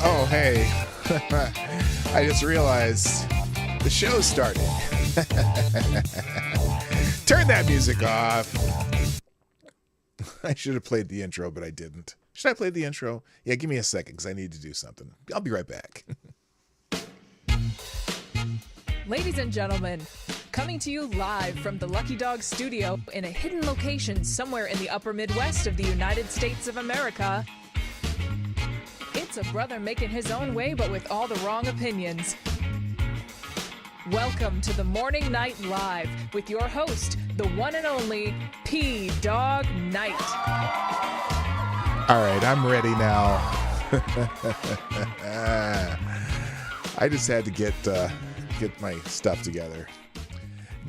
Oh, hey. I just realized the show started. Turn that music off. I should have played the intro, but I didn't. Should I play the intro? Yeah, give me a second because I need to do something. I'll be right back. Ladies and gentlemen, coming to you live from the Lucky Dog studio in a hidden location somewhere in the upper Midwest of the United States of America, it's a brother making his own way but with all the wrong opinions. Welcome to the Morning Night Live with your host, the one and only P-Dog Knight. All right, I'm ready now. I just had to get my stuff together.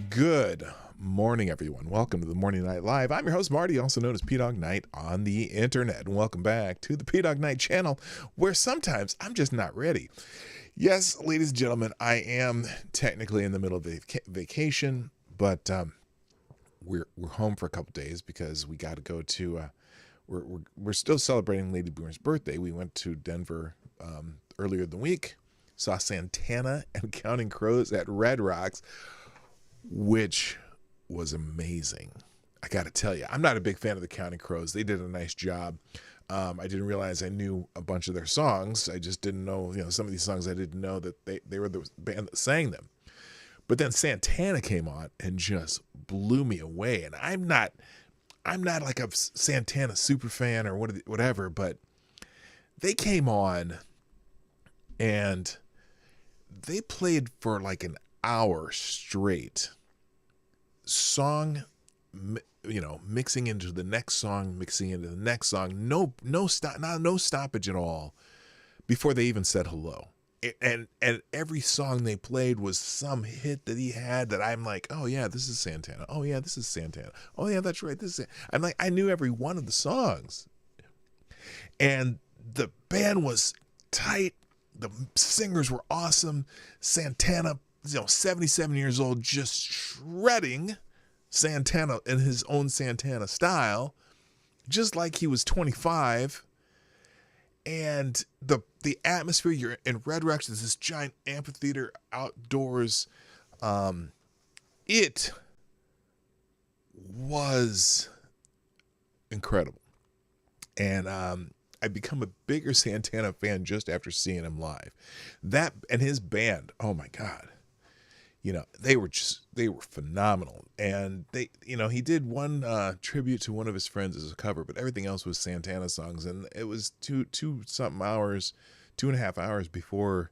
Good morning, everyone. Welcome to the Morning Night Live. I'm your host, Marty, also known as P-Dog Knight on the internet. And welcome back to the P-Dog Knight channel, where sometimes I'm just not ready. Yes, ladies and gentlemen, I am technically in the middle of vacation, but we're home for a couple days because we got to go to. We're still celebrating Lady Boomer's birthday. We went to Denver earlier in the week, saw Santana and Counting Crows at Red Rocks, which was amazing. I got to tell you, I'm not a big fan of the Counting Crows. They did a nice job. I didn't realize I knew a bunch of their songs. I just didn't know, some of these songs I didn't know that they were the band that sang them. But then Santana came on and just blew me away. And I'm not like a Santana super fan or whatever, but they came on and they played for like an hour straight. Song, mixing into the next song, no stoppage at all before they even said hello. And every song they played was some hit that he had that I'm like, oh yeah, this is Santana. Oh yeah, this is Santana. Oh yeah, that's right. I'm like, I knew every one of the songs. And the band was tight. The singers were awesome. Santana, 77 years old, just shredding Santana in his own Santana style, just like he was 25. And the atmosphere, you're in Red Rocks, there's this giant amphitheater outdoors. It was incredible. And I become a bigger Santana fan just after seeing him live. That and his band, oh my God. They were phenomenal. And he did one tribute to one of his friends as a cover, but everything else was Santana songs. And it was 2.5 hours before,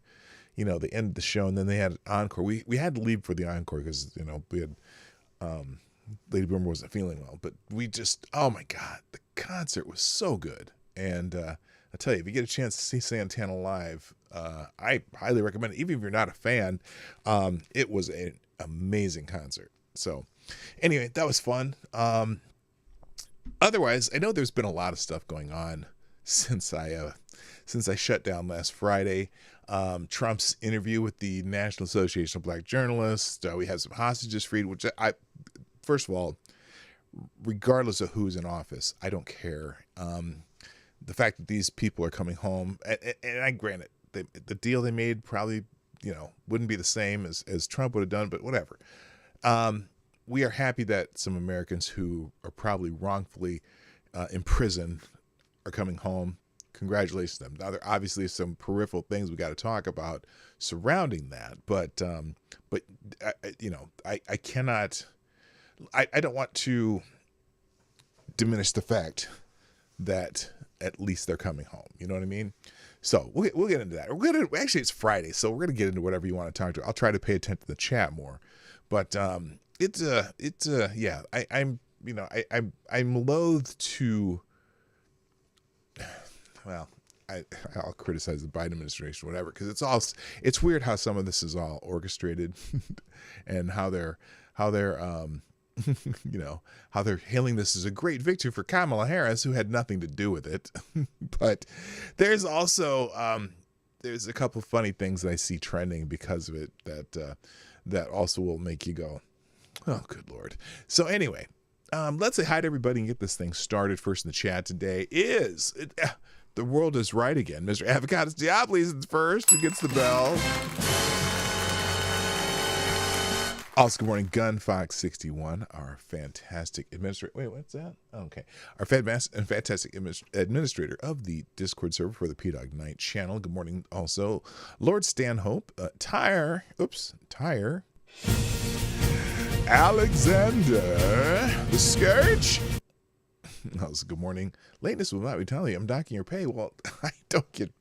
they ended the show. And then they had an encore. We had to leave for the encore because, we had, Lady Boomer wasn't feeling well, but we just, oh my God, the concert was so good. And I tell you, if you get a chance to see Santana live, I highly recommend it. Even if you're not a fan, it was an amazing concert. So anyway, that was fun. Otherwise, I know there's been a lot of stuff going on since I shut down last Friday. Trump's interview with the National Association of Black Journalists. We had some hostages freed, which first of all, regardless of who's in office, I don't care. The fact that these people are coming home, and I grant it, the deal they made probably, wouldn't be the same as Trump would have done, but whatever. We are happy that some Americans who are probably wrongfully imprisoned are coming home. Congratulations to them. Now, there obviously some peripheral things we got to talk about surrounding that, but I cannot. I don't want to diminish the fact that at least they're coming home. You know what I mean? So we'll get into that. Actually, it's Friday, so we're gonna get into whatever you want to talk to. I'll try to pay attention to the chat more, but I'm loath to. Well, I'll criticize the Biden administration, whatever, because it's weird how some of this is all orchestrated, and how they're how they're hailing this as a great victory for Kamala Harris, who had nothing to do with it. But there's also there's a couple of funny things that I see trending because of it that also will make you go, oh, good Lord. So anyway, let's say hi to everybody and get this thing started. First in the chat today is The world is right again. Mr. Avocados Diablos is first. Who gets the bell? Also, good morning, GunFox61, our fantastic administrator. Wait, what's that? Oh, okay. Our fantastic administrator of the Discord server for the P-Dog Night channel. Good morning, also, Lord Stanhope, Tyre, Alexander, the Scourge. Also, good morning. Lateness will not be telling you I'm docking your pay. Well, I don't get...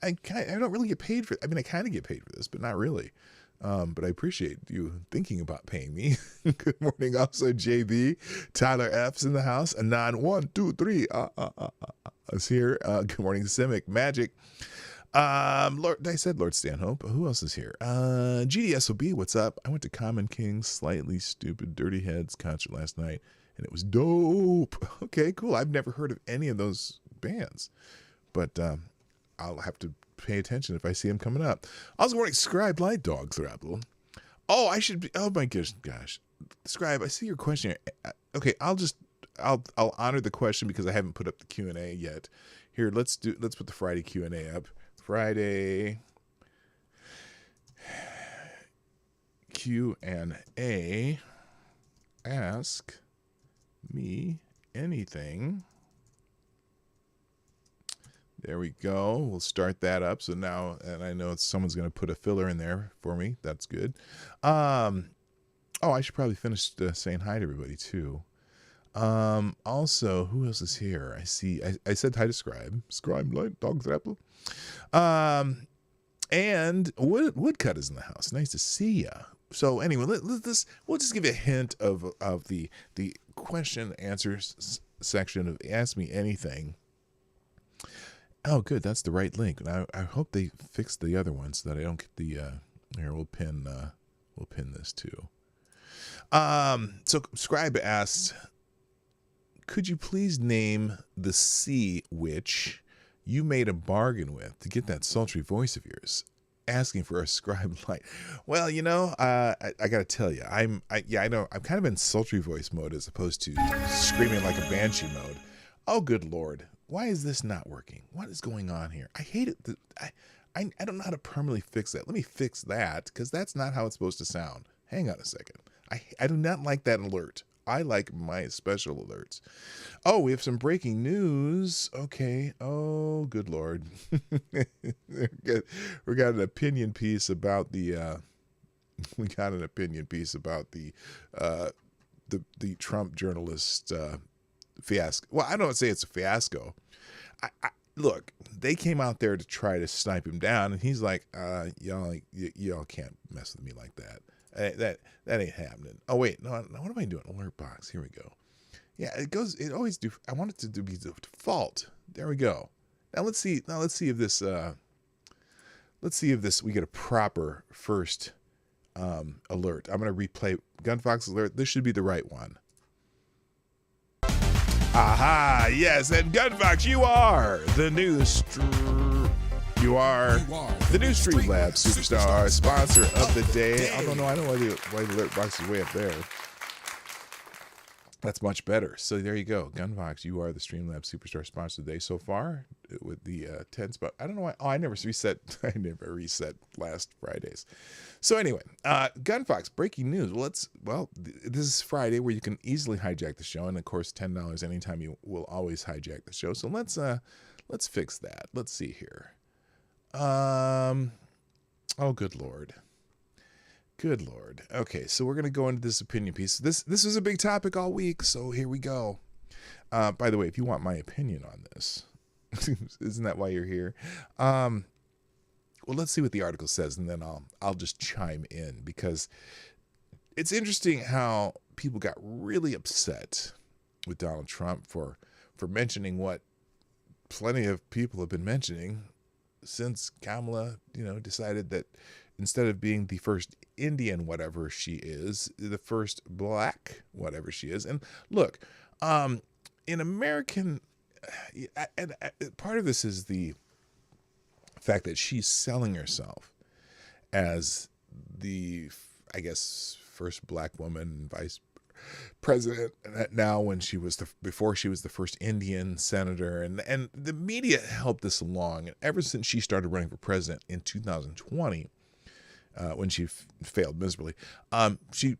I don't really get paid for. I mean, I kind of get paid for this, but not really. But I appreciate you thinking about paying me. Good morning, also JB, Tyler F's in the house. Anon 1 2 3 is here. Good morning, Simic Magic. Lord, I said Lord Stanhope. Who else is here? GDSOB, what's up? I went to Common King's Slightly Stupid Dirty Heads concert last night, and it was dope. Okay, cool. I've never heard of any of those bands, but I'll have to pay attention if I see him coming up. Also, morning, Scribe Light Dog Thrapple. Oh, I should be. Oh my gosh, Scribe. I see your question. Okay, I'll honor the question because I haven't put up the Q&A yet. Here, let's put the Friday Q&A up. Friday Q&A. Ask me anything. There we go. We'll start that up. So now, and I know someone's going to put a filler in there for me. That's good. Oh, I should probably finish saying hi to everybody too. Also, who else is here? I see. I said hi to Scribe Light Dog Thrapple. And Woodcut is in the house. Nice to see ya. So anyway, we'll just give you a hint of the question answer section of Ask Me Anything. Oh, good. That's the right link. And I hope they fix the other one so that I don't get the. Here, we'll pin this too. So Scribe asks, could you please name the sea witch you made a bargain with to get that sultry voice of yours? Asking for a Scribe Light. Well, I got to tell you, I know I'm kind of in sultry voice mode as opposed to screaming like a banshee mode. Oh, good Lord. Why is this not working? What is going on here? I hate it. I don't know how to permanently fix that. Let me fix that because that's not how it's supposed to sound. Hang on a second. I do not like that alert. I like my special alerts. Oh, we have some breaking news. Okay. Oh, good Lord. We got an opinion piece about the Trump journalist fiasco. Well, I don't say it's a fiasco. Look, they came out there to try to snipe him down, and he's like, y'all can't mess with me like that. That ain't happening. Oh wait, no, what am I doing? Alert box. Here we go. Yeah, it always do. I want it to be the default. There we go. Now let's see if this we get a proper first alert. I'm gonna replay Gunfox alert. This should be the right one. Aha, yes, and Gunfox, you are the new Streamlabs Superstar sponsor of the day. Although no, I don't know why the alert box is way up there. That's much better. So there you go. Gunfox, you are the Streamlabs Superstar sponsor of the day so far with the 10 spot. I don't know why. Oh, I never reset last Fridays. So anyway, Gunfox, breaking news. This is Friday where you can easily hijack the show. And of course, $10 anytime you will always hijack the show. So let's fix that. Let's see here. Oh, good Lord. Good Lord. Okay, so we're going to go into this opinion piece. This is a big topic all week, so here we go. By the way, if you want my opinion on this, isn't that why you're here? Well, let's see what the article says, and then I'll just chime in, because it's interesting how people got really upset with Donald Trump for mentioning what plenty of people have been mentioning since Kamala, decided that instead of being the first Indian whatever she is, the first black whatever she is. And look, in American, and part of this is the fact that she's selling herself as the, I guess, first black woman vice president now when she was before she was the first Indian senator, and the media helped this along. And ever since she started running for president in 2020, when she failed miserably, she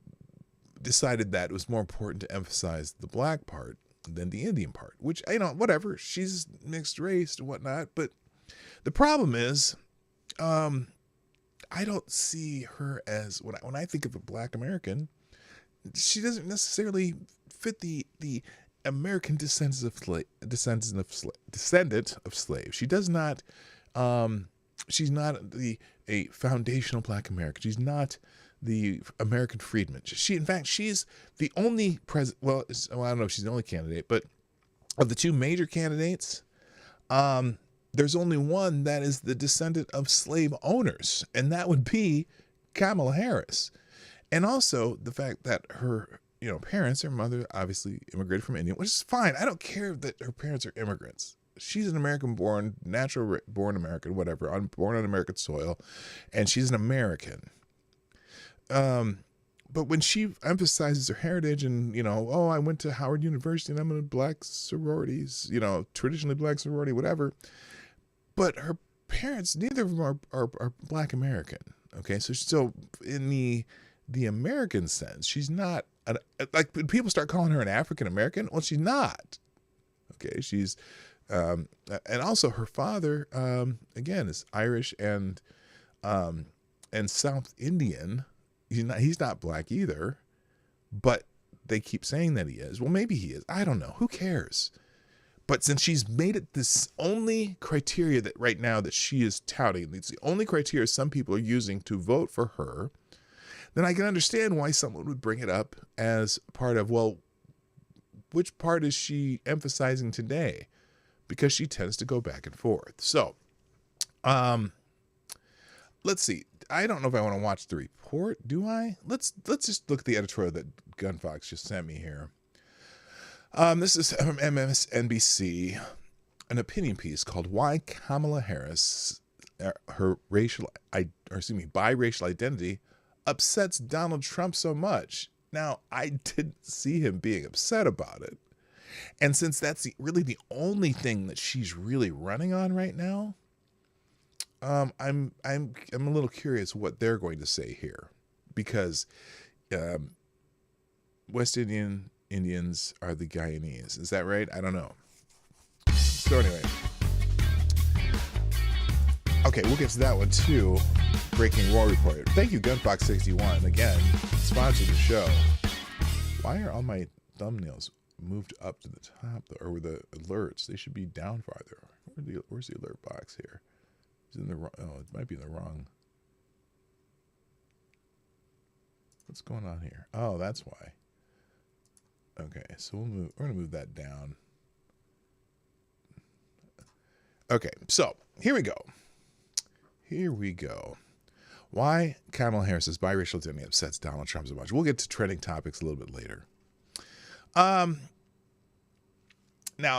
decided that it was more important to emphasize the black part than the Indian part, which, whatever, she's mixed race and whatnot. But the problem is, I don't see her as, when I think of a black American, she doesn't necessarily fit the American descendant of slaves. She does not, she's not a foundational black American. She's not the American freedman. In fact, she's the only president. Well, I don't know if she's the only candidate, but of the two major candidates, there's only one that is the descendant of slave owners, and that would be Kamala Harris. And also the fact that her, parents, her mother obviously immigrated from India, which is fine. I don't care that her parents are immigrants. She's an American-born, natural-born American, whatever, born on American soil, and she's an American. But when she emphasizes her heritage and, I went to Howard University and I'm in a black sororities, traditionally black sorority, whatever. But her parents, neither of them are black American. Okay. So in the American sense, she's not like people start calling her an African American. Well, she's not. Okay. She's, and also her father, again, is Irish and South Indian. He's not black either, but they keep saying that he is. Well, maybe he is. I don't know. Who cares? But since she's made it this only criteria that right now that she is touting, it's the only criteria some people are using to vote for her, then I can understand why someone would bring it up as part of, well, which part is she emphasizing today? Because she tends to go back and forth. So, let's see. I don't know if I want to watch the report. Do I? Let's just look at the editorial that Gunfox just sent me here. This is from MSNBC, an opinion piece called "Why Kamala Harris, her biracial identity, upsets Donald Trump so much." Now, I didn't see him being upset about it, and since that's really the only thing that she's really running on right now, I'm a little curious what they're going to say here, because West Indians are the Guyanese. Is that right? I don't know. So anyway, okay, we'll get to that one too. Breaking War Report. Thank you, Gunfox61, again, sponsor the show. Why are all my thumbnails moved up to the top, or the alerts? They should be down farther. Where's the alert box here? It's in the wrong. Oh, it might be in the wrong. What's going on here? Oh, that's why. Okay, so we're gonna move that down. Okay, so here we go. Why Kamala Harris's biracial identity upsets Donald Trump so much. We'll get to trending topics a little bit later. Now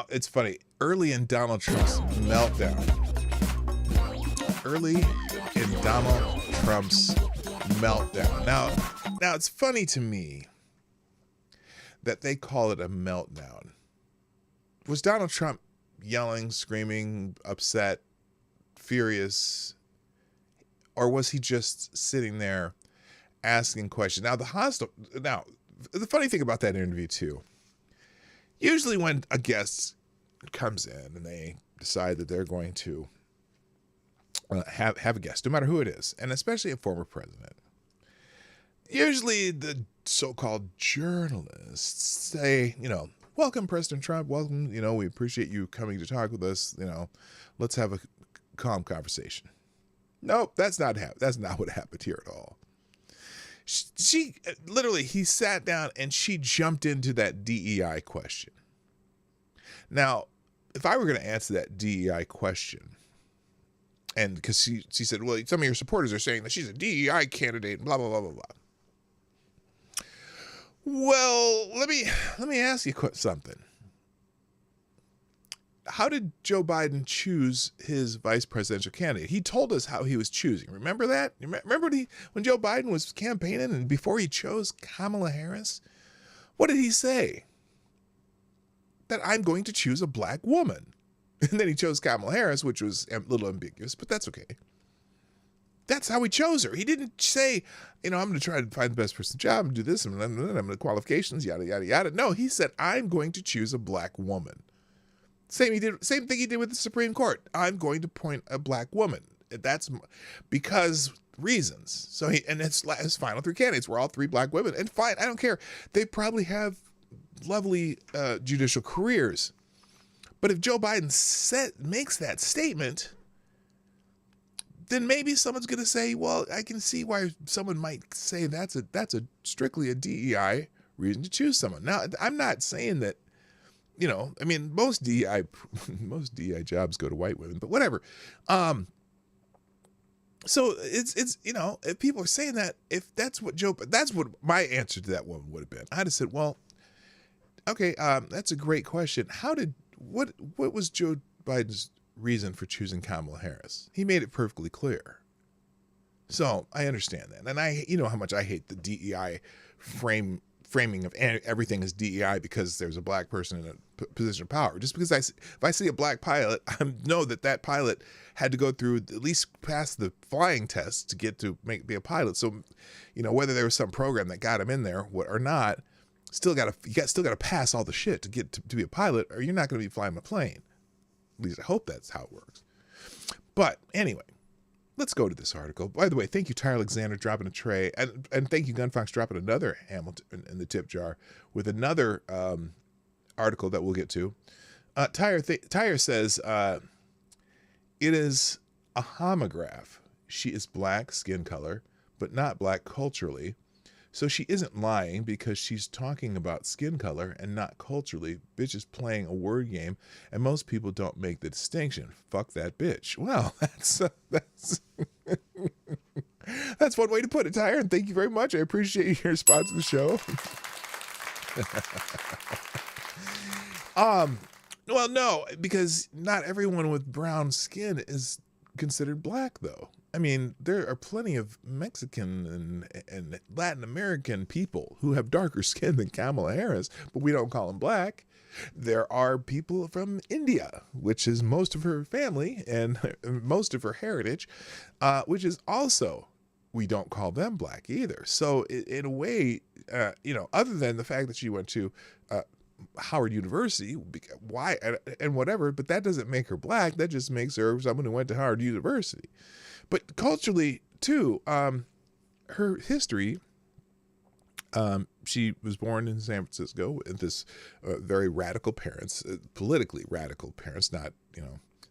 it's funny. Early in Donald Trump's meltdown. Now it's funny to me that they call it a meltdown. Was Donald Trump yelling, screaming, upset, furious, or was he just sitting there asking questions? Now the funny thing about that interview too, usually when a guest comes in and they decide that they're going to have a guest, no matter who it is, and especially a former president, usually the so-called journalists say, welcome President Trump, welcome, we appreciate you coming to talk with us, let's have a calm conversation. Nope, that's not what happened here at all. She literally, he sat down and she jumped into that DEI question. Now, if I were going to answer that DEI question, and because she said, well, some of your supporters are saying that she's a DEI candidate and blah, blah, blah, blah, blah. Well, let me ask you something. How did Joe Biden choose his vice presidential candidate? He told us how he was choosing. Remember that? Remember when Joe Biden was campaigning and before he chose Kamala Harris? What did he say? That I'm going to choose a black woman. And then he chose Kamala Harris, which was a little ambiguous, but that's okay. That's how he chose her. He didn't say, I'm going to try to find the best person job and do this and then I'm the qualifications, yada, yada, yada. No, he said, I'm going to choose a black woman. Same thing he did with the Supreme Court. I'm going to appoint a black woman. That's because reasons. So his final three candidates were all three black women. And fine, I don't care. They probably have lovely judicial careers. But if Joe Biden makes that statement, then maybe someone's going to say, well, I can see why someone might say that's a strictly a DEI reason to choose someone. Now, I'm not saying that, most DEI jobs go to white women, but whatever. So it's if people are saying that, if that's what my answer to that woman would have been. I'd have said, well, okay, that's a great question. What was Joe Biden's reason for choosing Kamala Harris? He made it perfectly clear. So I understand that. And how much I hate the DEI framing of everything as DEI because there's a black person in a position of power. Just because if I see a black pilot, I know that pilot had to go through at least pass the flying test to get to be a pilot. So, whether there was some program that got him in there or not, you got to pass all the shit to get to be a pilot, or you're not going to be flying a plane. At least I hope that's how it works. But anyway, let's go to this article. By the way, thank you, Ty Alexander, dropping a tray. And thank you, Gunfox, dropping another Hamilton in the tip jar with another article that we'll get to. Tyre says, it is a homograph. She is black skin color, but not black culturally. So she isn't lying because she's talking about skin color and not culturally. Bitch is playing a word game, and most people don't make the distinction. Fuck that bitch. Well, that's that's one way to put it, Tyre, and thank you very much. I appreciate your response to the show. Well, no, because not everyone with brown skin is considered black, though. I mean, there are plenty of Mexican and Latin American people who have darker skin than Kamala Harris, but we don't call them black. There are people from India, which is most of her family and most of her heritage, which is also, we don't call them black either. So in a way, other than the fact that she went to Howard University, why and whatever, but that doesn't make her black. That just makes her someone who went to Howard University. But culturally, too, her history, she was born in San Francisco with this very radical parents, politically radical parents, not,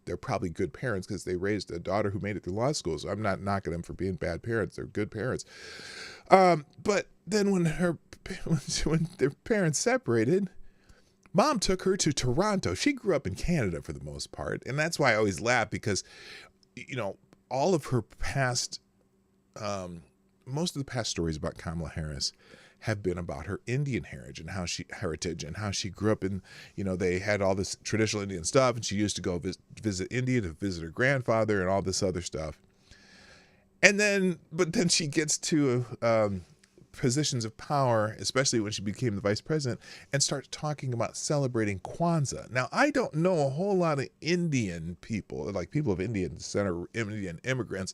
they're probably good parents because they raised a daughter who made it through law school. So I'm not knocking them for being bad parents. They're good parents. But then when their parents separated, Mom took her to Toronto. She grew up in Canada for the most part. And that's why I always laugh because, all of her past, most of the past stories about Kamala Harris have been about her Indian heritage and how she grew up in, they had all this traditional Indian stuff, and she used to go visit India to visit her grandfather and all this other stuff. But then she gets to positions of power, especially when she became the vice president, and starts talking about celebrating Kwanzaa. Now, I don't know a whole lot of Indian people, like people of Indian descent or Indian immigrants,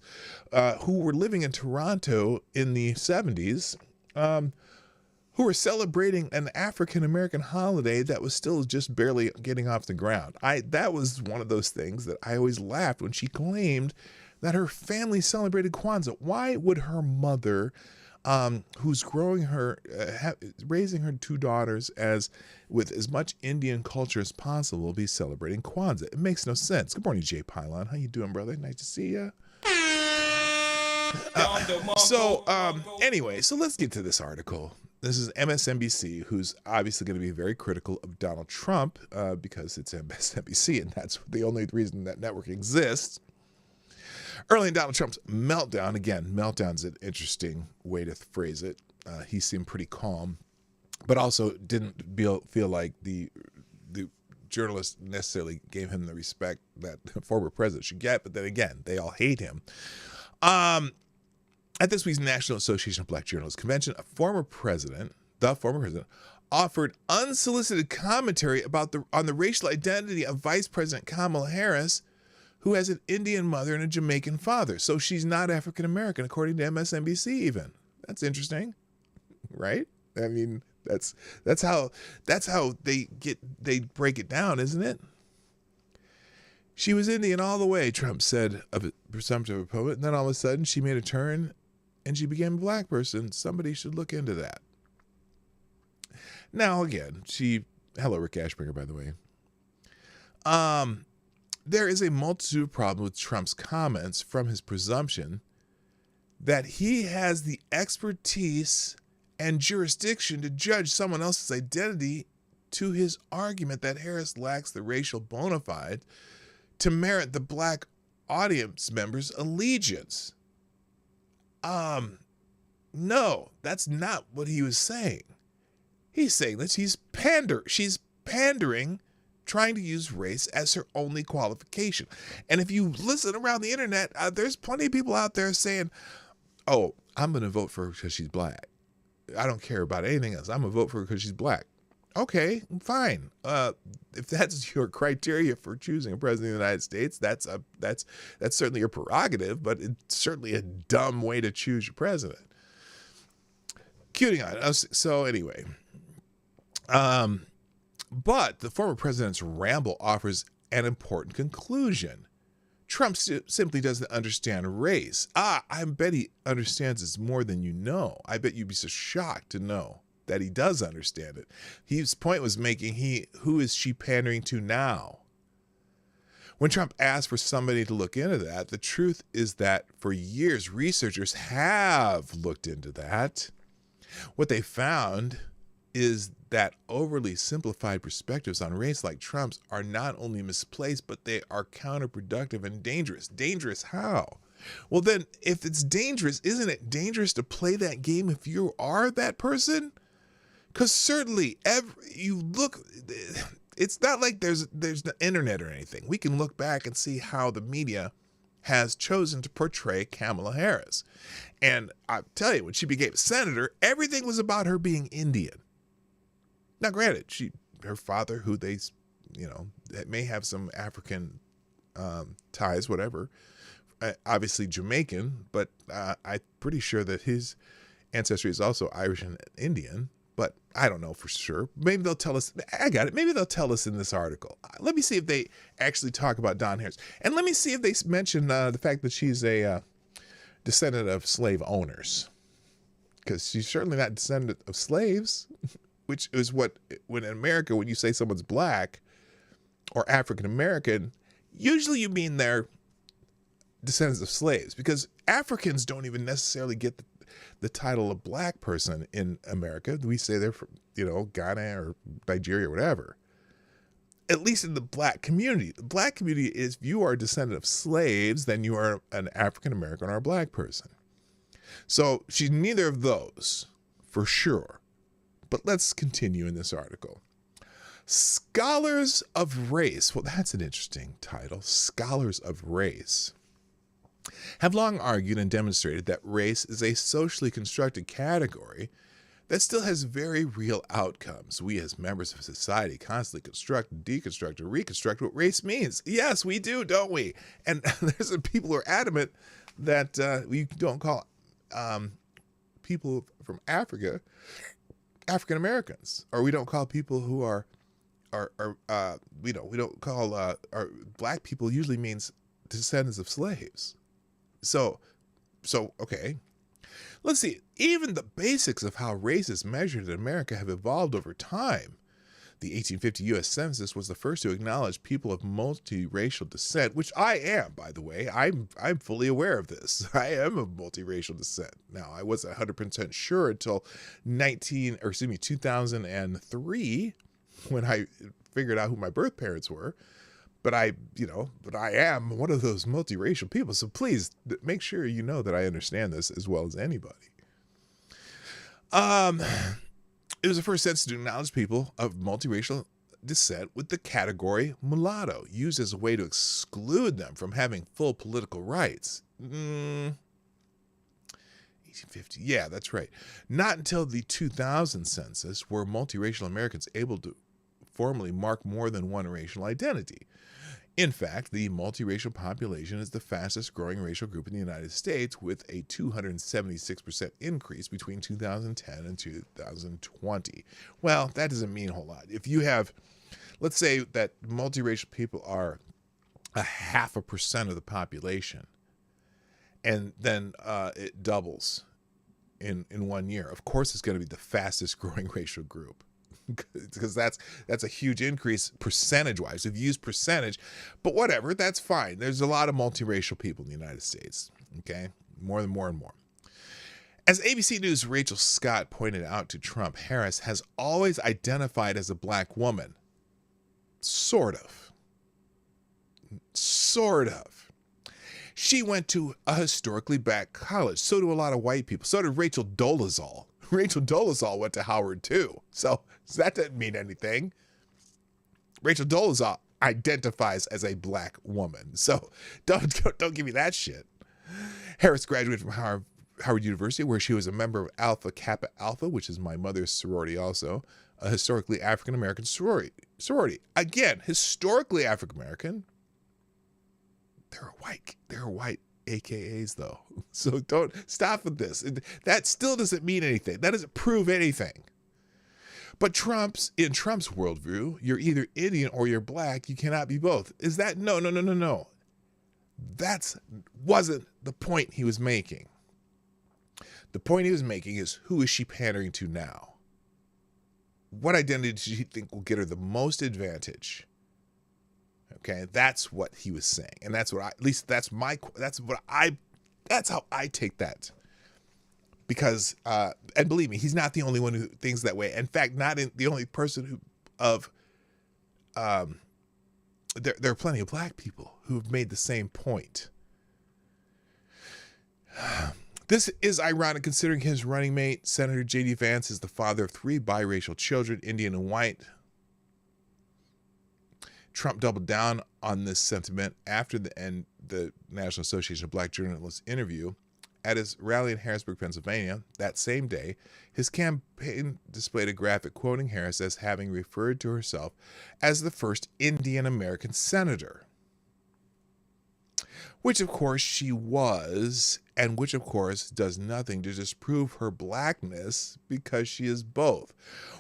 who were living in Toronto in the 70s, who were celebrating an African-American holiday that was still just barely getting off the ground. That was one of those things that I always laughed when she claimed that her family celebrated Kwanzaa. Why would her mother, who's raising her two daughters with as much Indian culture as possible, be celebrating Kwanzaa? It makes no sense. Good morning, Jay Pylon. How you doing, brother? Nice to see you. Anyway, so let's get to this article. This is MSNBC, who's obviously going to be very critical of Donald Trump because it's MSNBC, and that's the only reason that network exists. Early in Donald Trump's meltdown, again, meltdown's an interesting way to phrase it. He seemed pretty calm, but also didn't feel like the journalists necessarily gave him the respect that the former president should get. But then again, they all hate him. At this week's National Association of Black Journalists convention, the former president, offered unsolicited commentary on the racial identity of Vice President Kamala Harris, who has an Indian mother and a Jamaican father. So she's not African American, according to MSNBC even. That's interesting, right? I mean, that's how they break it down, isn't it? She was Indian all the way, Trump said of a presumptive opponent, and then all of a sudden she made a turn and she became a black person. Somebody should look into that. Now, again, hello, Rick Ashbringer, by the way. There is a multitude of problems with Trump's comments from his presumption that he has the expertise and jurisdiction to judge someone else's identity to his argument that Harris lacks the racial bona fide to merit the black audience members' allegiance. No, that's not what he was saying. He's saying that she's pandering, trying to use race as her only qualification. And if you listen around the internet, there's plenty of people out there saying, oh, I'm going to vote for her because she's black. I don't care about anything else. I'm going to vote for her because she's black. Okay, fine. If that's your criteria for choosing a president of the United States, that's certainly your prerogative, but it's certainly a dumb way to choose your president. Cuting on us. So anyway, but the former president's ramble offers an important conclusion. Trump simply doesn't understand race. I bet he understands this more than you know. I bet you'd be so shocked to know that he does understand it. His point was making, who is she pandering to now? When Trump asked for somebody to look into that, the truth is that for years, researchers have looked into that. What they found is that overly simplified perspectives on race like Trump's are not only misplaced, but they are counterproductive and dangerous. Dangerous how? Well, then, if it's dangerous, isn't it dangerous to play that game if you are that person? Because certainly, it's not like there's the internet or anything. We can look back and see how the media has chosen to portray Kamala Harris. And I tell you, when she became a senator, everything was about her being Indian. Now, granted, her father, who they, may have some African ties, whatever, obviously Jamaican, but I'm pretty sure that his ancestry is also Irish and Indian. But I don't know for sure. Maybe they'll tell us. I got it. Maybe they'll tell us in this article. Let me see if they actually talk about Don Harris. And let me see if they mention the fact that she's a descendant of slave owners. Because she's certainly not descendant of slaves, which is when in America, when you say someone's black or African American, usually you mean they're descendants of slaves. Because Africans don't even necessarily get the title of black person in America. We say they're from, Ghana or Nigeria or whatever. At least in the black community. The black community is, if you are a descendant of slaves, then you are an African American or a black person. So she's neither of those, for sure. But let's continue in this article. Scholars of Race. Well, that's an interesting title. Scholars of Race have long argued and demonstrated that race is a socially constructed category that still has very real outcomes. We as members of society constantly construct, deconstruct, or reconstruct what race means. Yes, we do, don't we? And there's some people who are adamant that we don't call people from Africa African Americans, or we don't call people who we don't call black people usually means descendants of slaves. So okay. Let's see. Even the basics of how race is measured in America have evolved over time. The 1850 U.S. Census was the first to acknowledge people of multiracial descent, which I am, by the way. I'm fully aware of this. I am of multiracial descent. Now, I wasn't 100% sure until 2003 when I figured out who my birth parents were. But I am one of those multiracial people. So please make sure you know that I understand this as well as anybody. It was the first census to acknowledge people of multiracial descent with the category mulatto, used as a way to exclude them from having full political rights. 1850 1850. Yeah, that's right. Not until the 2000 census were multiracial Americans able to formally mark more than one racial identity. In fact, the multiracial population is the fastest growing racial group in the United States, with a 276% increase between 2010 and 2020. Well, that doesn't mean a whole lot. If you have, let's say that multiracial people are 0.5% of the population, and then it doubles in 1 year. Of course, it's going to be the fastest growing racial group, because that's a huge increase percentage-wise. We've used percentage, but whatever, that's fine. There's a lot of multiracial people in the United States, okay? More and more. As ABC News' Rachel Scott pointed out to Trump, Harris has always identified as a black woman. Sort of. She went to a historically black college. So do a lot of white people. So did Rachel Dolezal. Rachel Dolezal went to Howard too. So that doesn't mean anything. Rachel Dolezal identifies as a black woman. So don't give me that shit. Harris graduated from Howard University, where she was a member of Alpha Kappa Alpha, which is my mother's sorority also, a historically African-American sorority. Again, historically African-American. They're white AKAs though. So don't stop with this. That still doesn't mean anything. That doesn't prove anything. But in Trump's worldview, you're either Indian or you're black. You cannot be both. Is that no. That wasn't the point he was making. The point he was making is, who is she pandering to now? What identity does she think will get her the most advantage? Okay, that's what he was saying, and that's how I take that. Because, and believe me, he's not the only one who thinks that way. In fact, the only person there are plenty of black people who've made the same point. This is ironic considering his running mate, Senator J.D. Vance, is the father of 3 biracial children, Indian and white. Trump doubled down on this sentiment after the National Association of Black Journalists interview. At his rally in Harrisburg, Pennsylvania, that same day, his campaign displayed a graphic quoting Harris as having referred to herself as the first Indian American senator. Which, of course, she was, and which, of course, does nothing to disprove her blackness, because she is both.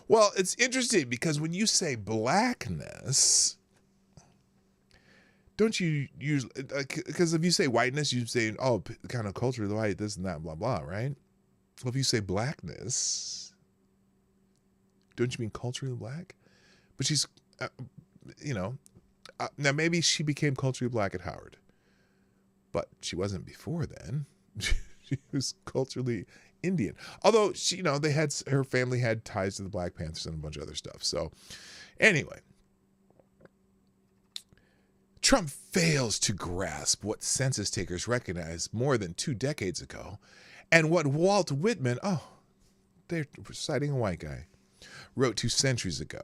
Well, it's interesting, because when you say blackness, don't you use, because if you say whiteness, you say, oh, kind of culturally white, this and that, blah, blah, right? Well, if you say blackness, don't you mean culturally black? But she's, now maybe she became culturally black at Howard, but she wasn't before then. She was culturally Indian. Although her family had ties to the Black Panthers and a bunch of other stuff. So anyway, Trump fails to grasp what census takers recognized more than 2 decades ago, and what Walt Whitman, they're citing a white guy, wrote 2 centuries ago.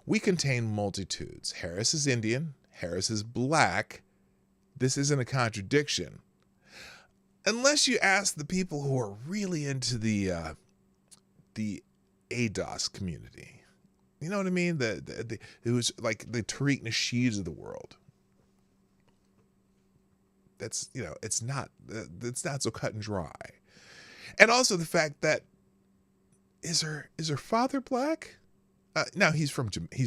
We contain multitudes. Harris is Indian. Harris is black. This isn't a contradiction. Unless you ask the people who are really into the ADOS community. You know what I mean? It was like the Tariq Nasheeds of the world. That's, it's not so cut and dry. And also the fact that is her father black? Now he's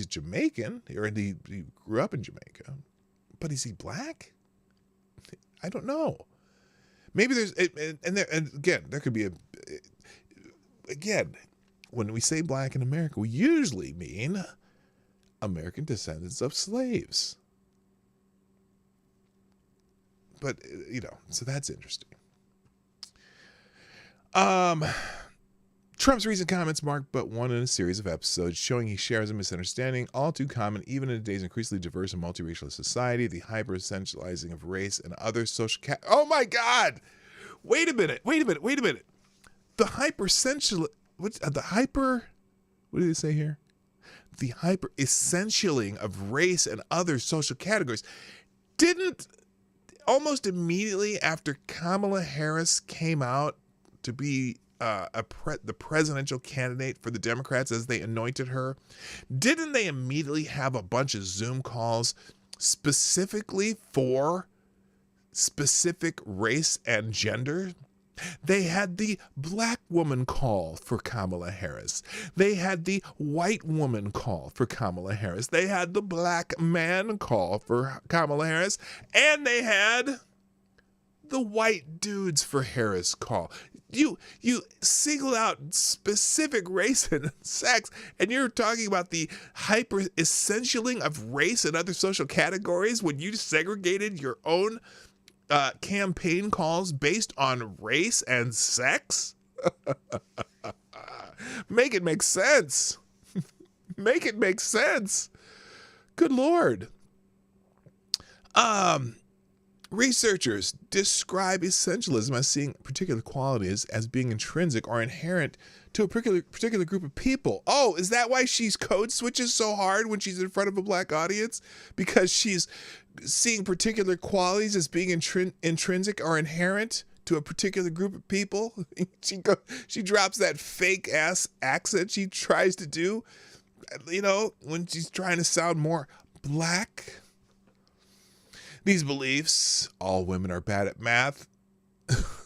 Jamaican, or he grew up in Jamaica, but is he black? I don't know. Maybe there's, and again, there could be again, when we say black in America, we usually mean American descendants of slaves. But, so that's interesting. Trump's recent comments mark but one in a series of episodes showing he shares a misunderstanding, all too common even in today's increasingly diverse and multiracial society, the hyper-essentializing of race and other social Oh my God! Wait a minute. The hyper-essential... what did they say here? The hyper-essentialing of race and other social categories. Didn't almost immediately after Kamala Harris came out to be the presidential candidate for the Democrats as they anointed her, didn't they immediately have a bunch of Zoom calls specifically for specific race and gender? They had the black woman call for Kamala Harris. They had the white woman call for Kamala Harris. They had the black man call for Kamala Harris. And they had the white dudes for Harris call. You singled out specific race and sex, and you're talking about the hyper-essentialing of race and other social categories when you segregated your own campaign calls based on race and sex? Make it make sense. Make it make sense. Good Lord. Researchers describe essentialism as seeing particular qualities as being intrinsic or inherent to a particular group of people. Oh, is that why she's code switches so hard when she's in front of a black audience? Because she's seeing particular qualities as being intrinsic or inherent to a particular group of people? She drops that fake ass accent she tries to do, when she's trying to sound more black. These beliefs, all women are bad at math,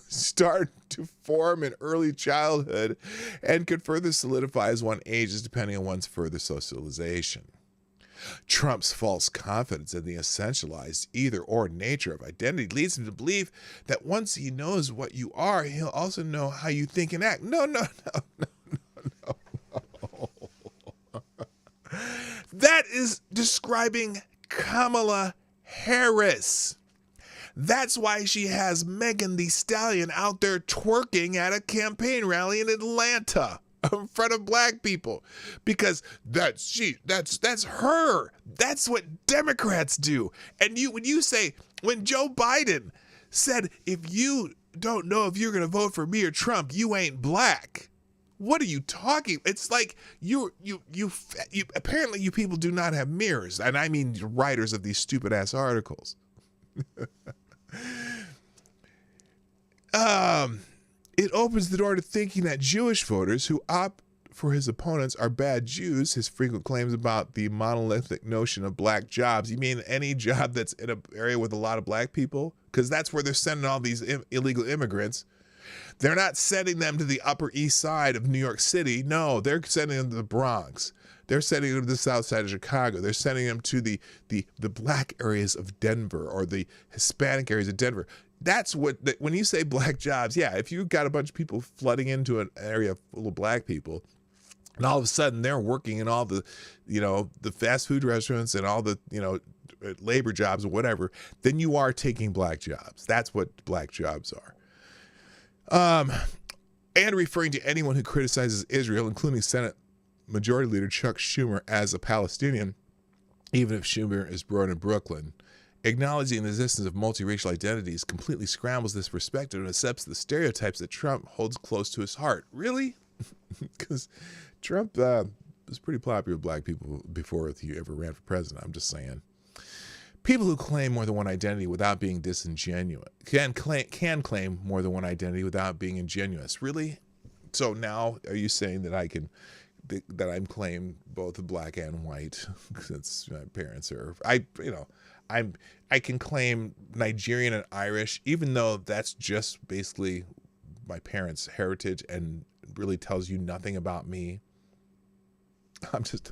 start to form in early childhood and could further solidify as one ages depending on one's further socialization. Trump's false confidence in the essentialized either-or nature of identity leads him to believe that once he knows what you are, he'll also know how you think and act. No. That is describing Kamala Harris. That's why she has Megan Thee Stallion out there twerking at a campaign rally in Atlanta in front of black people, because that's her. That's what Democrats do. And when Joe Biden said, if you don't know if you're going to vote for me or Trump, you ain't black. What are you talking? It's like you apparently you people do not have mirrors. And I mean writers of these stupid ass articles. It opens the door to thinking that Jewish voters who opt for his opponents are bad Jews. His frequent claims about the monolithic notion of black jobs. You mean any job that's in an area with a lot of black people? Because that's where they're sending all these illegal immigrants. They're not sending them to the Upper East Side of New York City. No, they're sending them to the Bronx. They're sending them to the South Side of Chicago. They're sending them to the black areas of Denver or the Hispanic areas of Denver. That's when you say black jobs, yeah, if you've got a bunch of people flooding into an area full of black people, and all of a sudden they're working in all the, the fast food restaurants and all the, labor jobs or whatever, then you are taking black jobs. That's what black jobs are. And referring to anyone who criticizes Israel, including Senate Majority Leader Chuck Schumer, as a Palestinian, even if Schumer is born in Brooklyn. Acknowledging the existence of multiracial identities completely scrambles this perspective and accepts the stereotypes that Trump holds close to his heart. Really? Because Trump was pretty popular with black people before he ever ran for president. I'm just saying. People who claim more than one identity without being disingenuous can claim more than one identity without being ingenuous. Really? So now are you saying that I'm claim both black and white since my parents are I can claim Nigerian and Irish, even though that's just basically my parents' heritage and really tells you nothing about me. I'm just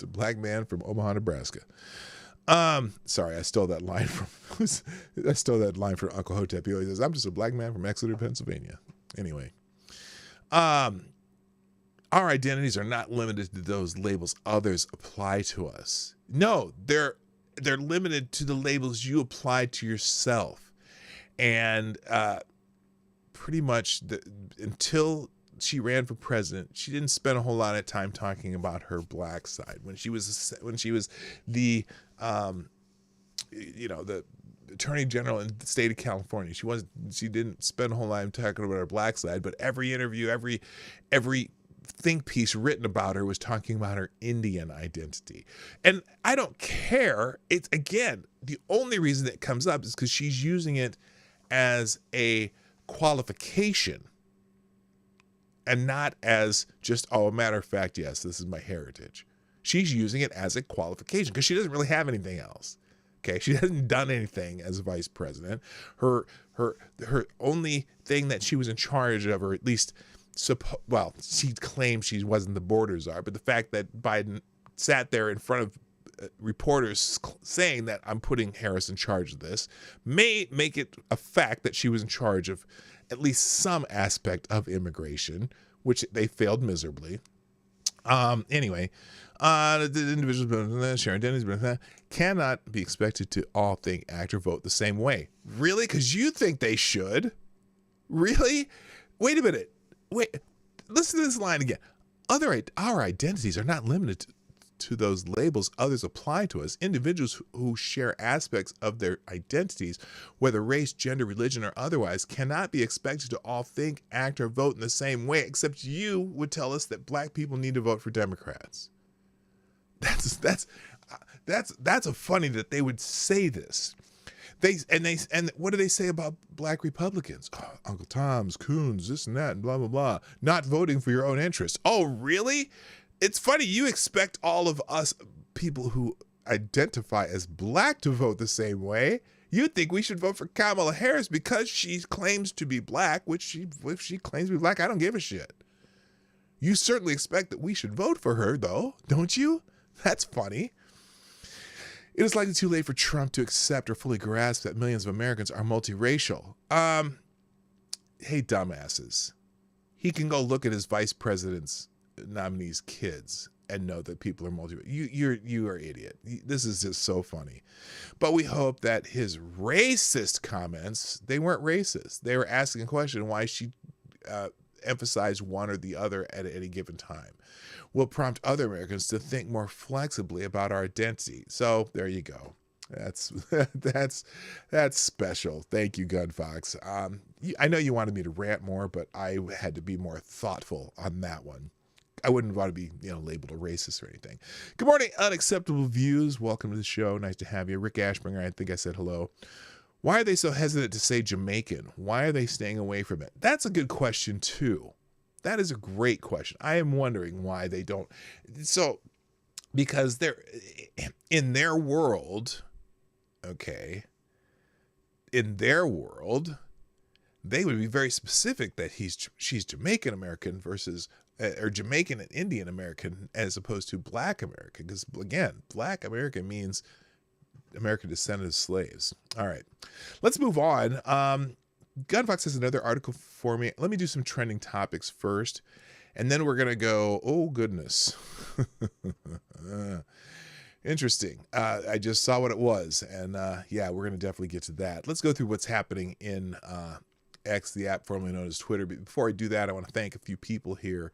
a black man from Omaha, Nebraska. Sorry, I stole that line from Uncle Hotep. He always says, I'm just a black man from Exeter, Pennsylvania. Anyway, our identities are not limited to those labels others apply to us. No, they're limited to the labels you apply to yourself. And pretty much until she ran for president, she didn't spend a whole lot of time talking about her black side. When she was the the attorney general in the state of California, she didn't spend a whole lot of time talking about her black side, but every interview, every think piece written about her was talking about her Indian identity. And I don't care. It's, again, the only reason it comes up is because she's using it as a qualification and not as just, oh, a matter of fact, yes, this is my heritage. She's using it as a qualification because she doesn't really have anything else. Okay, she hasn't done anything as vice president. Her only thing that she was in charge of, or at least, she claimed she wasn't the border czar, but the fact that Biden sat there in front of reporters saying that I'm putting Harris in charge of this may make it a fact that she was in charge of at least some aspect of immigration, which they failed miserably. Anyway, the individuals share identities cannot be expected to all think, act, or vote the same way. Really? Because you think they should? Really? Wait a minute. Wait. Listen to this line again. Our identities are not limited to those labels others apply to us. Individuals who share aspects of their identities, whether race, gender, religion, or otherwise, cannot be expected to all think, act, or vote in the same way, except you would tell us that black people need to vote for Democrats. That's a funny that they would say this. And what do they say about black Republicans? Oh, Uncle Tom's, Coons, this and that, and blah, blah, blah. Not voting for your own interests. Oh, really? It's funny. You expect all of us people who identify as black to vote the same way. You think we should vote for Kamala Harris because she claims to be black, if she claims to be black, I don't give a shit. You certainly expect that we should vote for her, though, don't you? That's funny. It is likely too late for Trump to accept or fully grasp that millions of Americans are multiracial. Hey, dumbasses. He can go look at his vice president's nominees' kids and know that people are multiracial. You are an idiot. This is just so funny. But we hope that his racist comments, they weren't racist. They were asking a question why she emphasized one or the other at any given time, will prompt other Americans to think more flexibly about our identity. So there you go. That's special. Thank you, Gun Fox. I know you wanted me to rant more, but I had to be more thoughtful on that one. I wouldn't want to be, labeled a racist or anything. Good morning, Unacceptable Views. Welcome to the show. Nice to have you. Rick Ashbringer, I think I said hello. Why are they so hesitant to say Jamaican? Why are they staying away from it? That's a good question, too. That is a great question. I am wondering why they don't. So, because they're in their world, okay, in their world, they would be very specific that she's Jamaican American versus or Jamaican and Indian American as opposed to Black American. Because again, Black American means American descendant of slaves. All right, let's move on. Gunfox has another article for me. Let me do some trending topics first, and then we're going to go, oh, goodness. Interesting. I just saw what it was, and we're going to definitely get to that. Let's go through what's happening in X, the app formerly known as Twitter. But before I do that, I want to thank a few people here.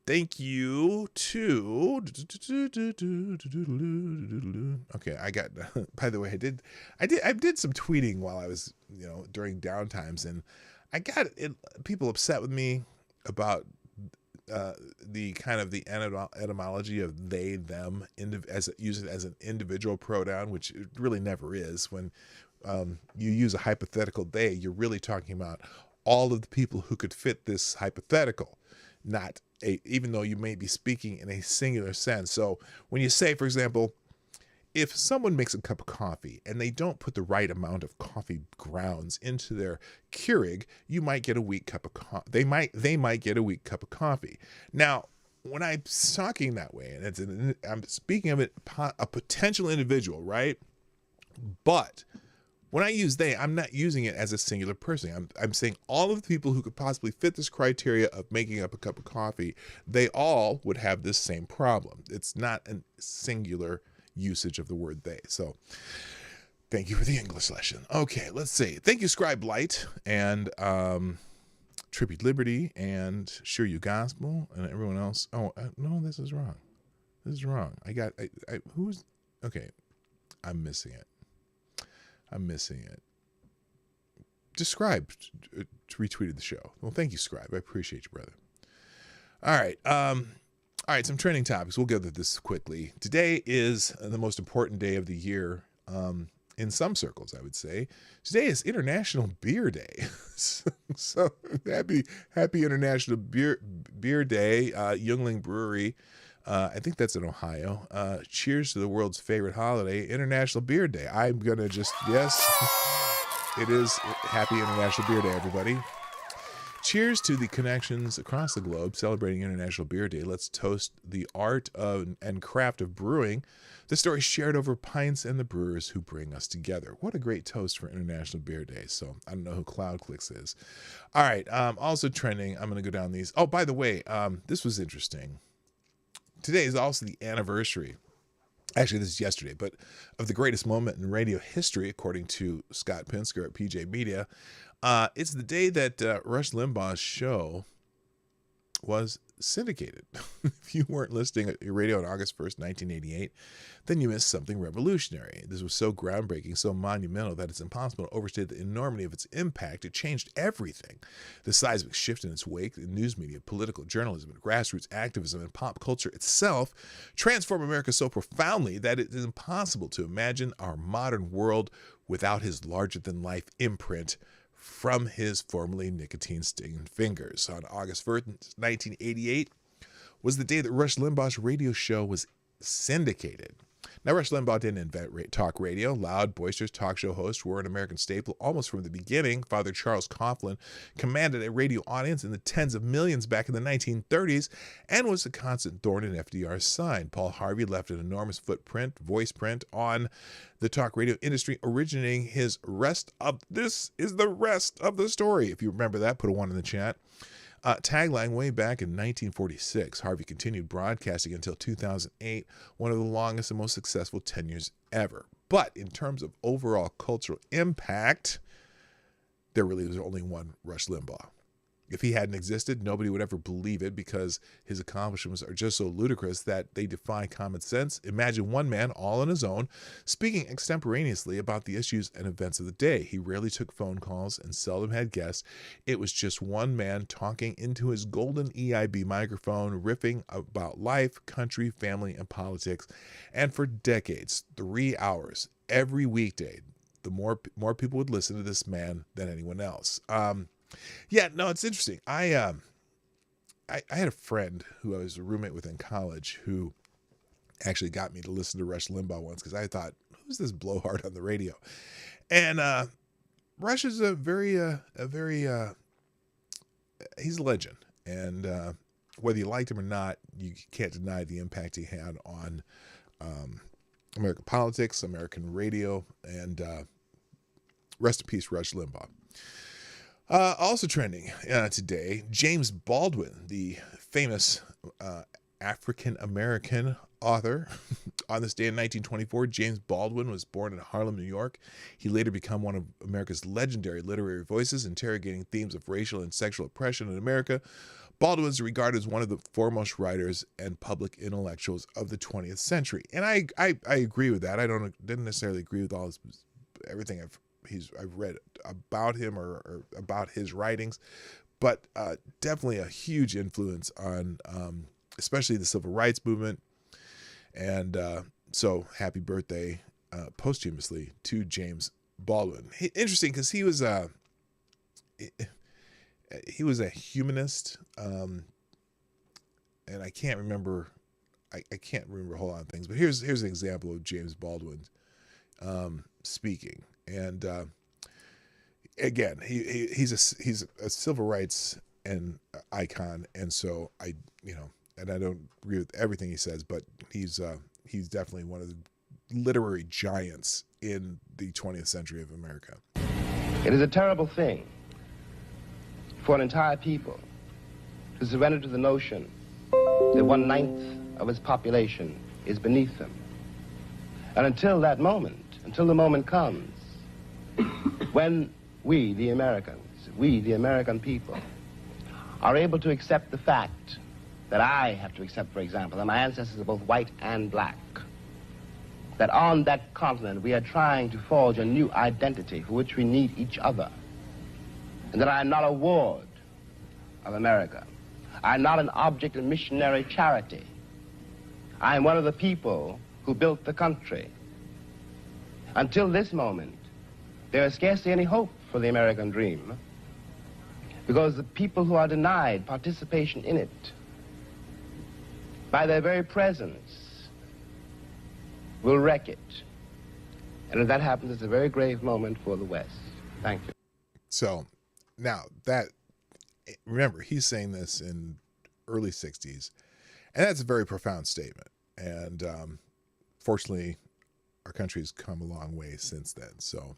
Thank you to, okay, I got, by the way, I did some tweeting while I was, during downtimes, and I got people upset with me about the kind of the etymology of they, them, use it as an individual pronoun, which it really never is. When you use a hypothetical they, you're really talking about all of the people who could fit this hypothetical, not even though you may be speaking in a singular sense. So when you say, for example, if someone makes a cup of coffee and they don't put the right amount of coffee grounds into their Keurig, you might get a weak cup of coffee. They might get a weak cup of coffee. Now, when I'm talking that way, and I'm speaking of a potential individual, right? But when I use they, I'm not using it as a singular person. I'm saying all of the people who could possibly fit this criteria of making up a cup of coffee, they all would have this same problem. It's not a singular usage of the word they. So thank you for the English lesson. Okay, let's see. Thank you, Scribe Light, and Tribute Liberty, and Sure You Gospel, and everyone else. Oh, no, this is wrong. This is wrong. Okay, I'm missing it. Scribe retweeted the show. Well, thank you, Scribe. I appreciate you, brother. All right, some trending topics. We'll go through this quickly. Today is the most important day of the year. in some circles, I would say. Today is International Beer Day. So happy International Beer Day, Youngling Brewery. I think that's in Ohio. Cheers to the world's favorite holiday, International Beer Day. I'm going to yes, it is happy International Beer Day, everybody. Cheers to the connections across the globe celebrating International Beer Day. Let's toast the art of and craft of brewing, the story shared over pints, and the brewers who bring us together. What a great toast for International Beer Day. So I don't know who CloudClicks is. All right. Also trending. I'm going to go down these. Oh, by the way, this was interesting. Today is also the anniversary. Actually, this is yesterday, but of the greatest moment in radio history, according to Scott Pinsker at PJ Media. It's the day that Rush Limbaugh's show was syndicated. If you weren't listening at your radio on August 1st, 1988, then you missed something revolutionary. This was so groundbreaking, so monumental that it's impossible to overstate the enormity of its impact. It changed everything. The seismic shift in its wake in news media, political journalism, and grassroots activism, and pop culture itself transformed America so profoundly that it is impossible to imagine our modern world without his larger-than-life imprint from his formerly nicotine-stained fingers. On August 1st, 1988, was the day that Rush Limbaugh's radio show was syndicated. Now, Rush Limbaugh didn't invent talk radio. Loud, boisterous talk show hosts were an American staple almost from the beginning. Father Charles Coughlin commanded a radio audience in the tens of millions back in the 1930s and was a constant thorn in FDR's side. Paul Harvey left an enormous voice print on the talk radio industry, originating his rest of this is the rest of the story. If you remember that, put a 1 in the chat. Tagline way back in 1946. Harvey continued broadcasting until 2008, one of the longest and most successful tenures ever. But in terms of overall cultural impact, there really was only one Rush Limbaugh. If he hadn't existed, nobody would ever believe it because his accomplishments are just so ludicrous that they defy common sense. Imagine one man all on his own, speaking extemporaneously about the issues and events of the day. He rarely took phone calls and seldom had guests. It was just one man talking into his golden EIB microphone, riffing about life, country, family, and politics. And for decades, 3 hours every weekday, the more people would listen to this man than anyone else. Yeah, no, it's interesting. I had a friend who I was a roommate with in college who actually got me to listen to Rush Limbaugh once because I thought, who's this blowhard on the radio? And Rush is a very he's a legend. And whether you liked him or not, you can't deny the impact he had on American politics, American radio, and rest in peace, Rush Limbaugh. Also trending today, James Baldwin, the famous African-American author. On this day in 1924, James Baldwin was born in Harlem, New York. He later became one of America's legendary literary voices, interrogating themes of racial and sexual oppression in America. Baldwin is regarded as one of the foremost writers and public intellectuals of the 20th century. And I agree with that. I didn't necessarily agree with everything I've read about him or about his writings, but definitely a huge influence on especially the civil rights movement. And so happy birthday posthumously to James Baldwin. Interesting because he was a humanist, and I can't remember a whole lot of things, but here's an example of James Baldwin speaking. And again, he's a civil rights and icon, and so I don't agree with everything he says, but he's definitely one of the literary giants in the 20th century of America. It is a terrible thing for an entire people to surrender to the notion that 1/9 of its population is beneath them, and until the moment comes when we, the American people, are able to accept the fact that I have to accept, for example, that my ancestors are both white and black, that on that continent we are trying to forge a new identity for which we need each other, and that I am not a ward of America. I am not an object of missionary charity. I am one of the people who built the country. Until this moment, there is scarcely any hope for the American dream, because the people who are denied participation in it, by their very presence, will wreck it. And if that happens, it's a very grave moment for the West. Thank you. So now that, remember, he's saying this in early 60s, and that's a very profound statement. And fortunately, our country's come a long way since then. So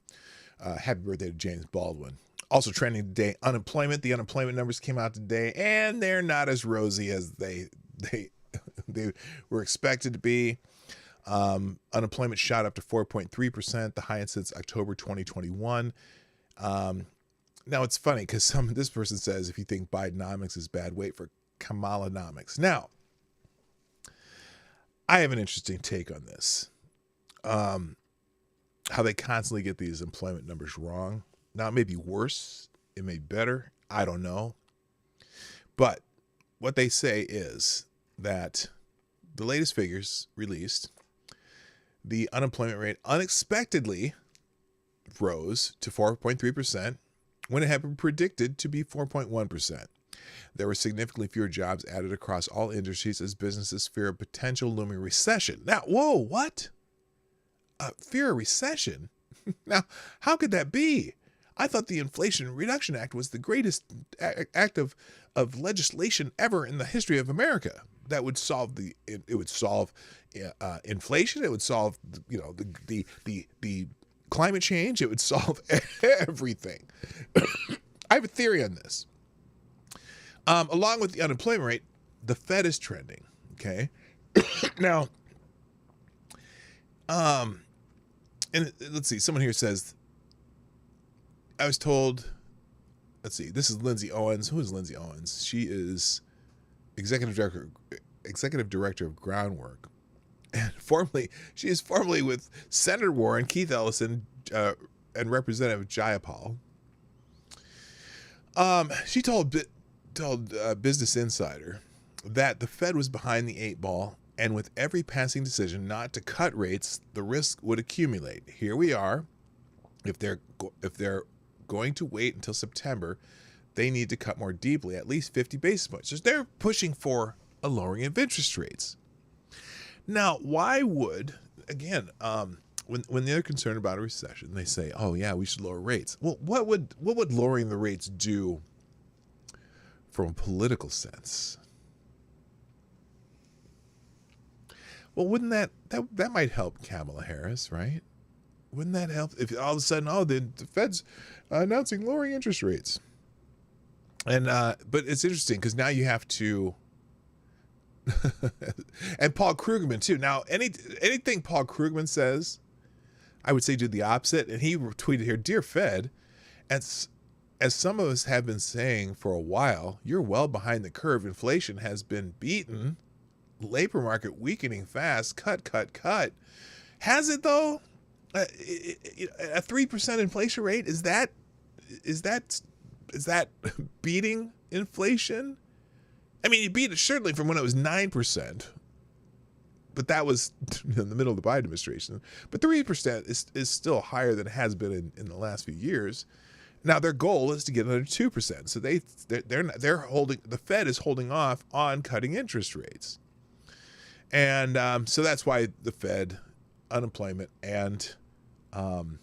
happy birthday to James Baldwin. Also trending today, unemployment. The unemployment numbers came out today, and they're not as rosy as they were expected to be. Unemployment shot up to 4.3%, the highest since October 2021. Now it's funny because this person says, if you think Bidenomics is bad, wait for Kamalanomics. Now, I have an interesting take on this. How they constantly get these employment numbers wrong. Now, it may be worse. It may be better. I don't know. But what they say is that the latest figures released, the unemployment rate unexpectedly rose to 4.3% when it had been predicted to be 4.1%. There were significantly fewer jobs added across all industries as businesses fear a potential looming recession. Now, whoa, what? Fear a recession? Now, how could that be? I thought the Inflation Reduction Act was the greatest act of legislation ever in the history of America. That would solve inflation. It would solve the climate change. It would solve everything. I have a theory on this. Along with the unemployment rate, the Fed is trending. Okay, now, and let's see. Someone here says, I was told. Let's see. This is Lindsay Owens. Who is Lindsay Owens? She is executive director of Groundwork, and she is formerly with Senator Warren, Keith Ellison, and Representative Jayapal. She told Business Insider that the Fed was behind the eight ball, and with every passing decision not to cut rates, the risk would accumulate. Here we are. If they're going to wait until September, they need to cut more deeply, at least 50 basis points. So they're pushing for a lowering of interest rates. Now, why would, again, when they're concerned about a recession, they say, "Oh yeah, we should lower rates." Well, what would lowering the rates do from a political sense? Well, wouldn't that might help Kamala Harris, right? Wouldn't that help if all of a sudden, the Fed's announcing lowering interest rates? And but it's interesting because now you have to, and Paul Krugman too. Now, anything Paul Krugman says, I would say do the opposite. And he tweeted here, "Dear Fed, as some of us have been saying for a while, you're well behind the curve. Inflation has been beaten. Labor market weakening fast. Cut. Has it though? A 3% inflation rate, is that beating inflation? I mean, you beat it certainly from when it was 9%, but that was in the middle of the Biden administration. But 3% is still higher than it has been in the last few years. Now their goal is to get under 2%, so they're holding, the Fed is holding off on cutting interest rates, and so that's why the Fed, unemployment, and Jerome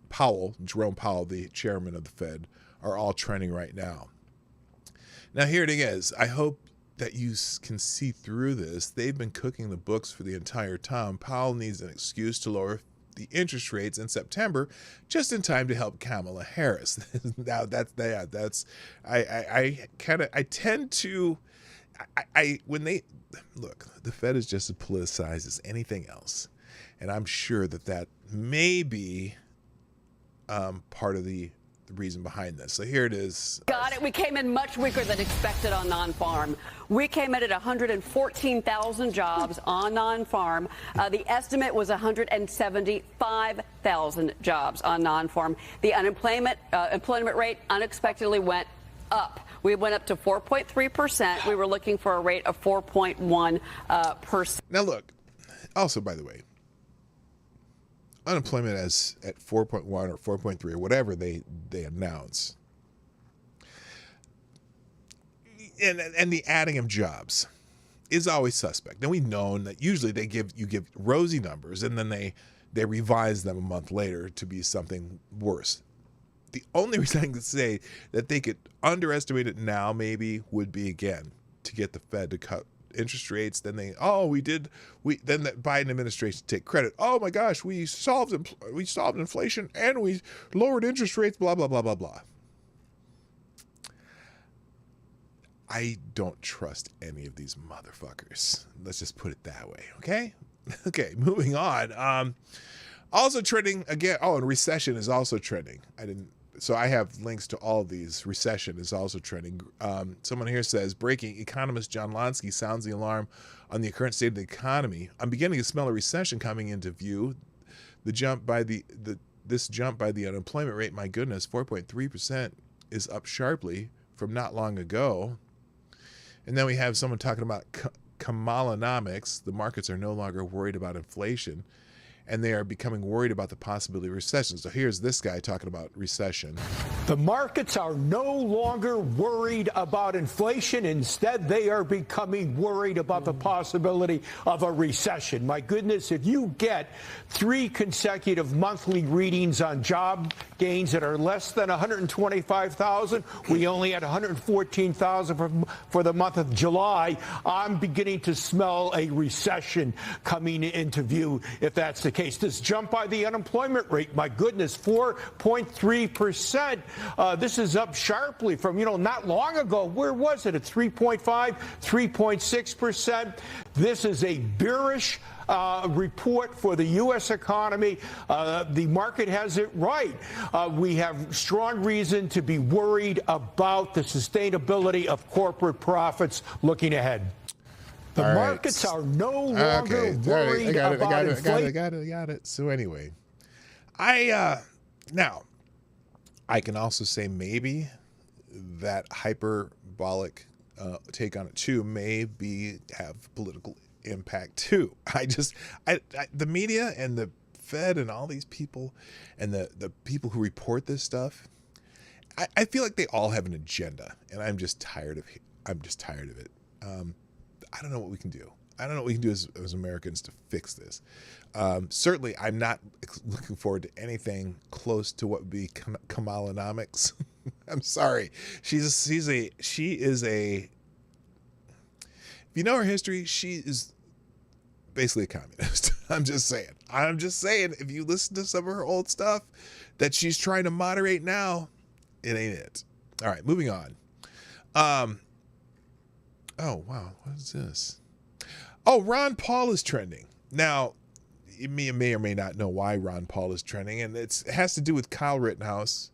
Powell, the chairman of the Fed, are all trending right now. Now here it is. I hope that you can see through this. They've been cooking the books for the entire time. Powell needs an excuse to lower the interest rates in September, just in time to help Kamala Harris. Now when they look, the Fed is just as politicized as anything else. And I'm sure that may be part of the reason behind this. So here it is. Got it. We came in much weaker than expected on non-farm. We came in at 114,000 jobs on non-farm. The estimate was 175,000 jobs on non-farm. The employment rate unexpectedly went up. We went up to 4.3%. We were looking for a rate of 4.1%. Now look, also, by the way, unemployment as at 4.1 or 4.3 or whatever they announce, and the adding of jobs is always suspect. Now we've known that usually you give rosy numbers and then they revise them a month later to be something worse. The only reason I can say that they could underestimate it now maybe would be, again, to get the Fed to cut interest rates. Then then the Biden administration take credit. Oh my gosh, we solved inflation and we lowered interest rates, blah, blah, blah, blah, blah. I don't trust any of these motherfuckers. Let's just put it that way, okay? Okay, moving on. Also trending again. Oh, and recession is also trending. So I have links to all of these. Recession is also trending. Someone here says, breaking, economist John Lonsky sounds the alarm on the current state of the economy. I'm beginning to smell a recession coming into view. This jump by the unemployment rate, my goodness, 4.3% is up sharply from not long ago. And then we have someone talking about Kamalanomics. The markets are no longer worried about inflation, and they are becoming worried about the possibility of recession. So here's this guy talking about recession. The markets are no longer worried about inflation. Instead, they are becoming worried about the possibility of a recession. My goodness, if you get 3 consecutive monthly readings on job gains that are less than 125,000, we only had 114,000 for the month of July, I'm beginning to smell a recession coming into view if that's the case. This jump by the unemployment rate, my goodness, 4.3%. This is up sharply from, not long ago. Where was it? At 3.5, 3.6%. This is a bearish report for the U.S. economy. The market has it right. We have strong reason to be worried about the sustainability of corporate profits looking ahead. The markets are no longer worried about inflation. I got it. So anyway, now I can also say maybe that hyperbolic take on it too may have political impact too. The media and the Fed and all these people and the people who report this stuff, I feel like they all have an agenda, and I'm just tired of it. I don't know what we can do. I don't know what we can do as Americans to fix this. Certainly, I'm not looking forward to anything close to what would be Kamalanomics. I'm sorry. She is a. If you know her history, she is basically a communist. I'm just saying. If you listen to some of her old stuff that she's trying to moderate now, it ain't it. All right, moving on. Oh, wow. What is this? Oh, Ron Paul is trending. Now, you may or may not know why Ron Paul is trending, and it has to do with Kyle Rittenhouse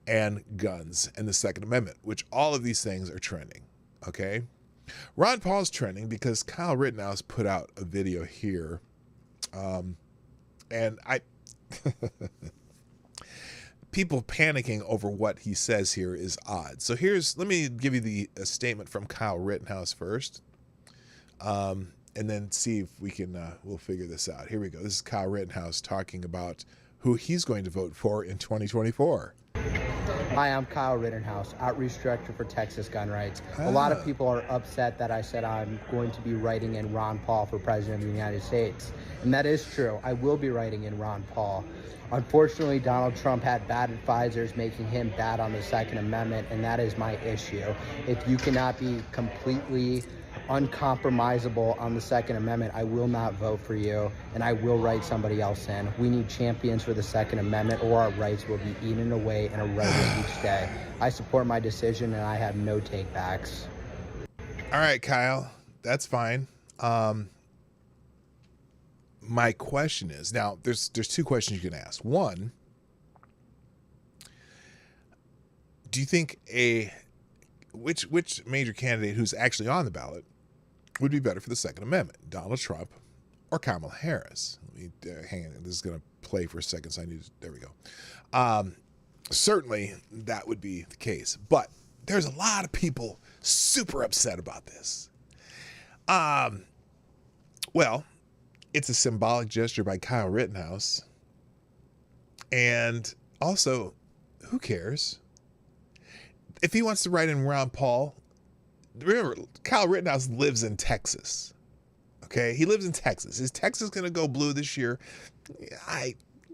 and guns and the Second Amendment, which all of these things are trending, okay? Ron Paul's trending because Kyle Rittenhouse put out a video here, and people panicking over what he says here is odd. So let me give you a statement from Kyle Rittenhouse first, and then see if we can, we'll figure this out. Here we go. This is Kyle Rittenhouse talking about who he's going to vote for in 2024. Hi, I'm Kyle Rittenhouse, Outreach Director for Texas Gun Rights. A lot of people are upset that I said I'm going to be writing in Ron Paul for President of the United States. And that is true. I will be writing in Ron Paul. Unfortunately, Donald Trump had bad advisors making him bad on the Second Amendment, and that is my issue. If you cannot be completely uncompromisable on the Second Amendment, I will not vote for you, and I will write somebody else in. We need champions for the Second Amendment, or our rights will be eaten away in a writing each day. I support my decision, and I have no takebacks. All right, Kyle, that's fine. My question is, now there's 2 questions you can ask. One, do you think which major candidate who's actually on the ballot would be better for the Second Amendment, Donald Trump or Kamala Harris? Let me hang on. This is going to play for a second, so there we go. Certainly that would be the case, but there's a lot of people super upset about this. Well, it's a symbolic gesture by Kyle Rittenhouse And also, who cares? If he wants to write in Ron Paul, remember, Kyle Rittenhouse lives in Texas. Okay, he lives in Texas. Is Texas going to go blue this year?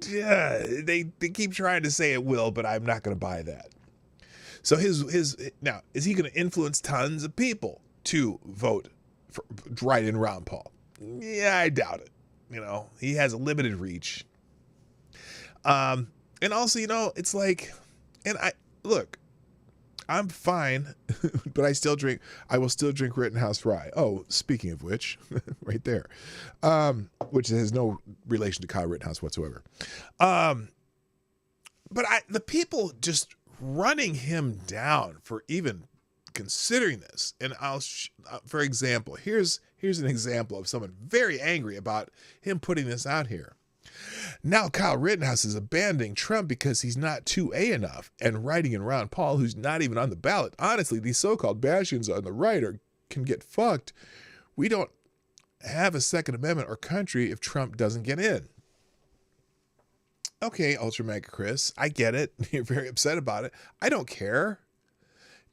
They keep trying to say it will, but I'm not going to buy that. So now, is he going to influence tons of people to vote for write in Ron Paul? Yeah, I doubt it. You know, he has a limited reach. And also, you know, it's like, and I'm fine, but I will still drink Rittenhouse Rye. Oh, speaking of which, right there, which has no relation to Kyle Rittenhouse whatsoever. But the people just running him down for even considering this. And for example, here's an example of someone very angry about him putting this out here. Now Kyle Rittenhouse is abandoning Trump because he's not 2A enough and writing in Ron Paul, who's not even on the ballot. Honestly, these so-called bastions on the right can get fucked. We don't have a Second Amendment or country if Trump doesn't get in. Okay, Ultra Mega Chris, I get it. You're very upset about it. I don't care.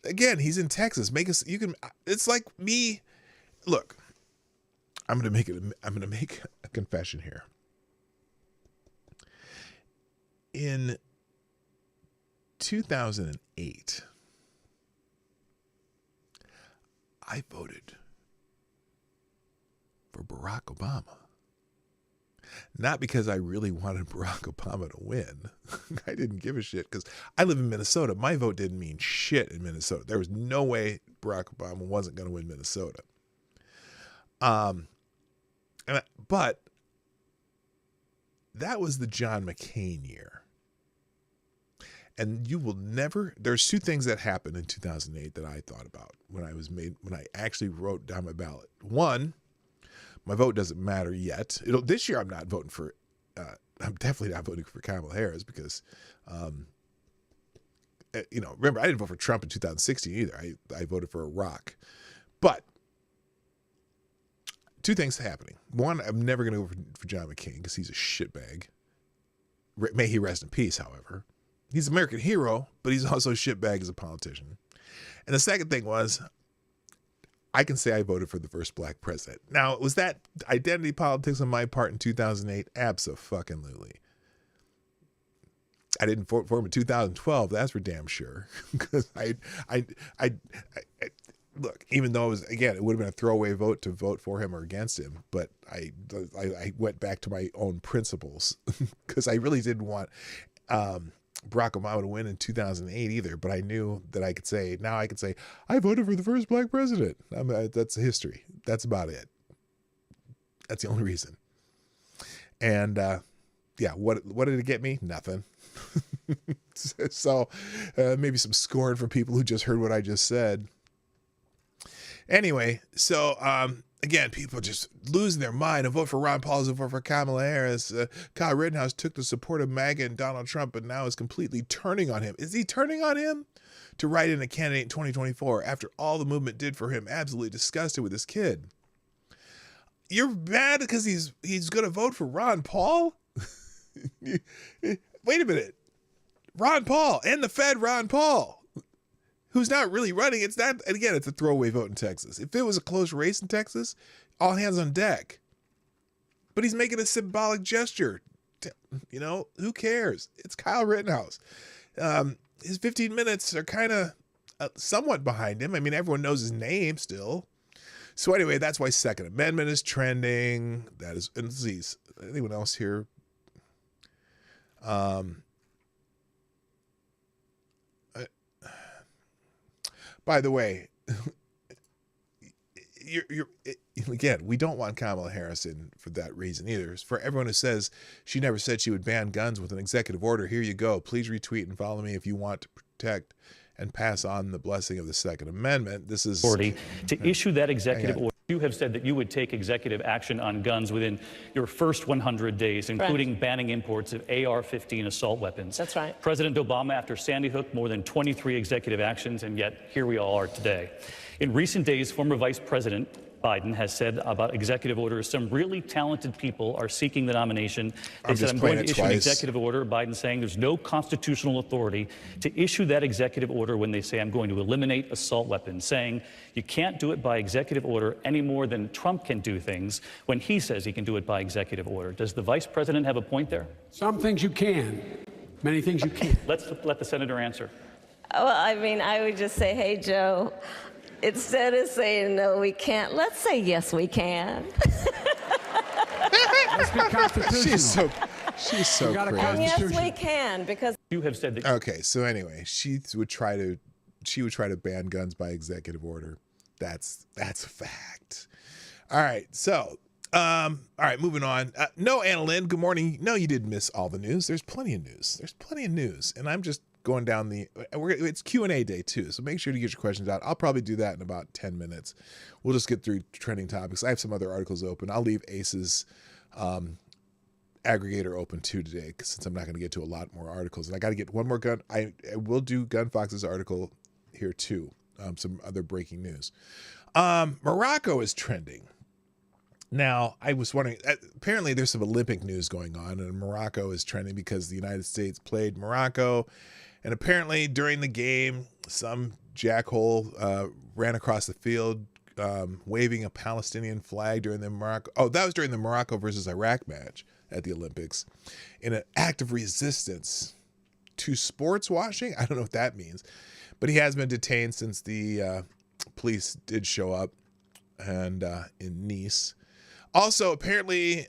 Again, he's in Texas. It's like me. Look, I'm going to make a confession here. In 2008, I voted for Barack Obama. Not because I really wanted Barack Obama to win. I didn't give a shit because I live in Minnesota. My vote didn't mean shit in Minnesota. There was no way Barack Obama wasn't going to win Minnesota. But that was the John McCain year. And you will never, there's two things that happened in 2008 that I thought about when I actually wrote down my ballot. One, my vote doesn't matter yet. This year I'm not voting for, I'm definitely not voting for Kamala Harris because, remember, I didn't vote for Trump in 2016 either. I voted for a rock. But two things happening. One, I'm never going to go for John McCain because he's a shitbag. May he rest in peace, however. He's an American hero, but he's also a shitbag as a politician. And the second thing was, I can say I voted for the first black president. Now, was that identity politics on my part in 2008? Abso-fucking-lutely. I didn't vote for him in 2012. That's for damn sure. Because look, even though it would have been a throwaway vote to vote for him or against him, but I went back to my own principles because I really didn't want Barack Obama to win in 2008 either. But I knew that I could say I voted for the first black president. That's history. That's about it. That's the only reason. And what did it get me? Nothing. So maybe some scorn from people who just heard what I just said. Anyway, so again, people just losing their mind. A vote for Ron Paul is a vote for Kamala Harris. Kyle Rittenhouse took the support of MAGA and Donald Trump, but now is completely turning on him. Is he turning on him to write in a candidate in 2024 after all the movement did for him? Absolutely disgusted with this kid. You're mad because he's going to vote for Ron Paul? Wait a minute. Ron Paul and the Fed Ron Paul, who's not really running. It's not, and again, it's a throwaway vote in Texas. If it was a close race in Texas, all hands on deck. But he's making a symbolic gesture. Who cares? It's Kyle Rittenhouse. His 15 minutes are kind of somewhat behind him. I mean, everyone knows his name still. So anyway, that's why Second Amendment is trending. That is, and let's see, anyone else here? By the way, again, we don't want Kamala Harris in for that reason either. For everyone who says she never said she would ban guns with an executive order, here you go. Please retweet and follow me if you want to protect and pass on the blessing of the Second Amendment. This is authority to issue that executive order. You have said that you would take executive action on guns within your first 100 days, including banning imports of AR-15 assault weapons. That's right. President Obama, after Sandy Hook, more than 23 executive actions, and yet here we all are today. In recent days, former Vice President Biden has said about executive orders. Some really talented people are seeking the nomination. They said, I'm going to issue an executive order. Biden saying there's no constitutional authority to issue that executive order when they say I'm going to eliminate assault weapons, saying you can't do it by executive order any more than Trump can do things when he says he can do it by executive order. Does the vice president have a point there? Some things you can, many things you can't. Let's let the senator answer. Well, I mean, I would just say, hey, Joe, instead of saying no, we can't, let's say yes, we can. Let's be constitutional. She's so crazy. Yes, we can, because You have said that. Okay, so anyway, she would try to ban guns by executive order. That's a fact. All right, so all right, moving on. No, Anna Lynn, good morning. No, you didn't miss all the news. There's plenty of news. And I'm just going down it's Q&A day too, so make sure to get your questions out. I'll probably do that in about 10 minutes. We'll just get through trending topics. I have some other articles open. I'll leave Ace's aggregator open too today, since I'm not going to get to a lot more articles. And I got to get one more gun. I will do Gun Fox's article here too. Some other breaking news. Morocco is trending. Now, I was wondering, apparently there's some Olympic news going on, and Morocco is trending because the United States played Morocco. And apparently during the game, some jackhole ran across the field waving a Palestinian flag during the Morocco versus Iraq match at the Olympics in an act of resistance to sports washing. I don't know what that means, but he has been detained since the police did show up and in Nice. Also, apparently,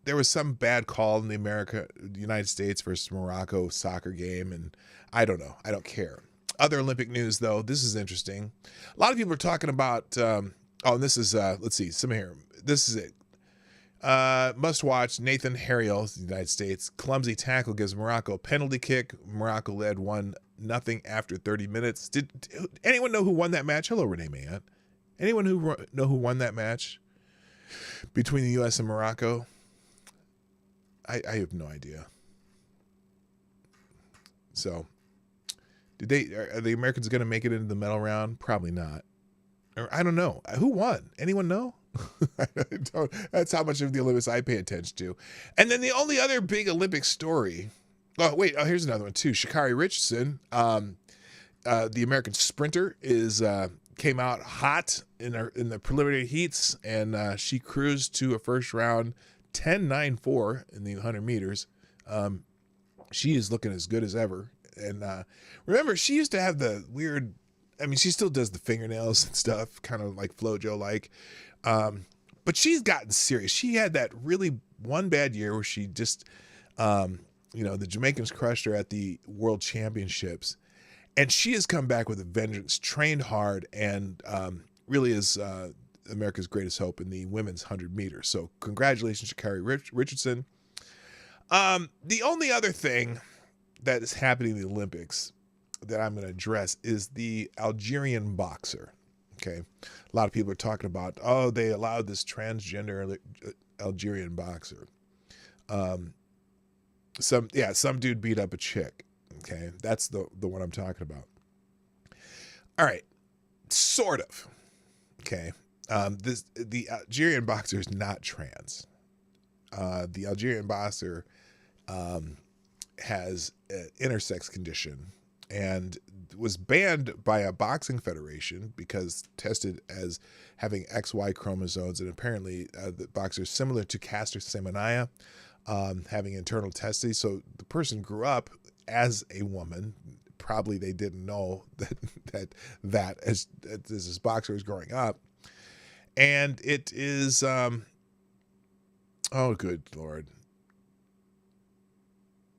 there was some bad call in the United States versus Morocco soccer game, and I don't know. I don't care. Other Olympic news, though, this is interesting. A lot of people are talking about, and this is, let's see, some here. This is it. Must watch. Nathan Harriel, the United States, clumsy tackle gives Morocco a penalty kick. Morocco led 1-0 after 30 minutes. Did anyone know who won that match? Hello, Renee Mann. Anyone know who won that match between the U.S. and Morocco? I have no idea. So, are the Americans going to make it into the medal round? Probably not. Or I don't know. Who won? Anyone know? I don't. That's how much of the Olympics I pay attention to. And then the only other big Olympic story. Oh wait. Oh, here's another one too. Sha'Carri Richardson, the American sprinter, came out hot in the preliminary heats, and she cruised to a first round 10.94 in the 100 meters. She is looking as good as ever. And remember, she used to have the weird, I mean, she still does the fingernails and stuff, kind of like FloJo-like. But she's gotten serious. She had that really one bad year where she just, the Jamaicans crushed her at the World Championships. And she has come back with a vengeance, trained hard, and really is America's greatest hope in the women's 100 meters. So congratulations, Sha'Carri Richardson. The only other thing that is happening in the Olympics that I'm going to address is the Algerian boxer. Okay. A lot of people are talking about, they allowed this transgender Algerian boxer. Some dude beat up a chick. Okay. That's the one I'm talking about. All right. Sort of. Okay. The Algerian boxer is not trans. The Algerian boxer has an intersex condition and was banned by a boxing federation because tested as having XY chromosomes, and apparently the boxer is similar to Caster Semenya, having internal testes. So the person grew up as a woman. Probably they didn't know that as this boxer was growing up, and it is oh good Lord.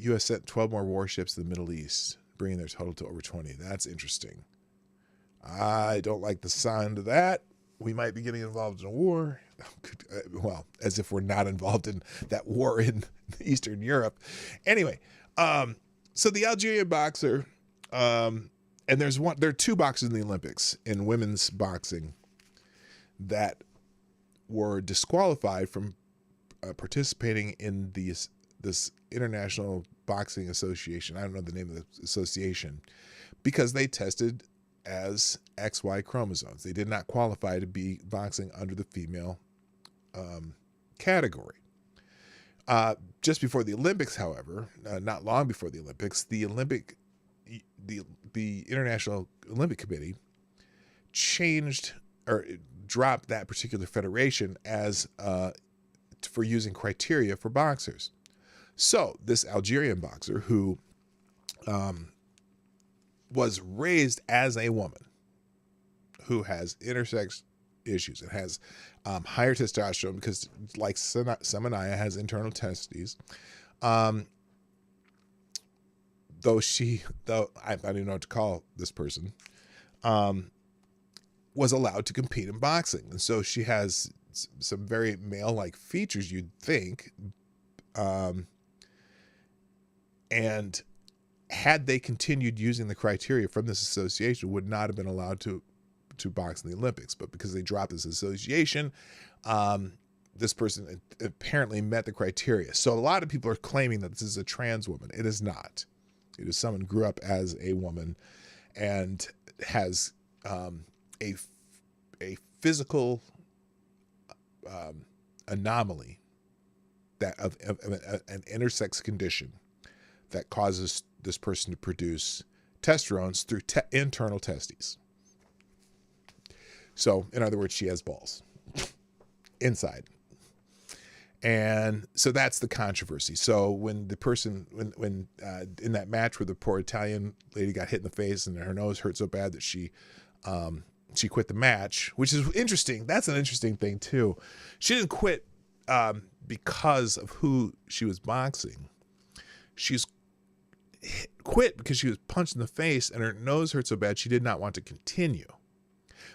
U.S. sent 12 more warships to the Middle East, bringing their total to over 20. That's interesting. I don't like the sound of that. We might be getting involved in a war. Well, as if we're not involved in that war in Eastern Europe. Anyway, so the Algerian boxer, and there are two boxers in the Olympics in women's boxing that were disqualified from participating in this International Boxing Association. I don't know the name of the association, because they tested as XY chromosomes. They did not qualify to be boxing under the female category. Just before the Olympics, however, not long before the Olympics, the International Olympic Committee changed or dropped that particular federation as for using criteria for boxers. So this Algerian boxer who was raised as a woman, who has intersex issues and has higher testosterone because, like Semenaya, has internal testes. Though I don't even know what to call this person, was allowed to compete in boxing. And so she has some very male-like features, you'd think. And had they continued using the criteria from this association, would not have been allowed to box in the Olympics. But because they dropped this association, this person apparently met the criteria. So a lot of people are claiming that this is a trans woman. It is not. It is someone who grew up as a woman and has a physical anomaly that of an intersex condition that causes this person to produce testosterone through internal testes. So, in other words, she has balls inside. And so that's the controversy. So when the person, when in that match where the poor Italian lady got hit in the face and her nose hurt so bad that she quit the match, which is interesting. That's an interesting thing too. She didn't quit because of who she was boxing. She's quit because she was punched in the face and her nose hurt so bad she did not want to continue.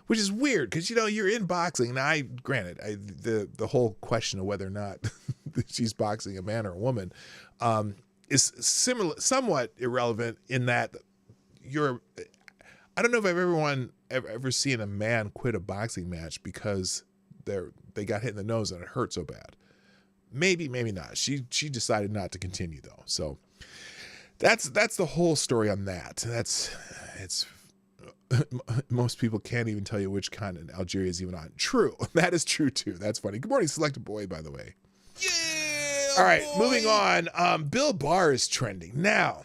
Which is weird because, you know, you're in boxing. Now, the whole question of whether or not she's boxing a man or a woman is somewhat irrelevant in that I don't know if I've ever seen a man quit a boxing match because they got hit in the nose and it hurt so bad. Maybe not. She decided not to continue though. So that's the whole story on that. It's most people can't even tell you which continent Algeria is even on. True. That is true too. That's funny. Good morning, Selected Boy, by the way. Yeah. All right, boy. Moving on. Bill Barr is trending. Now,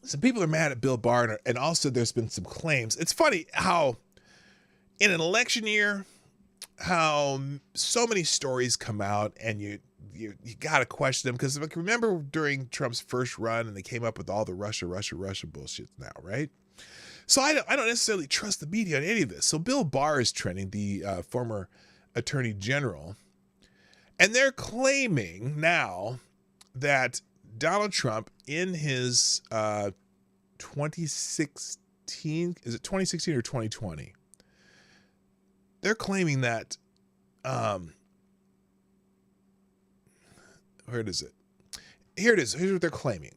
some people are mad at Bill Barr, and also there's been some claims. It's funny how in an election year, how so many stories come out and you got to question them. Because like, remember during Trump's first run and they came up with all the Russia bullshit now, right? So I don't necessarily trust the media on any of this. So Bill Barr is trending, the former attorney general, and they're claiming now that Donald Trump in his 2016, is it 2016 or 2020? They're claiming that, where is it? Here it is. Here's what they're claiming.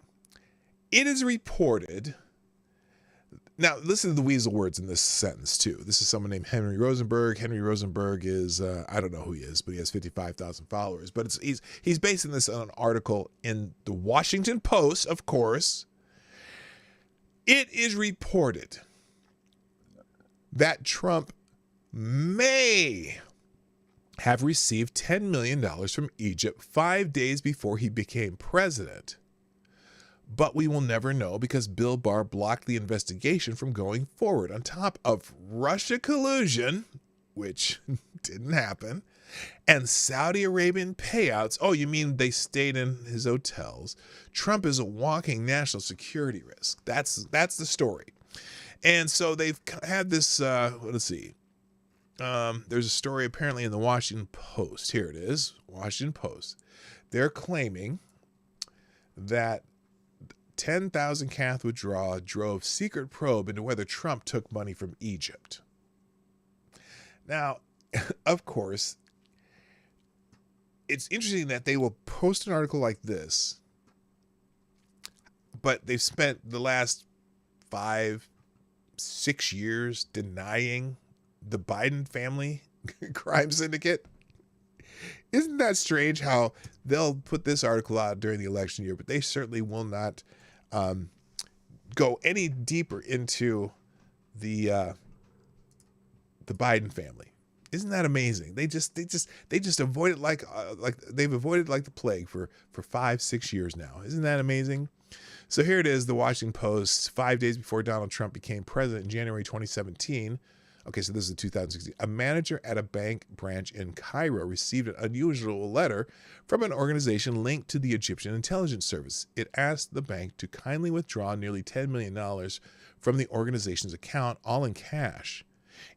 It is reported. Now, listen to the weasel words in this sentence, too. This is someone named Henry Rosenberg. Henry Rosenberg is, I don't know who he is, but he has 55,000 followers. But he's basing this on an article in the Washington Post, of course. It is reported that Trump may have received $10 million from Egypt 5 days before he became president. But we will never know because Bill Barr blocked the investigation from going forward. On top of Russia collusion, which didn't happen, and Saudi Arabian payouts. Oh, you mean they stayed in his hotels? Trump is a walking national security risk. That's the story. And so they've had this, let's see. There's a story apparently in the Washington Post. Here it is, Washington Post. They're claiming that 10,000 cash withdrawal drove secret probe into whether Trump took money from Egypt. Now, of course, it's interesting that they will post an article like this, but they've spent the last 5-6 years denying the Biden family crime syndicate. Isn't that strange how they'll put this article out during the election year, but they certainly will not go any deeper into the Biden family. Isn't that amazing? They just avoid it like they've avoided like the plague for 5-6 years now. Isn't that amazing? So here it is, the Washington Post, 5 days before Donald Trump became president in January 2017. Okay, so this is 2016. A manager at a bank branch in Cairo received an unusual letter from an organization linked to the Egyptian intelligence service. It asked the bank to kindly withdraw nearly $10 million from the organization's account, all in cash.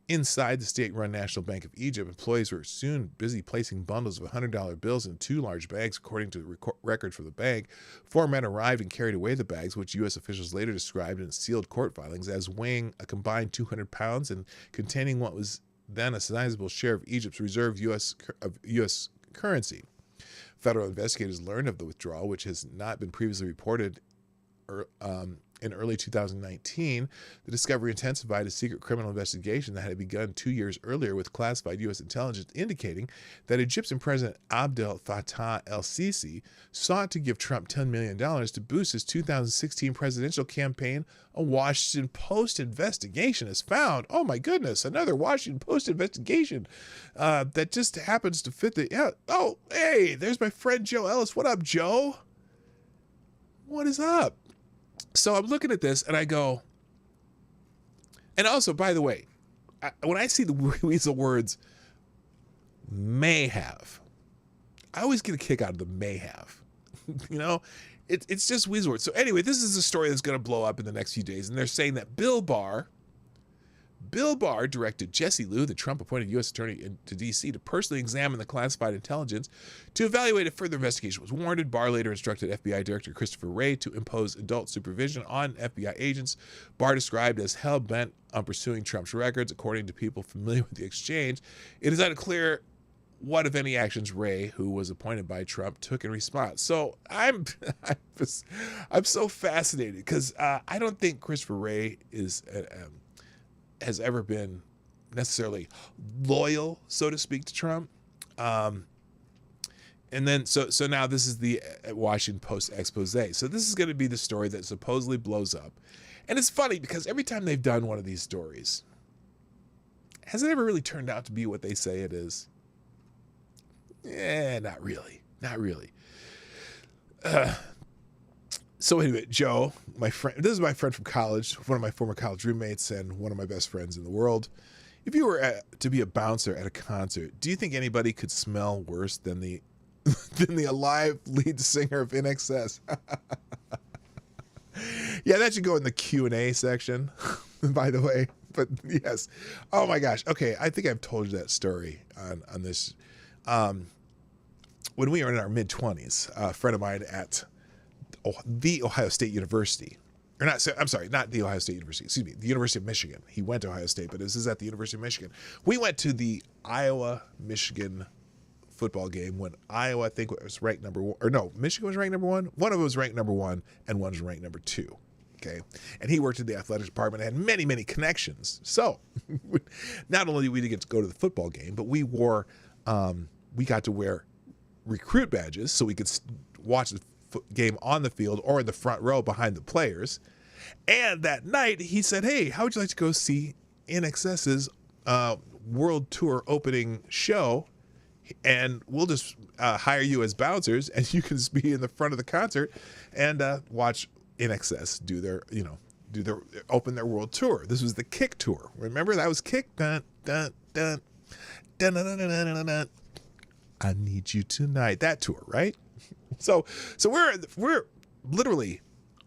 Inside the state-run National Bank of Egypt, employees were soon busy placing bundles of $100 bills in 2 large bags, according to the records from the bank. 4 men arrived and carried away the bags, which U.S. officials later described in sealed court filings as weighing a combined 200 pounds and containing what was then a sizable share of Egypt's reserve U.S. currency. Federal investigators learned of the withdrawal, which has not been previously reported in early 2019. The discovery intensified a secret criminal investigation that had begun 2 years earlier with classified U.S. intelligence indicating that Egyptian President Abdel Fattah el-Sisi sought to give Trump $10 million to boost his 2016 presidential campaign. A Washington Post investigation has found, oh my goodness, another Washington Post investigation that just happens to fit the, oh, hey, there's my friend Joe Ellis. What up, Joe? What is up? So I'm looking at this and I go, and also, by the way, when I see the weasel words may have, I always get a kick out of the may have. You know, it's just weasel words. So anyway, this is a story that's going to blow up in the next few days. And they're saying that Bill Barr directed Jesse Liu, the Trump-appointed U.S. attorney to D.C., to personally examine the classified intelligence to evaluate if further investigation was warranted. Barr later instructed FBI Director Christopher Wray to impose adult supervision on FBI agents. Barr described as hell-bent on pursuing Trump's records. According to people familiar with the exchange, it is unclear what, if any, actions Wray, who was appointed by Trump, took in response. So I'm so fascinated because I don't think Christopher Wray has ever been necessarily loyal, so to speak, to Trump. And then, so now this is the Washington Post expose. So this is going to be the story that supposedly blows up. And it's funny because every time they've done one of these stories, has it ever really turned out to be what they say it is? Not really. Not really. So anyway, Joe, my friend, this is my friend from college, one of my former college roommates and one of my best friends in the world. If you were to be a bouncer at a concert, do you think anybody could smell worse than the alive lead singer of INXS? Yeah, that should go in the Q&A section, by the way. But yes. Oh my gosh. Okay, I think I've told you that story on this. When we were in our mid-20s, a friend of mine at the Ohio State University, or not, I'm sorry, not the Ohio State University, excuse me, the University of Michigan. He went to Ohio State, but this is at the University of Michigan. We went to the Iowa-Michigan football game when Iowa, I think, was ranked number 1, or no, Michigan was ranked number 1. One of them was ranked number 1, and one was ranked number 2. Okay, and he worked in the athletics department and had many, many connections. So not only did we get to go to the football game, but we got to wear recruit badges so we could watch the game on the field or in the front row behind the players. And that night he said, hey, how would you like to go see INXS's world tour opening show? And we'll just hire you as bouncers and you can just be in the front of the concert and watch INXS open their world tour. This was the Kick tour. Remember, that was Kick. Dun, dun, dun, dun, dun, dun, dun, dun, dun. I need you tonight. That tour, right? So we're literally,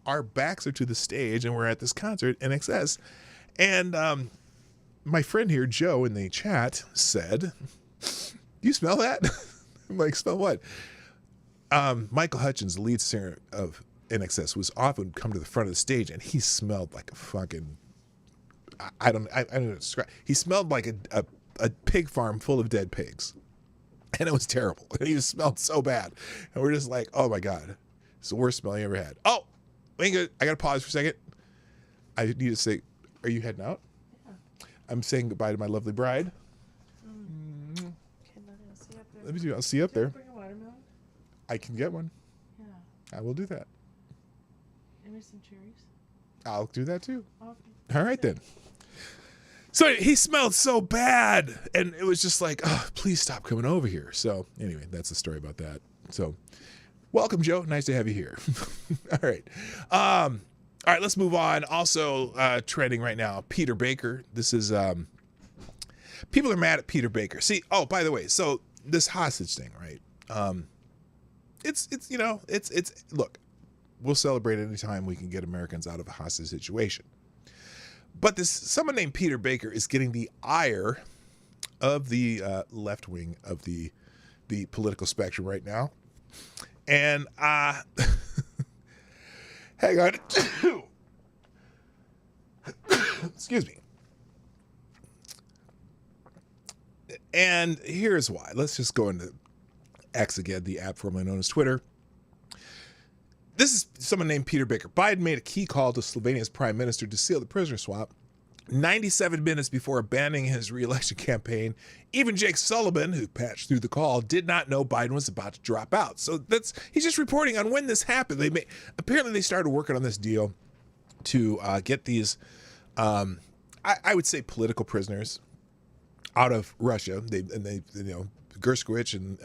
our backs are to the stage and we're at this concert, INXS. And my friend here, Joe, in the chat said, you smell that? I'm like, smell what? Michael Hutchins, the lead singer of INXS, was often come to the front of the stage and he smelled like a fucking, I don't know, describe. He smelled like a pig farm full of dead pigs. And it was terrible. And he smelled so bad. And we're just like, oh my God. It's the worst smell you ever had. Oh, I got to pause for a second. I need to say, are you heading out? Yeah. I'm saying goodbye to my lovely bride. Okay, I'll see you up there. Let me see. I'll see you up there. Bring a watermelon? I can get one. Yeah. I will do that. And with some cherries? I'll do that too. Okay. All right then. So he smelled so bad, and it was just like, oh, please stop coming over here. So anyway, that's the story about that. So welcome, Joe. Nice to have you here. All right. All right, let's move on. Also trending right now, Peter Baker. This is, people are mad at Peter Baker. See, oh, by the way, so this hostage thing, right? It's look, we'll celebrate any time we can get Americans out of a hostage situation. But someone named Peter Baker is getting the ire of the left wing of the political spectrum right now. And hang on. Excuse me. And here's why. Let's just go into X again, the app formerly known as Twitter. This is someone named Peter Baker. Biden made a key call to Slovenia's prime minister to seal the prisoner swap 97 minutes before abandoning his re-election campaign. Even Jake Sullivan, who patched through the call, did not know Biden was about to drop out. So he's just reporting on when this happened. Apparently they started working on this deal to get these, I would say, political prisoners out of Russia. They Gershkovich and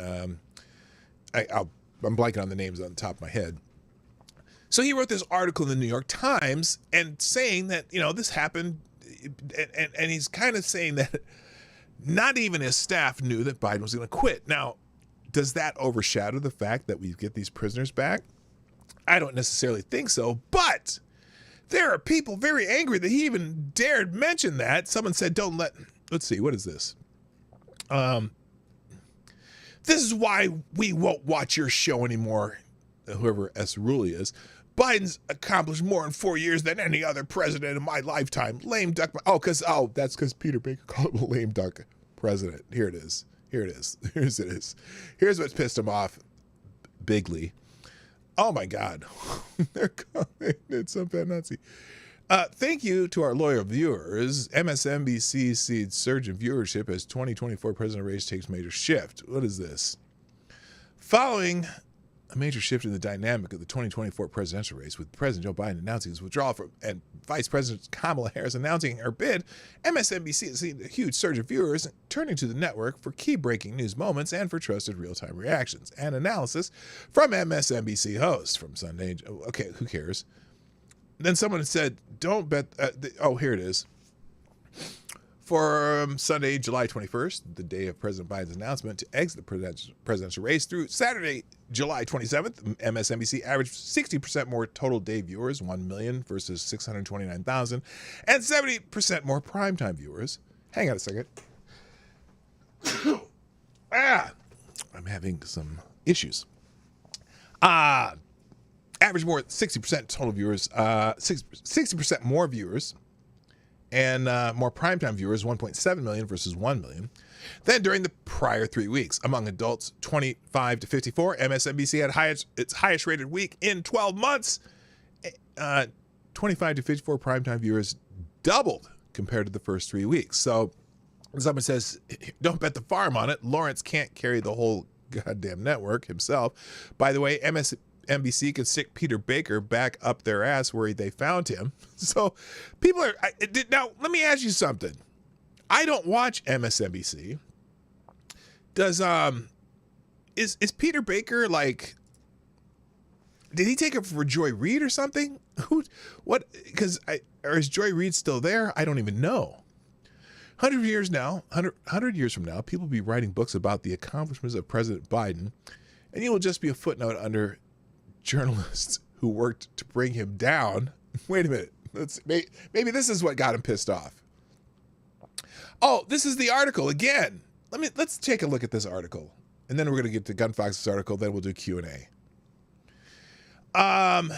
I'm blanking on the names on the top of my head. So he wrote this article in the New York Times and saying that, this happened, and he's kind of saying that not even his staff knew that Biden was going to quit. Now, does that overshadow the fact that we get these prisoners back? I don't necessarily think so, but there are people very angry that he even dared mention that. Someone said, let's see, what is this? This is why we won't watch your show anymore, whoever S. Ruley is. Biden's accomplished more in 4 years than any other president in my lifetime. Lame duck. That's because Peter Baker called him a lame duck president. Here it is. Here's what's pissed him off bigly. Oh my God. They're calling it some bad Nazi. Thank you to our loyal viewers. MSNBC sees surge in viewership as 2024 presidential race takes major shift. What is this? Following a major shift in the dynamic of the 2024 presidential race, with President Joe Biden announcing his withdrawal and Vice President Kamala Harris announcing her bid, MSNBC has seen a huge surge of viewers turning to the network for key breaking news moments and for trusted real-time reactions and analysis from MSNBC hosts from Sunday. Okay, who cares? Then someone said, don't bet. Here it is. For Sunday, July 21st, the day of President Biden's announcement to exit the presidential race, through Saturday, July 27th, MSNBC averaged 60% more total day viewers, 1 million versus 629,000, and 70% more primetime viewers. Hang on a second. I'm having some issues. Average more 60% total viewers, 60% more viewers, and more primetime viewers, 1.7 million versus 1 million, than during the prior 3 weeks. Among adults 25 to 54, MSNBC had its highest rated week in 12 months. 25 to 54 primetime viewers doubled compared to the first 3 weeks. So someone says, don't bet the farm on it. Lawrence can't carry the whole goddamn network himself. By the way, MSNBC can stick Peter Baker back up their ass where they found him. So people are, now let me ask you something. I don't watch MSNBC. Is Peter Baker like, did he take it for Joy Reid or something? Because is Joy Reid still there? I don't even know. 100 years from now, people will be writing books about the accomplishments of President Biden, and he will just be a footnote under journalists who worked to bring him down. Wait a minute. Maybe this is what got him pissed off. Oh, this is the article again. Let's take a look at this article, and then we're going to get to Gunfox's article. Then we'll do Q&A. Hang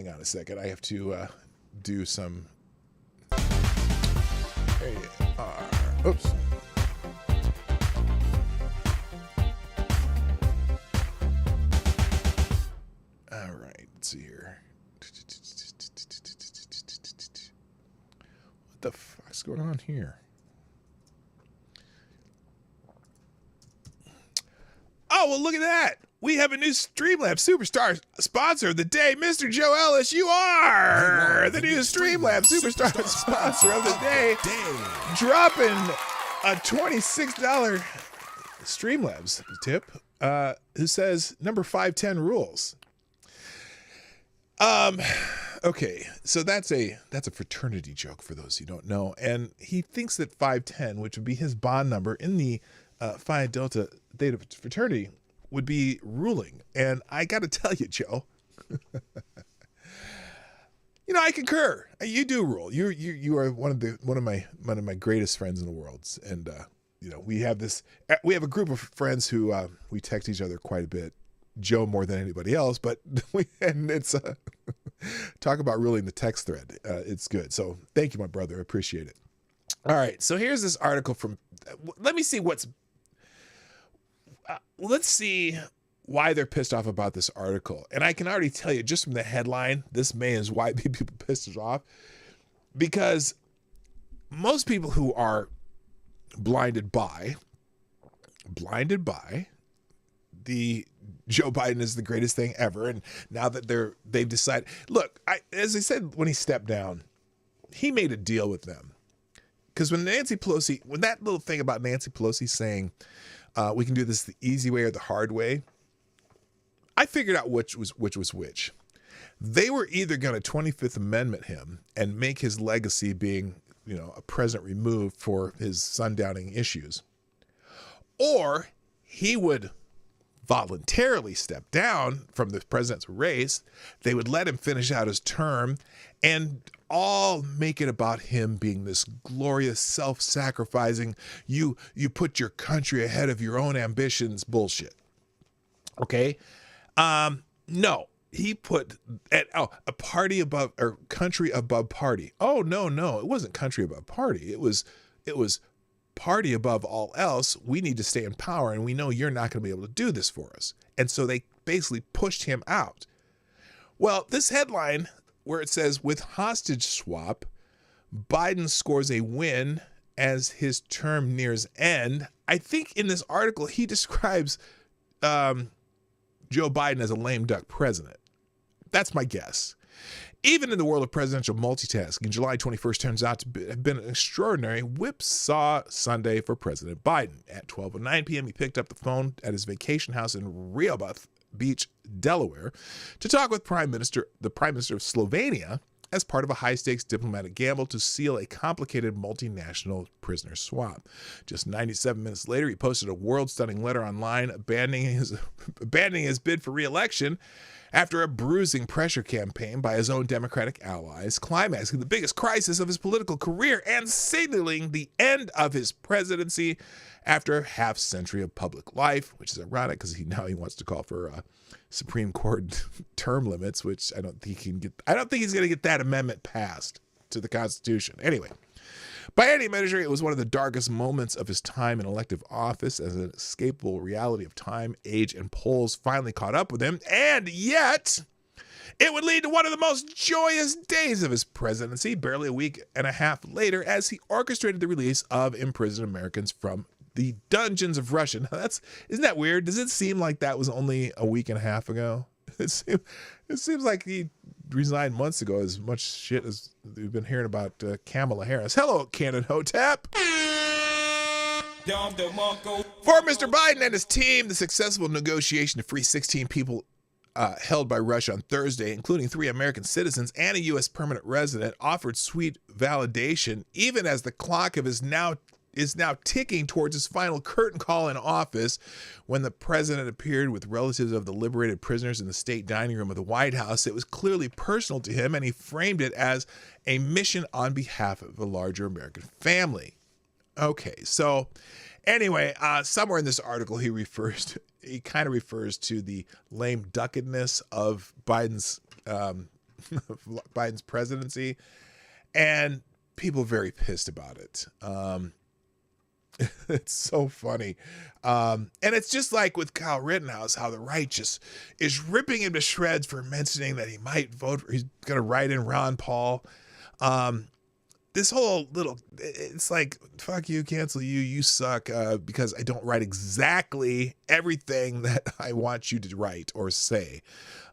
on a second. I have to do some. There you are. Oops. All right. Let's see here. What the fuck's going on here? Oh, well, look at that. we have a new Streamlabs Superstar sponsor of the day. Mr. Joe Ellis, you are the new Streamlabs Superstar sponsor of the day. Dropping a $26 Streamlabs tip, who says number 510 rules. Okay, so that's a fraternity joke for those who don't know, and he thinks that 510, which would be his bond number in the Phi Delta Theta fraternity, would be ruling. And I got to tell you, Joe, I concur. You do rule. You are one of my greatest friends in the world, and we have a group of friends who we text each other quite a bit. Joe more than anybody else, but it's talk about ruling the text thread. It's good. So thank you, my brother. I appreciate it. All right. So here's this article from. Let's see why they're pissed off about this article. And I can already tell you just from the headline, this may is why people pissed off, because most people who are blinded by the Joe Biden is the greatest thing ever. And now that they've decided, look, as I said, when he stepped down, he made a deal with them. Because when that little thing about Nancy Pelosi saying, we can do this the easy way or the hard way, I figured out which was which. They were either going to 25th Amendment him and make his legacy being, a president removed for his sundowning issues, or he would voluntarily step down from the president's race. They would let him finish out his term and all make it about him being this glorious, self-sacrificing, you put your country ahead of your own ambitions bullshit. Okay? No, he put a party above, or country above party. Oh, no, it wasn't country above party. It was party above all else. We need to stay in power, and we know you're not going to be able to do this for us. And so they basically pushed him out. Well, this headline where it says, with hostage swap, Biden scores a win as his term nears end. I think in this article, he describes Joe Biden as a lame duck president. That's my guess. Even in the world of presidential multitasking, July 21st turns out to have been an extraordinary whipsaw Sunday for President Biden. At 12:09 p.m., he picked up the phone at his vacation house in Rehoboth Beach, Delaware, to talk with the Prime Minister of Slovenia as part of a high-stakes diplomatic gamble to seal a complicated multinational prisoner swap. Just 97 minutes later, he posted a world-stunning letter online abandoning his bid for re-election after a bruising pressure campaign by his own Democratic allies, climaxing the biggest crisis of his political career and signaling the end of his presidency after a half-century of public life, which is ironic because he wants to call for Supreme Court term limits, which I don't think he's going to get that amendment passed to the Constitution. Anyway, by any measure, it was one of the darkest moments of his time in elective office, as an inescapable reality of time, age, and polls finally caught up with him. And yet, it would lead to one of the most joyous days of his presidency, barely a week and a half later, as he orchestrated the release of imprisoned Americans from the dungeons of Russia. Now isn't that weird? Does it seem like that was only a week and a half ago? It seems like he resigned months ago, as much shit as we've been hearing about Kamala Harris. Hello, Cannon Hotep. For Mr. Biden and his team, the successful negotiation to free 16 people held by Russia on Thursday, including 3 American citizens and a U.S. permanent resident, offered sweet validation, even as the clock of is now ticking towards his final curtain call in office, when the president appeared with relatives of the liberated prisoners in the state dining room of the White House. It was clearly personal to him, and he framed it as a mission on behalf of a larger American family. Okay, so anyway, somewhere in this article, he kind of refers to the lame duckedness of Biden's presidency, and people are very pissed about it. It's so funny. And it's just like with Kyle Rittenhouse, how the right just is ripping him to shreds for mentioning that he might vote for, he's going to write in Ron Paul. this whole little, it's like, fuck you, cancel you, you suck, because I don't write exactly everything that I want you to write or say.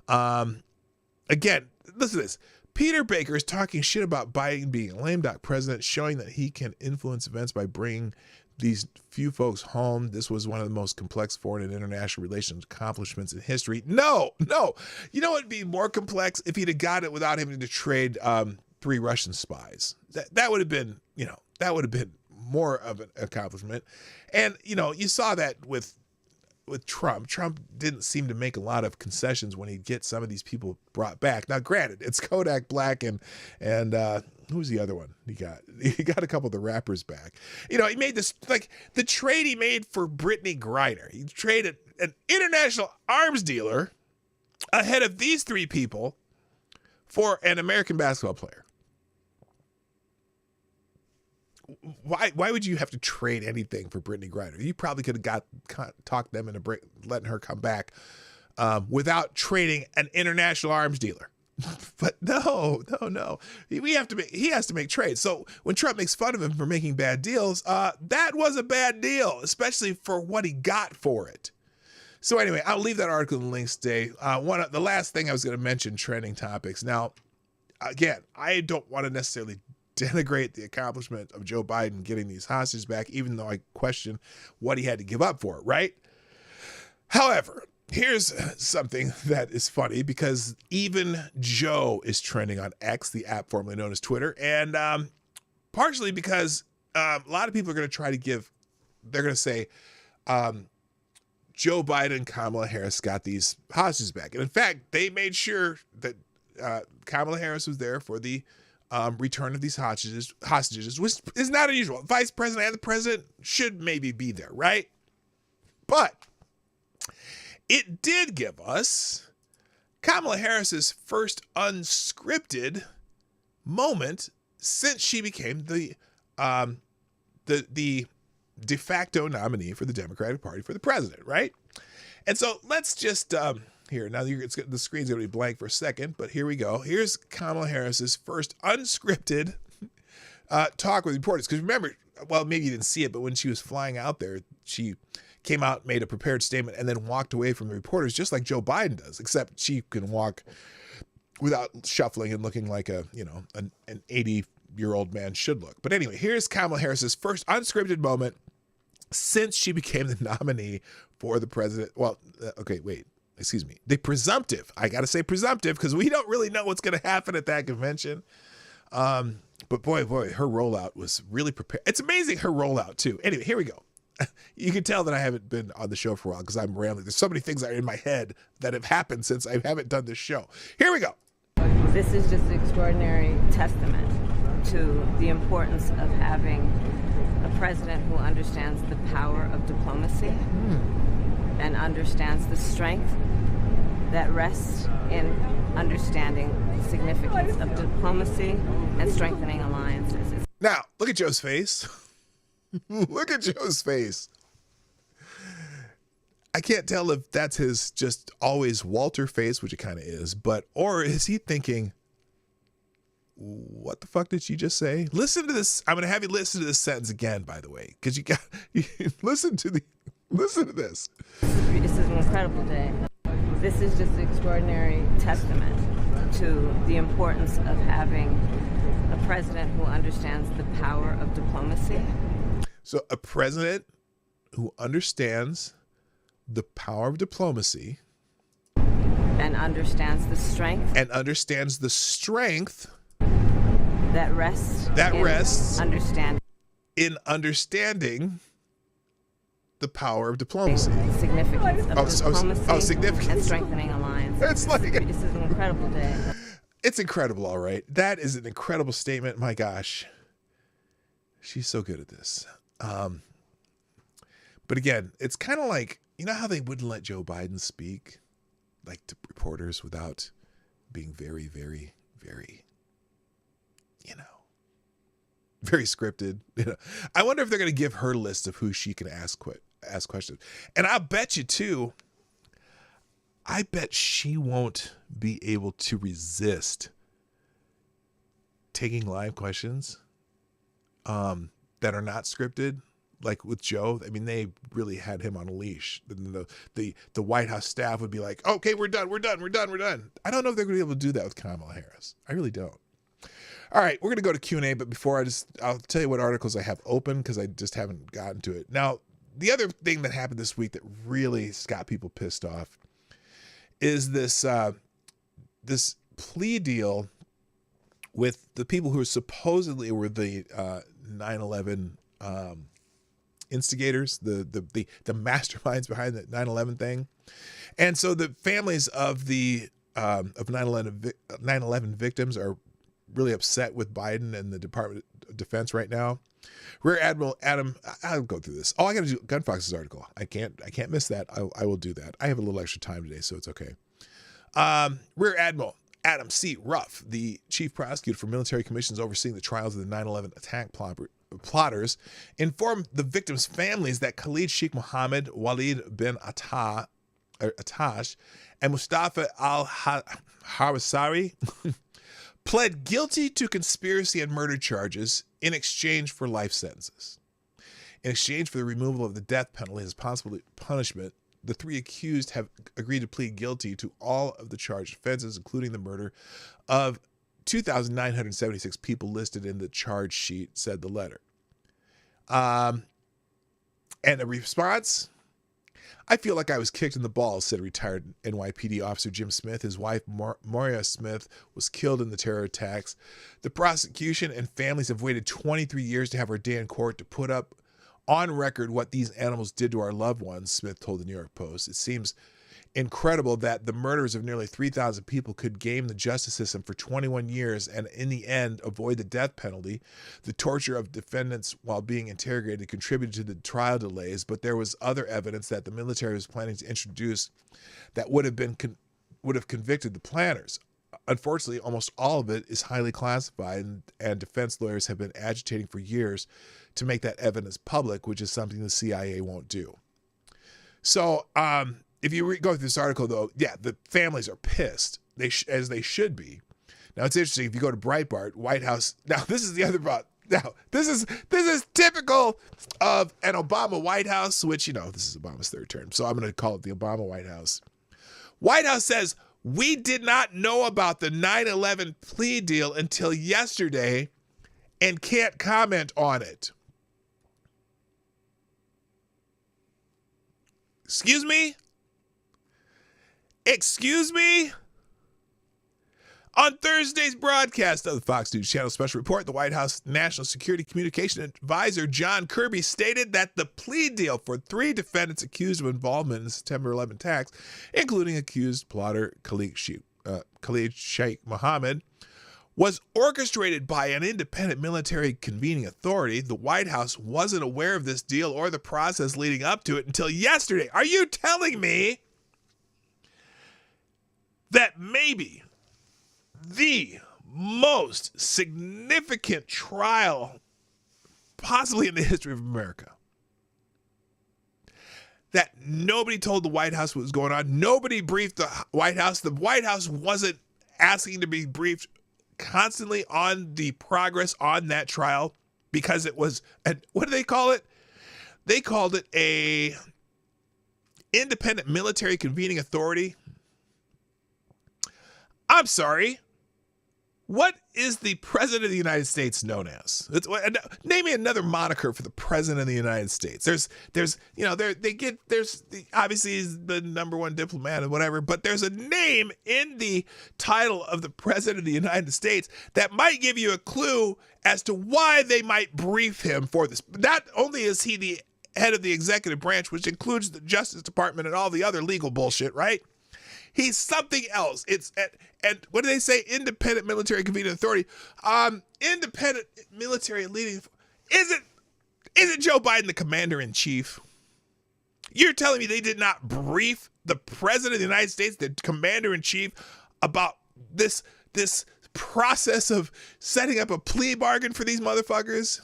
Again, listen to this. Peter Baker is talking shit about Biden being a lame duck president, showing that he can influence events by bringing these few folks home. This was one of the most complex foreign and international relations accomplishments in history. No. You know what would be more complex? If he'd have got it without having to trade 3 Russian spies. That would have been, that would have been more of an accomplishment. And, you saw that with Trump. Trump didn't seem to make a lot of concessions when he'd get some of these people brought back. Now, granted, it's Kodak Black and who's the other one he got? He got a couple of the rappers back. He made this, like, the trade he made for Brittany Griner. He traded an international arms dealer ahead of these 3 people for an American basketball player. Why would you have to trade anything for Brittany Griner? You probably could have talked them into letting her come back without trading an international arms dealer. But no. He has to make trades. So when Trump makes fun of him for making bad deals, that was a bad deal, especially for what he got for it. So anyway, I'll leave that article in the links today. The last thing I was going to mention, trending topics. Now, again, I don't want to necessarily denigrate the accomplishment of Joe Biden getting these hostages back, even though I question what he had to give up for it, right? However, here's something that is funny, because even Joe is trending on X, the app formerly known as Twitter, and partially because a lot of people are going to try to they're going to say Joe Biden and Kamala Harris got these hostages back. And in fact, they made sure that Kamala Harris was there for the return of these hostages, which is not unusual. Vice president and the president should maybe be there, right? But it did give us Kamala Harris's first unscripted moment since she became the de facto nominee for the Democratic Party for the president, right? And so let's just here, now the screen's going to be blank for a second, but here we go. Here's Kamala Harris's first unscripted talk with reporters. Because remember, well, maybe you didn't see it, but when she was flying out there, she came out, made a prepared statement, and then walked away from the reporters, just like Joe Biden does, except she can walk without shuffling and looking like an 80-year-old man should look. But anyway, here's Kamala Harris's first unscripted moment since she became the nominee for the president. Well, excuse me, the presumptive. I got to say presumptive because we don't really know what's going to happen at that convention. But boy, her rollout was really prepared. It's amazing, her rollout too. Anyway, here we go. You can tell that I haven't been on the show for a while because I'm rambling. There's so many things that are in my head that have happened since I haven't done this show. Here we go. This is just an extraordinary testament to the importance of having a president who understands the power of diplomacy and understands the strength that rests in understanding the significance of diplomacy and strengthening alliances. Now, look at Joe's face. Look at Joe's face. I can't tell if that's his just always Walter face, which it kind of is, or is he thinking, what the fuck did she just say? Listen to this. I'm going to have you listen to this sentence again, by the way, because you listen to this. This is an incredible day. This is just an extraordinary testament to the importance of having a president who understands the power of diplomacy. So a president who understands the power of diplomacy and understands the strength that rests in understanding the power of diplomacy. Significance of diplomacy significance. And strengthening alliances. This is an incredible day. It's incredible, all right. That is an incredible statement. My gosh. She's so good at this. But again, it's kind of like, you know how they wouldn't let Joe Biden speak like to reporters without being very, very, very, very scripted. I wonder if they're going to give her a list of who she can ask questions. And I'll bet you too, I bet she won't be able to resist taking live questions that are not scripted, like with Joe. I mean, they really had him on a leash. The White House staff would be like, okay, we're done. I don't know if they're going to be able to do that with Kamala Harris. I really don't. All right, we're going to go to Q&A, but before I'll tell you what articles I have open because I just haven't gotten to it. Now, the other thing that happened this week that really got people pissed off is this this plea deal with the people who supposedly were the 9/11 instigators, the masterminds behind the 9/11 thing. And so the families of the of 9/11 victims are really upset with Biden and the Department of Defense right now. Rear Admiral Adam, I'll go through this. Oh, I got to do Gunfox's article. I can't miss that. I will do that. I have a little extra time today, so it's okay. Rear Admiral Adam C. Ruff, the chief prosecutor for military commissions overseeing the trials of the 9/11 attack plotters, informed the victims' families that Khalid Sheikh Mohammed, Walid bin Attash, and Mustafa al-Hawasari pled guilty to conspiracy and murder charges in exchange for life sentences. In exchange for the removal of the death penalty as possible punishment, the three accused have agreed to plead guilty to all of the charged offenses, including the murder of 2,976 people listed in the charge sheet, said the letter. And the response? I feel like I was kicked in the balls, said retired NYPD officer Jim Smith. His wife, Moria Smith, was killed in the terror attacks. The prosecution and families have waited 23 years to have her day in court to put up on record what these animals did to our loved ones, Smith told the New York Post. It seems incredible that the murders of nearly 3,000 people could game the justice system for 21 years and in the end avoid the death penalty. The torture of defendants while being interrogated contributed to the trial delays, but there was other evidence that the military was planning to introduce that would have convicted the planners. Unfortunately, almost all of it is highly classified, and defense lawyers have been agitating for years to make that evidence public, which is something the CIA won't do. So, if you go through this article, though, yeah, the families are pissed, as they should be. Now, it's interesting. If you go to Breitbart, White House. Now, this is the other part. Now, this is typical of an Obama White House, which, this is Obama's third term. So I'm going to call it the Obama White House. White House says, we did not know about the 9/11 plea deal until yesterday and can't comment on it. Excuse me? Excuse me? On Thursday's broadcast of the Fox News Channel Special Report, the White House National Security Communication Advisor John Kirby stated that the plea deal for three defendants accused of involvement in the September 11 attacks, including accused plotter Khalid Sheikh Mohammed, was orchestrated by an independent military convening authority. The White House wasn't aware of this deal or the process leading up to it until yesterday. Are you telling me that maybe the most significant trial possibly in the history of America, that nobody told the White House what was going on? Nobody briefed the White House. The White House wasn't asking to be briefed constantly on the progress on that trial because it was, what do they call it? They called it a independent military convening authority. I'm sorry. What is the President of the United States known as? Name me another moniker for the President of the United States. There's obviously he's the number one diplomat and whatever, but there's a name in the title of the President of the United States that might give you a clue as to why they might brief him for this. Not only is he the head of the executive branch, which includes the Justice Department and all the other legal bullshit, right? He's something else. It's and what do they say? Independent military convening authority. Independent military leading. Isn't Joe Biden the commander in chief? You're telling me they did not brief the President of the United States, the commander in chief, about this process of setting up a plea bargain for these motherfuckers?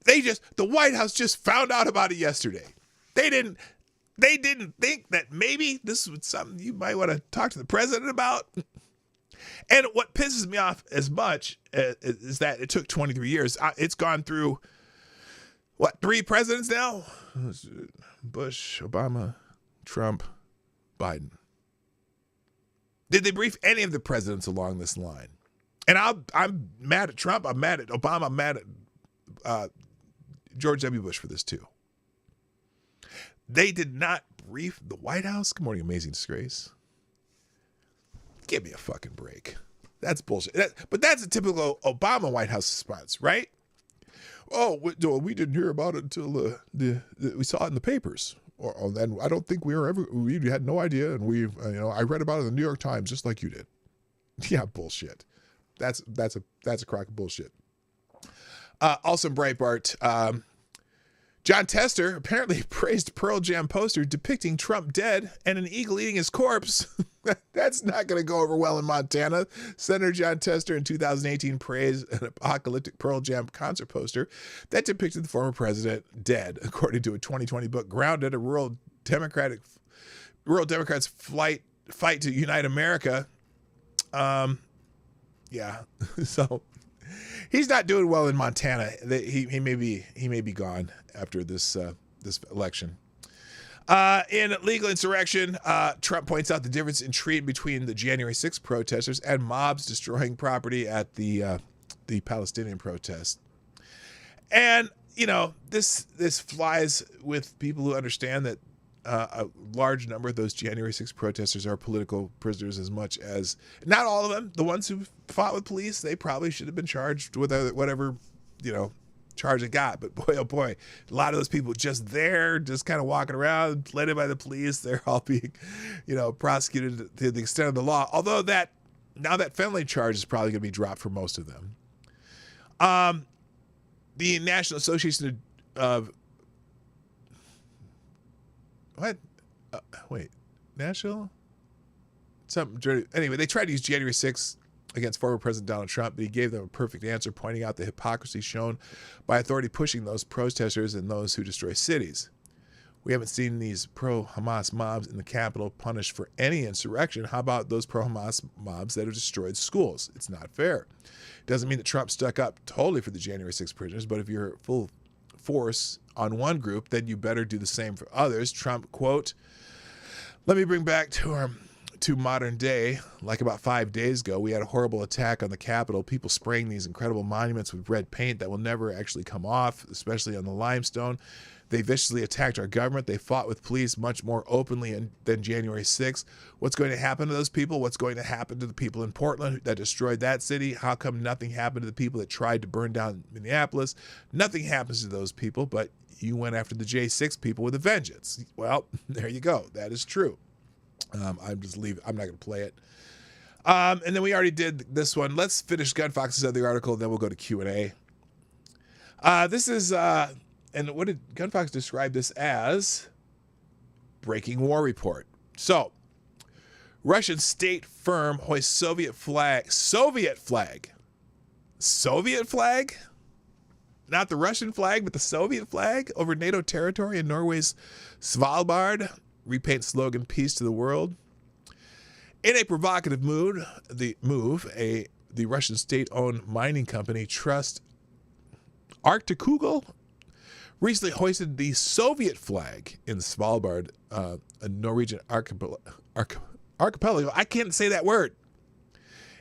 The White House just found out about it yesterday. They didn't think that maybe this was something you might want to talk to the president about. And what pisses me off as much is that it took 23 years. It's gone through, what, 3 presidents now? Bush, Obama, Trump, Biden. Did they brief any of the presidents along this line? And I'm mad at Trump. I'm mad at Obama. I'm mad at George W. Bush for this too. They did not brief the White House. Good morning, Amazing Disgrace. Give me a fucking break. That's bullshit. But that's a typical Obama White House response, right? Oh, we didn't hear about it until we saw it in the papers. And I don't think we had no idea. And I read about it in the New York Times just like you did. Yeah, bullshit. That's a crock of bullshit. Also in Breitbart, John Tester apparently praised Pearl Jam poster depicting Trump dead and an eagle eating his corpse. That's not going to go over well in Montana. Senator John Tester in 2018 praised an apocalyptic Pearl Jam concert poster that depicted the former president dead, according to a 2020 book grounded a rural Democrats' fight to unite America. Yeah, so he's not doing well in Montana. He may be gone after this election. In legal insurrection, Trump points out the difference in treatment between the January 6th protesters and mobs destroying property at the Palestinian protest. And this flies with people who understand that a large number of those January 6th protesters are political prisoners, as much as, not all of them, the ones who fought with police, they probably should have been charged with whatever, charge they got. But boy, oh boy, a lot of those people just kind of walking around, led by the police, they're all being, prosecuted to the extent of the law. Although now that felony charge is probably going to be dropped for most of them. The National Association of National? Anyway, they tried to use January 6th against former President Donald Trump, but he gave them a perfect answer, pointing out the hypocrisy shown by authority pushing those protesters and those who destroy cities. We haven't seen these pro-Hamas mobs in the Capitol punished for any insurrection. How about those pro-Hamas mobs that have destroyed schools? It's not fair. It doesn't mean that Trump stuck up totally for the January 6th prisoners, but if you're full force on one group, then you better do the same for others. Trump, quote, let me bring back to modern day, like about 5 days ago, we had a horrible attack on the Capitol, people spraying these incredible monuments with red paint that will never actually come off, especially on the limestone. They viciously attacked our government. They fought with police much more openly than January 6th. What's going to happen to those people? What's going to happen to the people in Portland that destroyed that city? How come nothing happened to the people that tried to burn down Minneapolis? Nothing happens to those people, but you went after the J6 people with a vengeance. Well, there you go. That is true. I'm not going to play it. And then we already did this one. Let's finish Gun Fox's other article, then we'll go to Q&A. This is, and what did Gun Fox describe this as? Breaking war report. So, Russian state firm hoists Soviet flag? Not the Russian flag, but the Soviet flag over NATO territory in Norway's Svalbard. Repaint slogan, peace to the world. In a provocative mood, the Russian state-owned mining company Trust Arctic-Kugel recently hoisted the Soviet flag in Svalbard, a Norwegian archipelago. I can't say that word.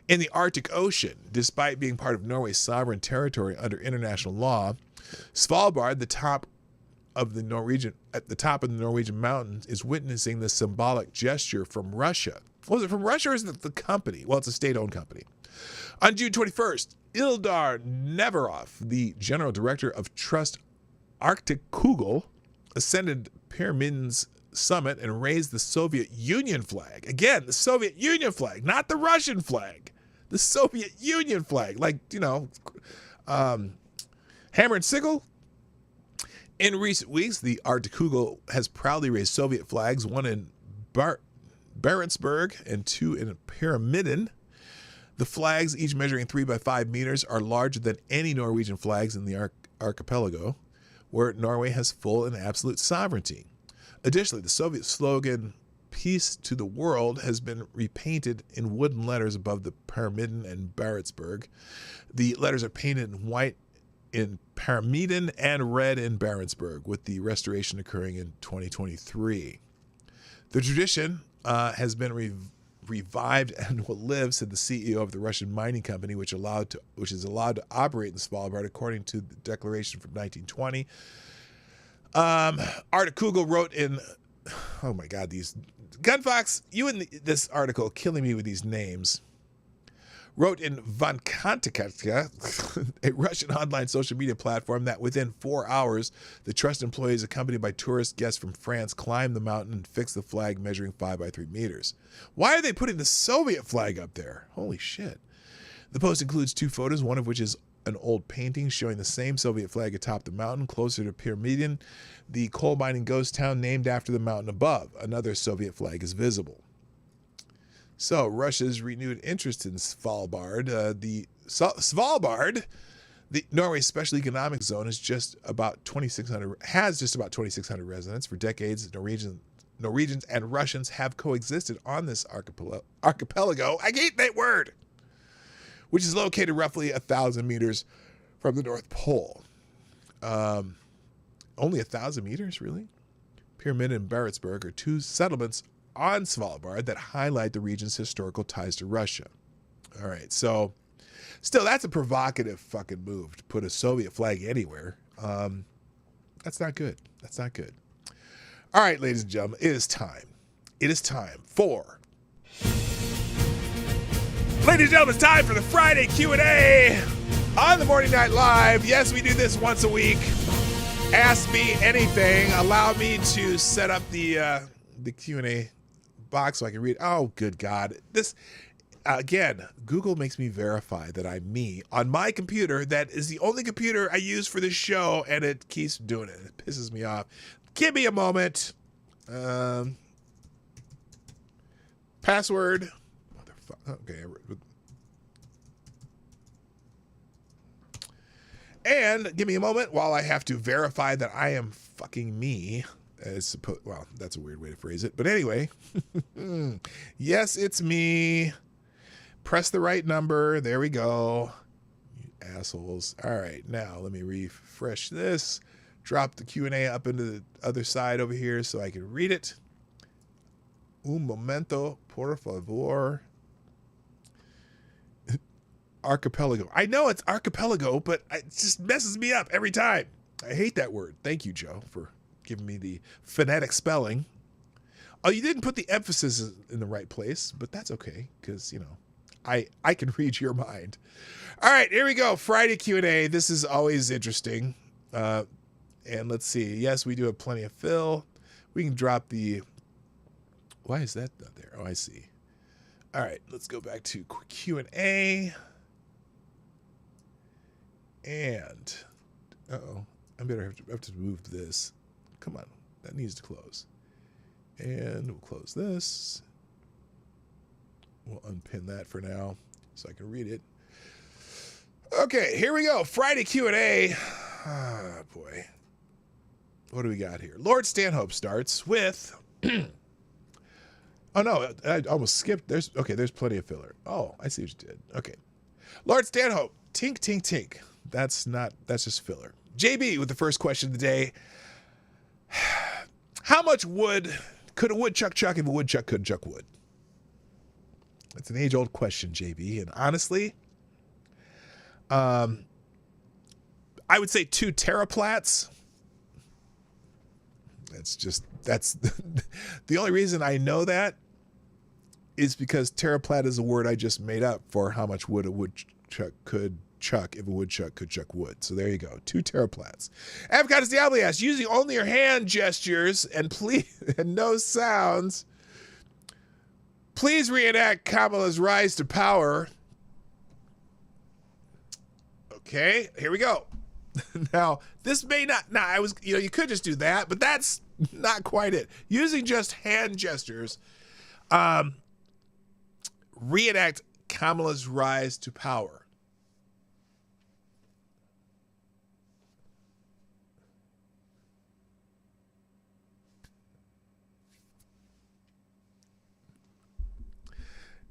In the Arctic Ocean, despite being part of Norway's sovereign territory under international law, Svalbard, at the top of the Norwegian mountains, is witnessing this symbolic gesture from Russia. Was it from Russia or is it the company? Well, it's a state-owned company. On June 21st, Ildar Neverov, the general director of Trust Arctic-Kugel, ascended Pyramid's summit and raised the Soviet Union flag. Again, the Soviet Union flag, not the Russian flag. The Soviet Union flag, like, hammer and sickle. In recent weeks, the Arctic-Kugel has proudly raised Soviet flags, one in Barentsburg and two in Pyramiden. The flags, each measuring 3 by 5 meters, are larger than any Norwegian flags in the archipelago, where Norway has full and absolute sovereignty. Additionally, the Soviet slogan, Peace to the World has been repainted in wooden letters above the Pyramiden and Baritzburg. The letters are painted in white in Pyramiden and red in Baritzburg, with the restoration occurring in 2023. The tradition has been revived and will live, said the CEO of the Russian mining company, which is allowed to operate in Svalbard according to the declaration from 1920. Art Kugel wrote in, oh my God, these Gunfox, you in this article killing me with these names. Wrote in Vankantika, a Russian online social media platform, that within 4 hours, the trust employees accompanied by tourist guests from France climbed the mountain and fixed the flag measuring 5 by 3 meters. Why are they putting the Soviet flag up there? Holy shit. The post includes 2 photos, one of which is an old painting showing the same Soviet flag atop the mountain closer to Pyramiden, the coal mining ghost town named after the mountain above. Another Soviet flag is visible. So Russia's renewed interest in Svalbard. Svalbard, the Norway's special economic zone, has just about 2,600 residents. For decades, Norwegians and Russians have coexisted on this archipelago. I hate that word. Which is located roughly 1,000 meters from the North Pole. Only 1,000 meters, really? Pyramid and Baritzburg are 2 settlements on Svalbard that highlight the region's historical ties to Russia. All right, so still, that's a provocative fucking move to put a Soviet flag anywhere. That's not good. That's not good. All right, ladies and gentlemen, it is time. It is time for... Ladies and gentlemen, it's time for the Friday Q&A on the Morning Night Live. Yes, we do this once a week. Ask me anything. Allow me to set up the Q&A box so I can read. Oh, good God. This, again, Google makes me verify that I'm me on my computer. That is the only computer I use for this show, and it keeps doing it. It pisses me off. Give me a moment. Password. Okay. And give me a moment while I have to verify that I am fucking me. Well, that's a weird way to phrase it. But anyway, yes, it's me. Press the right number. There we go. You assholes. All right, now let me refresh this. Drop the Q&A up into the other side over here so I can read it. Un momento, por favor. Archipelago. I know it's archipelago, but it just messes me up every time. I hate that word. Thank you, Joe, for giving me the phonetic spelling. Oh, you didn't put the emphasis in the right place, but that's okay, because, you know, I can read your mind. All right, here we go. Friday Q&A. This is always interesting. And let's see. Yes, we do have plenty of fill. We can drop the... Why is that not there? Oh, I see. All right, let's go back to Q&A. And, uh-oh, I better have to move this. Come on, that needs to close. And we'll close this. We'll unpin that for now so I can read it. Okay, here we go. Friday Q&A. Ah, boy. What do we got here? Lord Stanhope starts with... Oh, no, I almost skipped. There's plenty of filler. Oh, I see what you did. Okay. Lord Stanhope, tink, tink, tink. That's just filler. JB with the first question of the day. How much wood could a woodchuck chuck if a woodchuck could chuck wood? It's an age-old question, JB. And honestly, I would say 2 teraplats. That's the only reason I know that is because teraplat is a word I just made up for how much wood a woodchuck could chuck if a woodchuck could chuck wood. So there you go, 2 teraplats. Avocados Diablo asks, using only your hand gestures and no sounds, please reenact Kamala's rise to power. Okay, here we go. Now, this may not, you could just do that, but that's not quite it. Using just hand gestures, reenact Kamala's rise to power.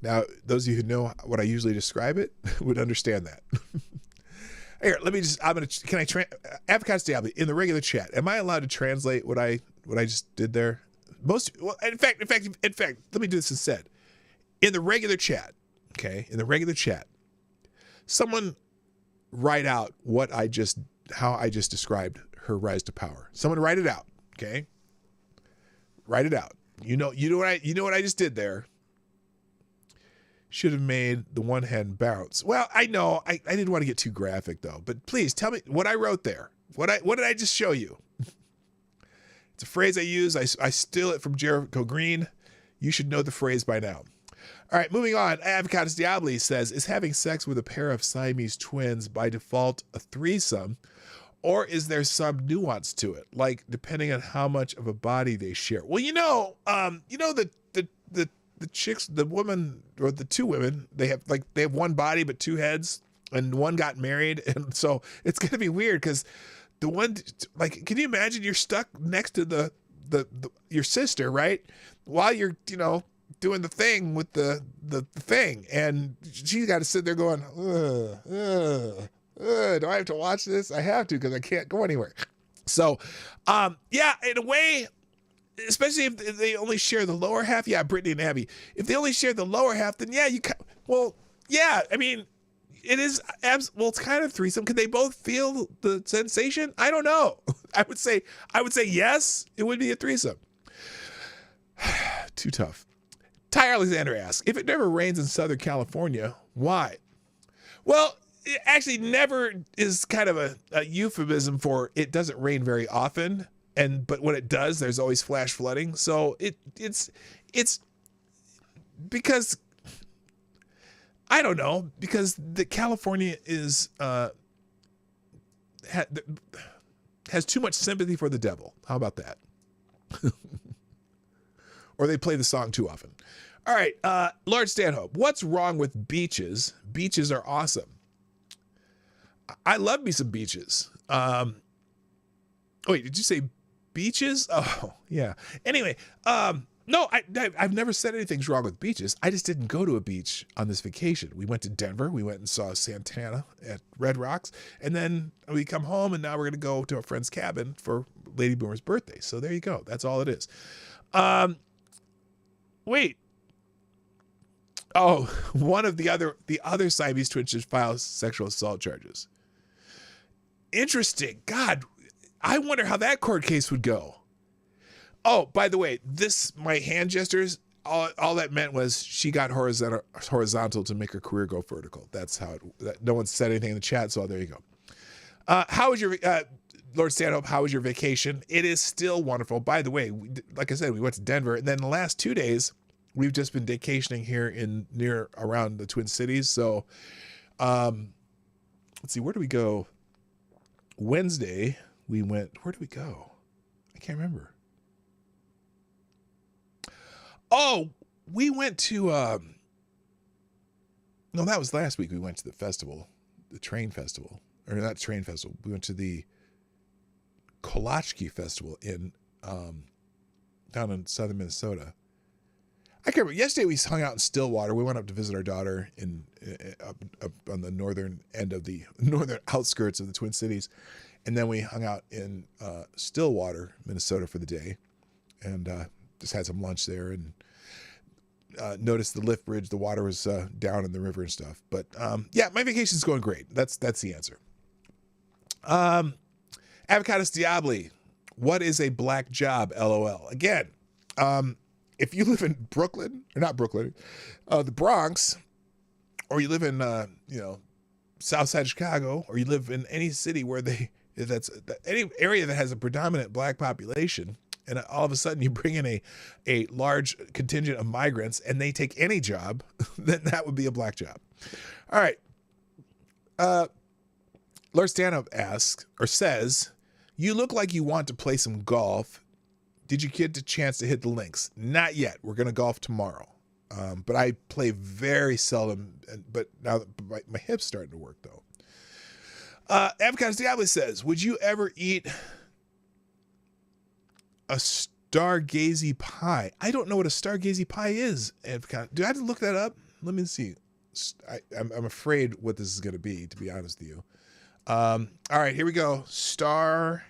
Now, those of you who know what I usually describe it would understand that. Here, let me just, Avocados Diablo, in the regular chat, am I allowed to translate what I just did there? In fact, let me do this instead. In the regular chat, someone write out how I just described her rise to power. Someone write it out, okay? Write it out. You know what I just did there. Should have made the one hand bounce. Well, I know I didn't want to get too graphic though, but please tell me what I wrote there. What did I just show you? It's a phrase I use. I steal it from Jericho Green. You should know the phrase by now. All right, moving on. Avocados Diabli says, is having sex with a pair of Siamese twins by default a threesome, or is there some nuance to it, like depending on how much of a body they share? Well, the chicks, the woman or the two women, they have one body but two heads, and one got married, and so it's gonna be weird because the one, like, can you imagine you're stuck next to your sister, right, while you're doing the thing with the thing, and she's got to sit there going, do I have to watch this? I have to because I can't go anywhere. So, yeah, in a way. Especially if they only share the lower half. Yeah, Brittany and Abby. If they only share the lower half, then yeah, I mean, it is, it's kind of threesome. Can they both feel the sensation? I don't know. I would say yes, it would be a threesome. Too tough. Ty Alexander asks, if it never rains in Southern California, why? Well, it actually never is kind of a euphemism for it doesn't rain very often. But when it does, there's always flash flooding. So it's because I don't know, because the California is has too much sympathy for the devil. How about that? Or they play the song too often. All right, Lord Stanhope, what's wrong with beaches? Beaches are awesome. I love me some beaches. Wait, did you say beaches? Oh, yeah. Anyway, no, I've never said anything's wrong with beaches. I just didn't go to a beach on this vacation. We went to Denver. We went and saw Santana at Red Rocks. And then we come home, and now we're going to go to a friend's cabin for Lady Boomer's birthday. So there you go. That's all it is. Wait. Oh, one of the other Siamese twins just filed sexual assault charges. Interesting. God, I wonder how that court case would go. Oh, by the way, my hand gestures, all that meant was she got horizontal to make her career go vertical. That's how no one said anything in the chat, so there you go. How was your, Lord Stanhope, how was your vacation? It is still wonderful. By the way, like I said, we went to Denver, and then the last 2 days, we've just been vacationing here around the Twin Cities. So, let's see, where do we go? Wednesday, we went, where did we go? I can't remember. Oh, we went to, no, that was last week. We went to the festival, the train festival, or not train festival. We went to the Kolachki festival down in southern Minnesota. I can't remember. Yesterday we hung out in Stillwater. We went up to visit our daughter up on the northern end of the northern outskirts of the Twin Cities. And then we hung out in Stillwater, Minnesota for the day, and just had some lunch there and noticed the lift bridge. The water was down in the river and stuff. But yeah, my vacation's going great. That's the answer. Avocados Diabli, what is a black job? LOL. Again, if you live in Brooklyn, or not Brooklyn, the Bronx, or you live in South Side of Chicago, or you live in any city where any area that has a predominant black population, and all of a sudden you bring in a large contingent of migrants and they take any job, then that would be a black job. All right. Lord Stanhope asks, or says, you look like you want to play some golf. Did you get the chance to hit the links? Not yet. We're going to golf tomorrow. But I play very seldom, but now my hip's starting to work though. Avocados Diablo says, would you ever eat a stargazy pie? I don't know what a stargazy pie is. Do I have to look that up? let me see. I'm afraid what this is going to be honest with you. All right, here we go. Stargazy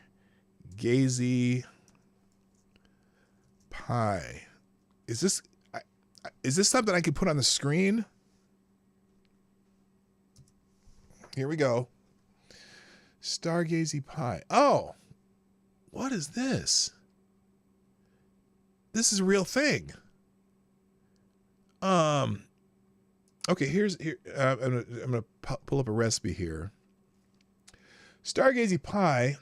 pie. Is this something I could put on the screen? Here we go. Stargazy pie. Oh, what is this? This is a real thing. Okay, here. I'm gonna pull up a recipe here. Stargazy pie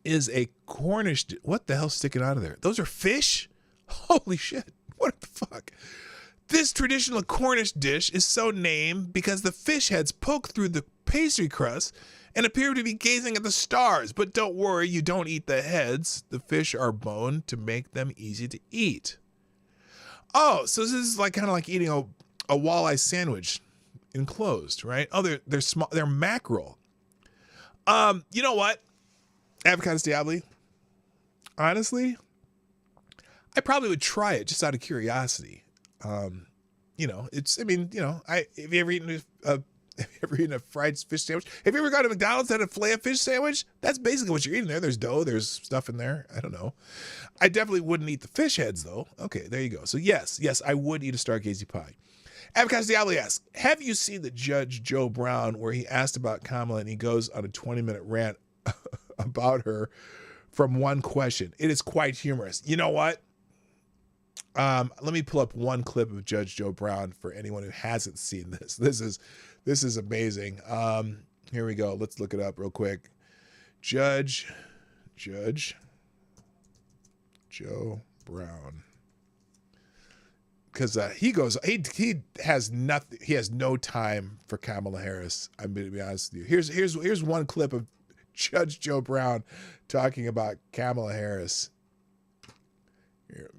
is a Cornish. What the hell's sticking out of there? Those are fish? Holy shit! What the fuck? This traditional Cornish dish is so named because the fish heads poke through the pastry crust and appear to be gazing at the stars. But don't worry, you don't eat the heads. The fish are boned to make them easy to eat. Oh, so this is like kind of like eating a walleye sandwich enclosed, right? Oh, they're small. They're mackerel. You know what? Avocados Diabli. Honestly, I probably would try it just out of curiosity. You know, it's. I mean, you know, have you ever eaten a fried fish sandwich? Have you ever gone to McDonald's and had a filet fish sandwich? That's basically what you're eating there. There's dough. There's stuff in there. I don't know. I definitely wouldn't eat the fish heads though. Okay, there you go. So yes, I would eat a Stargazy pie. Avocados Diabli asks, have you seen the Judge Joe Brown where he asked about Kamala and he goes on a 20-minute rant about her from one question? It is quite humorous. You know what? Let me pull up one clip of Judge Joe Brown for anyone who hasn't seen this. This is amazing. Here we go. Let's look it up real quick. Judge Joe Brown. Because he has nothing. He has no time for Kamala Harris. I'm going to be honest with you. Here's one clip of Judge Joe Brown talking about Kamala Harris. Here,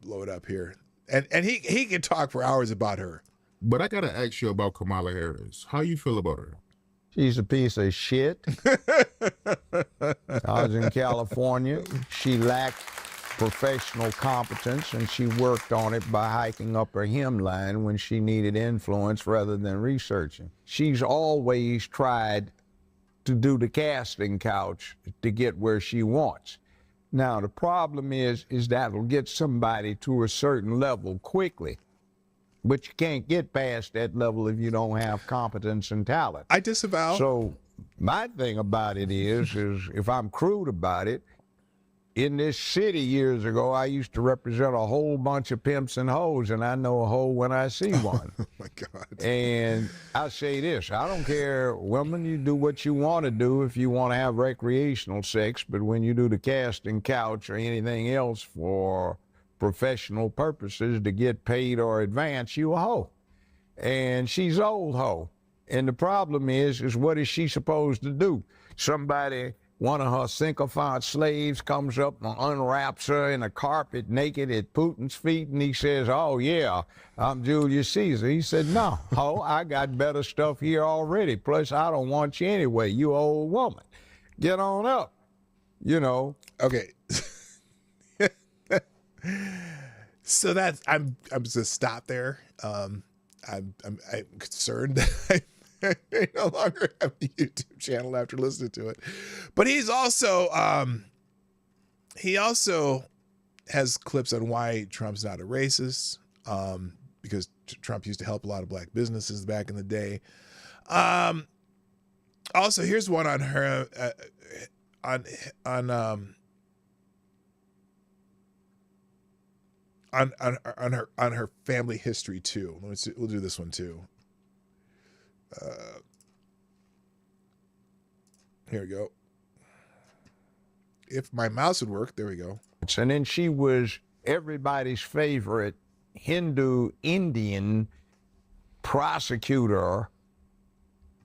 blow it up here, and he can talk for hours about her. But I gotta ask you about Kamala Harris. How you feel about her? She's a piece of shit. I was in California. She lacked professional competence, and she worked on it by hiking up her hemline when she needed influence rather than researching. She's always tried to do the casting couch to get where she wants. Now, the problem is that'll get somebody to a certain level quickly, but you can't get past that level if you don't have competence and talent. I disavow. So my thing about it is if I'm crude about it, in this city years ago, I used to represent a whole bunch of pimps and hoes, and I know a hoe when I see one. Oh, my God. And I say this, I don't care, women, you do what you want to do if you want to have recreational sex, but when you do the casting couch or anything else for professional purposes to get paid or advance, you a hoe. And she's an old hoe. And the problem is what is she supposed to do? One of her sycophant slaves comes up and unwraps her in a carpet naked at Putin's feet, and he says, oh, yeah, I'm Julius Caesar. He said, no, ho, I got better stuff here already. Plus, I don't want you anyway, you old woman. Get on up, you know. Okay. So that's, I'm just gonna stop there. I'm concerned that I no longer have a YouTube channel after listening to it. But he also has clips on why Trump's not a racist, because Trump used to help a lot of black businesses back in the day. Also, here's one on her on her family history too. Let me see, we'll do this one too. Here we go. If my mouse would work, there we go. And then she was everybody's favorite Hindu Indian prosecutor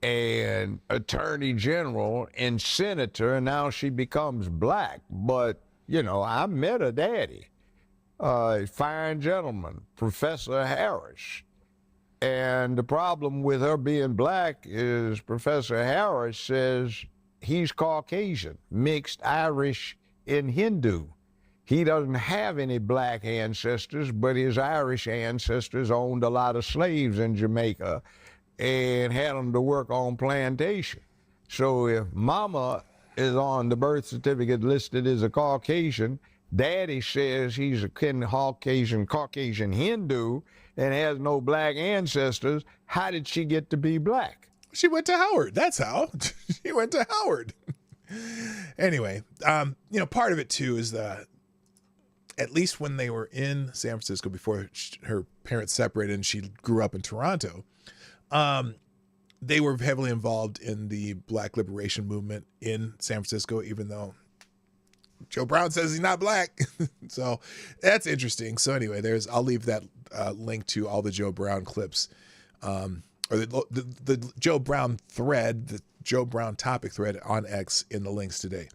and attorney general and senator, and now she becomes black. But, you know, I met her daddy, fine gentleman, Professor Harris. And the problem with her being black is Professor Harris says he's Caucasian, mixed Irish and Hindu. He doesn't have any black ancestors, but his Irish ancestors owned a lot of slaves in Jamaica and had them to work on plantation. So if mama is on the birth certificate listed as a Caucasian, daddy says he's a Caucasian Hindu and has no black ancestors, how did she get to be black? She went to Howard. That's how. She went to Howard. Anyway, part of it too is at least when they were in San Francisco before her parents separated and she grew up in Toronto, they were heavily involved in the Black liberation movement in San Francisco, even though Joe Brown says he's not black. So that's interesting. So anyway, I'll leave that link to all the Joe Brown clips, or the Joe Brown thread, the Joe Brown topic thread on X in the links today.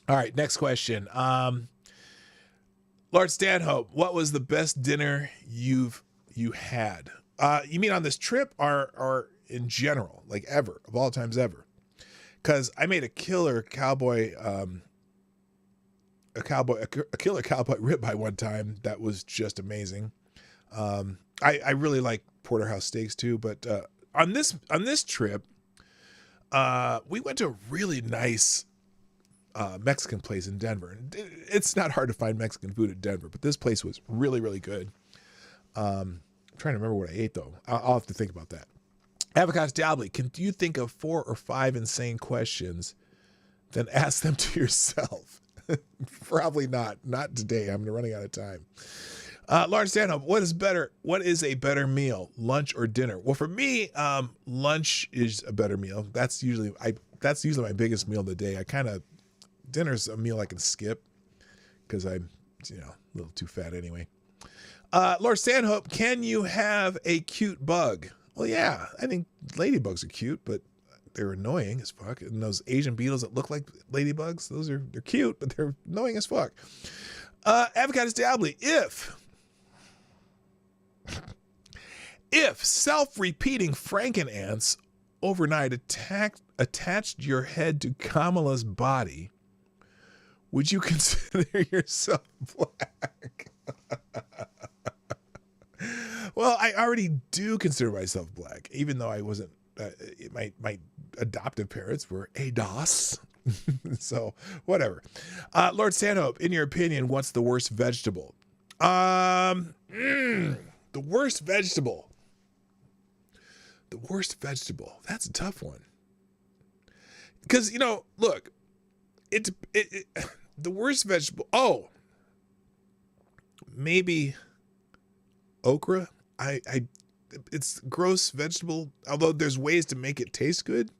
All right, next question. Lord Stanhope, what was the best dinner you had? You mean on this trip or in general, like ever, of all times ever? Because I made a killer cowboy ribeye one time that was just amazing. I really like porterhouse steaks too, but on this trip, we went to a really nice Mexican place in Denver. And it's not hard to find Mexican food in Denver, but this place was really, really good. I'm trying to remember what I ate though. I'll have to think about that. Avocats Diabli, can you think of 4 or 5 insane questions, then ask them to yourself? Probably not. Not today. I'm running out of time. Lawrence Stanhope, what is a better meal, lunch or dinner? Well, for me, lunch is a better meal. That's usually my biggest meal of the day. Dinner's a meal I can skip because I'm, a little too fat anyway. Lord Stanhope, can you have a cute bug? Well, yeah, I think ladybugs are cute, but they're annoying as fuck. And those Asian beetles that look like ladybugs, they're cute, but they're annoying as fuck. Avocados Diabli, if self-repeating Franken ants overnight attached your head to Kamala's body, would you consider yourself black? Well, I already do consider myself black, even though I wasn't. My adoptive parents were ADOS. So whatever. Lord Stanhope, in your opinion, what's the worst vegetable? The worst vegetable. The worst vegetable. That's a tough one. Because, look, the worst vegetable. Oh, maybe okra. It's gross vegetable, although there's ways to make it taste good.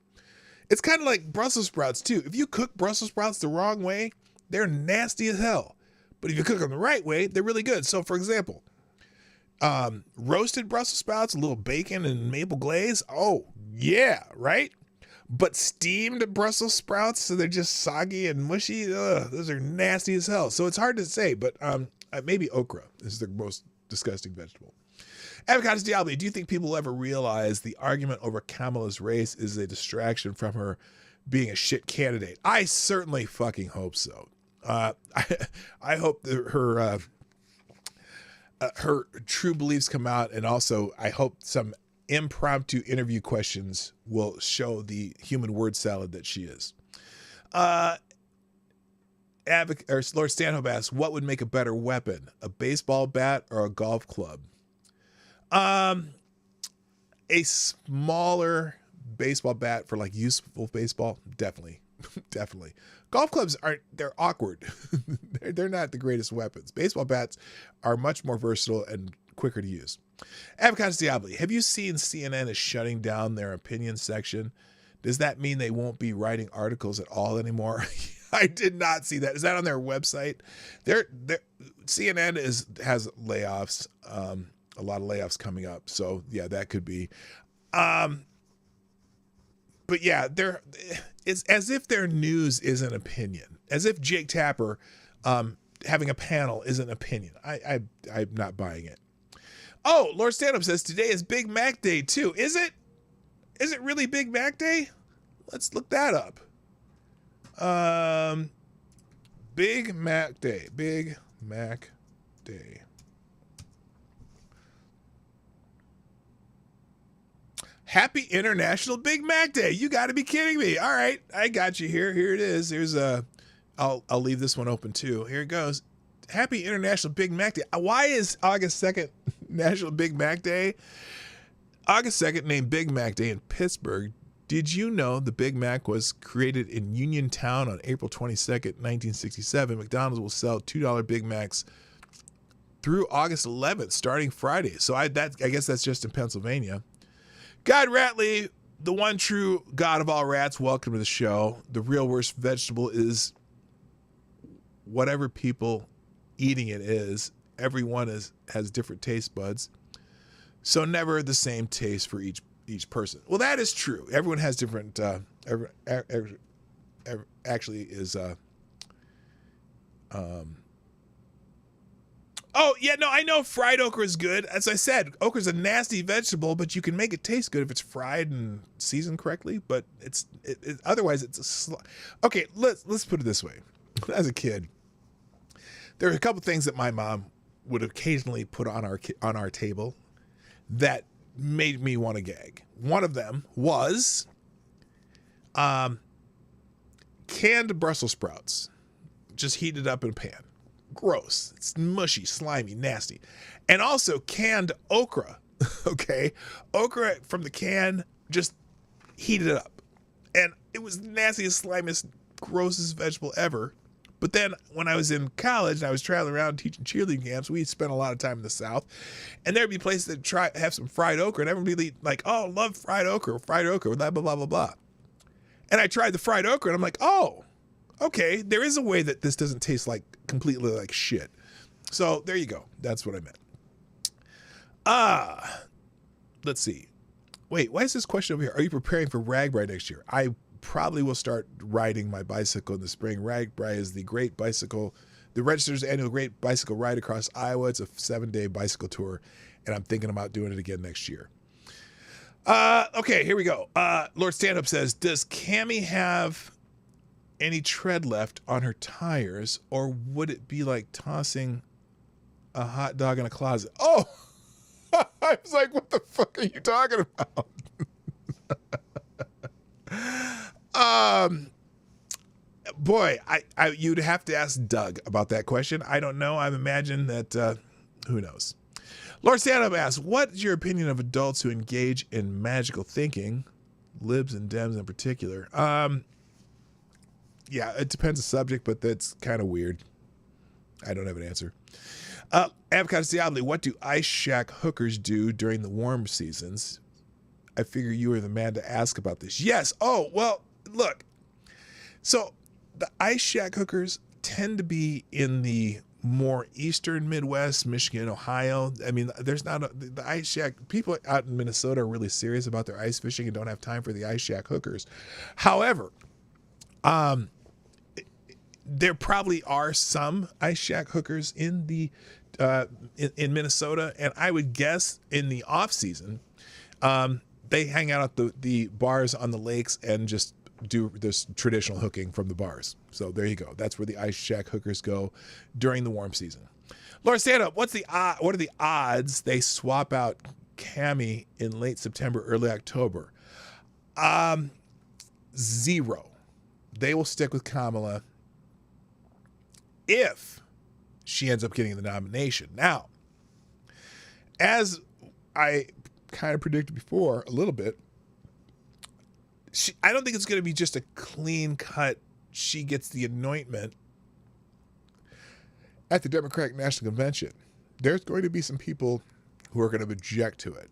It's kind of like Brussels sprouts too. If you cook Brussels sprouts the wrong way, they're nasty as hell. But if you cook them the right way, they're really good. So for example, roasted Brussels sprouts, a little bacon and maple glaze. Oh yeah, right? But steamed Brussels sprouts, so they're just soggy and mushy. Those are nasty as hell. So it's hard to say, but maybe okra is the most disgusting vegetable. Avocados Diabli, do you think people will ever realize the argument over Kamala's race is a distraction from her being a shit candidate? I certainly fucking hope so. I hope that her true beliefs come out, and also I hope some impromptu interview questions will show the human word salad that she is. Lord Stanhope asks, what would make a better weapon, a baseball bat or a golf club? A smaller baseball bat for like useful baseball, definitely. Golf clubs they're awkward. they're not the greatest weapons. Baseball bats are much more versatile and quicker to use. Avocados Diabli, have you seen CNN is shutting down their opinion section? Does that mean they won't be writing articles at all anymore? I did not see that. Is that on their website? CNN has layoffs. A lot of layoffs coming up. So yeah, that could be. But yeah, it's as if their news is an opinion. As if Jake Tapper having a panel is an opinion. I'm not buying it. Oh, Lord Stanhope says today is Big Mac Day too. Is it? Is it really Big Mac Day? Let's look that up. Big Mac Day. Big Mac Day. Happy International Big Mac Day. You got to be kidding me. All right, I got you here. Here it is. Here's I'll leave this one open too. Here it goes. Happy International Big Mac Day. Why is August 2nd National Big Mac Day? August 2nd named Big Mac Day in Pittsburgh. Did you know the Big Mac was created in Uniontown on April 22nd, 1967? McDonald's will sell $2 Big Macs through August 11th, starting Friday. So I guess that's just in Pennsylvania. God Ratley, the one true God of all rats, welcome to the show. The real worst vegetable is whatever people eating it is. Everyone has different taste buds, so never the same taste for each person. Well, that is true. Everyone has different. Actually, is. Oh yeah, no, I know fried okra is good. As I said, okra is a nasty vegetable, but you can make it taste good if it's fried and seasoned correctly. But otherwise, it's okay. Let's put it this way. As a kid, there are a couple things that my mom would occasionally put on our table that made me want to gag. One of them was canned Brussels sprouts, just heated up in a pan. Gross. It's mushy, slimy, nasty. And also canned okra. Okay? Okra from the can, just heated up. And it was the nastiest, slimiest, grossest vegetable ever. But then when I was in college and I was traveling around teaching cheerleading camps, we spent a lot of time in the South. And there'd be places that have some fried okra, and everyone would be like, oh, love fried okra, blah, blah, blah, blah, blah. And I tried the fried okra, and I'm like, oh, okay, there is a way that this doesn't taste like completely like shit. So there you go. That's what I meant. Let's see. Wait, why is this question over here? Are you preparing for RAGBRAI next year? I probably will start riding my bicycle in the spring. RAGBRAI is the register's annual great bicycle ride across Iowa. It's a 7-day bicycle tour, and I'm thinking about doing it again next year. Okay, here we go. Lord Standup says, does Cammie have any tread left on her tires, or would it be like tossing a hot dog in a closet? Oh, I was like, what the fuck are you talking about? Boy, you'd have to ask Doug about that question. I don't know. I imagine that, who knows? Lord Stanhope asks, what is your opinion of adults who engage in magical thinking, libs and dems in particular? Yeah, it depends on the subject, but that's kind of weird. I don't have an answer. Avocado Diablo, what do ice shack hookers do during the warm seasons? I figure you are the man to ask about this. Yes. Oh, well, look. So the ice shack hookers tend to be in the more eastern Midwest, Michigan, Ohio. I mean, there's not the ice shack. People out in Minnesota are really serious about their ice fishing and don't have time for the ice shack hookers. However, there probably are some ice shack hookers in the in Minnesota, and I would guess in the off season, they hang out at the bars on the lakes and just do this traditional hooking from the bars. So there you go. That's where the ice shack hookers go during the warm season. Laura, stand up. What are the odds they swap out Cammie in late September, early October? 0. They will stick with Kamala if she ends up getting the nomination. Now, as I kind of predicted before a little bit, I don't think it's going to be just a clean cut, she gets the anointment at the Democratic National Convention. There's going to be some people who are going to object to it.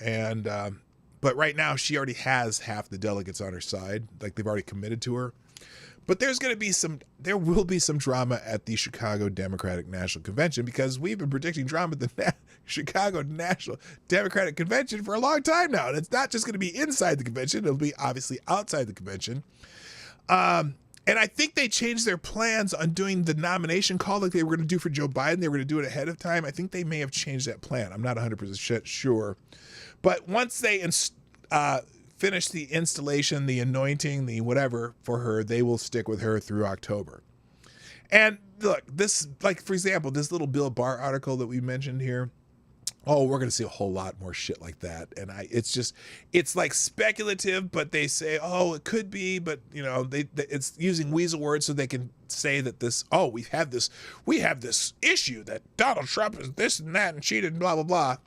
And but right now she already has half the delegates on her side, like they've already committed to her. But there will be some drama at the Chicago Democratic National Convention, because we've been predicting drama at the Chicago National Democratic Convention for a long time now. And it's not just going to be inside the convention. It'll be obviously outside the convention. And I think they changed their plans on doing the nomination call like they were going to do for Joe Biden. They were going to do it ahead of time. I think they may have changed that plan. I'm not 100% sure. But once they finish the installation, the anointing, the whatever for her, they will stick with her through October. And look, this, like, for example, this little Bill Barr article that we mentioned here. Oh, we're going to see a whole lot more shit like that. And it's like speculative, but they say, oh, it could be, but you know, it's using weasel words so they can say that we have this issue that Donald Trump is this and that and cheated and blah, blah,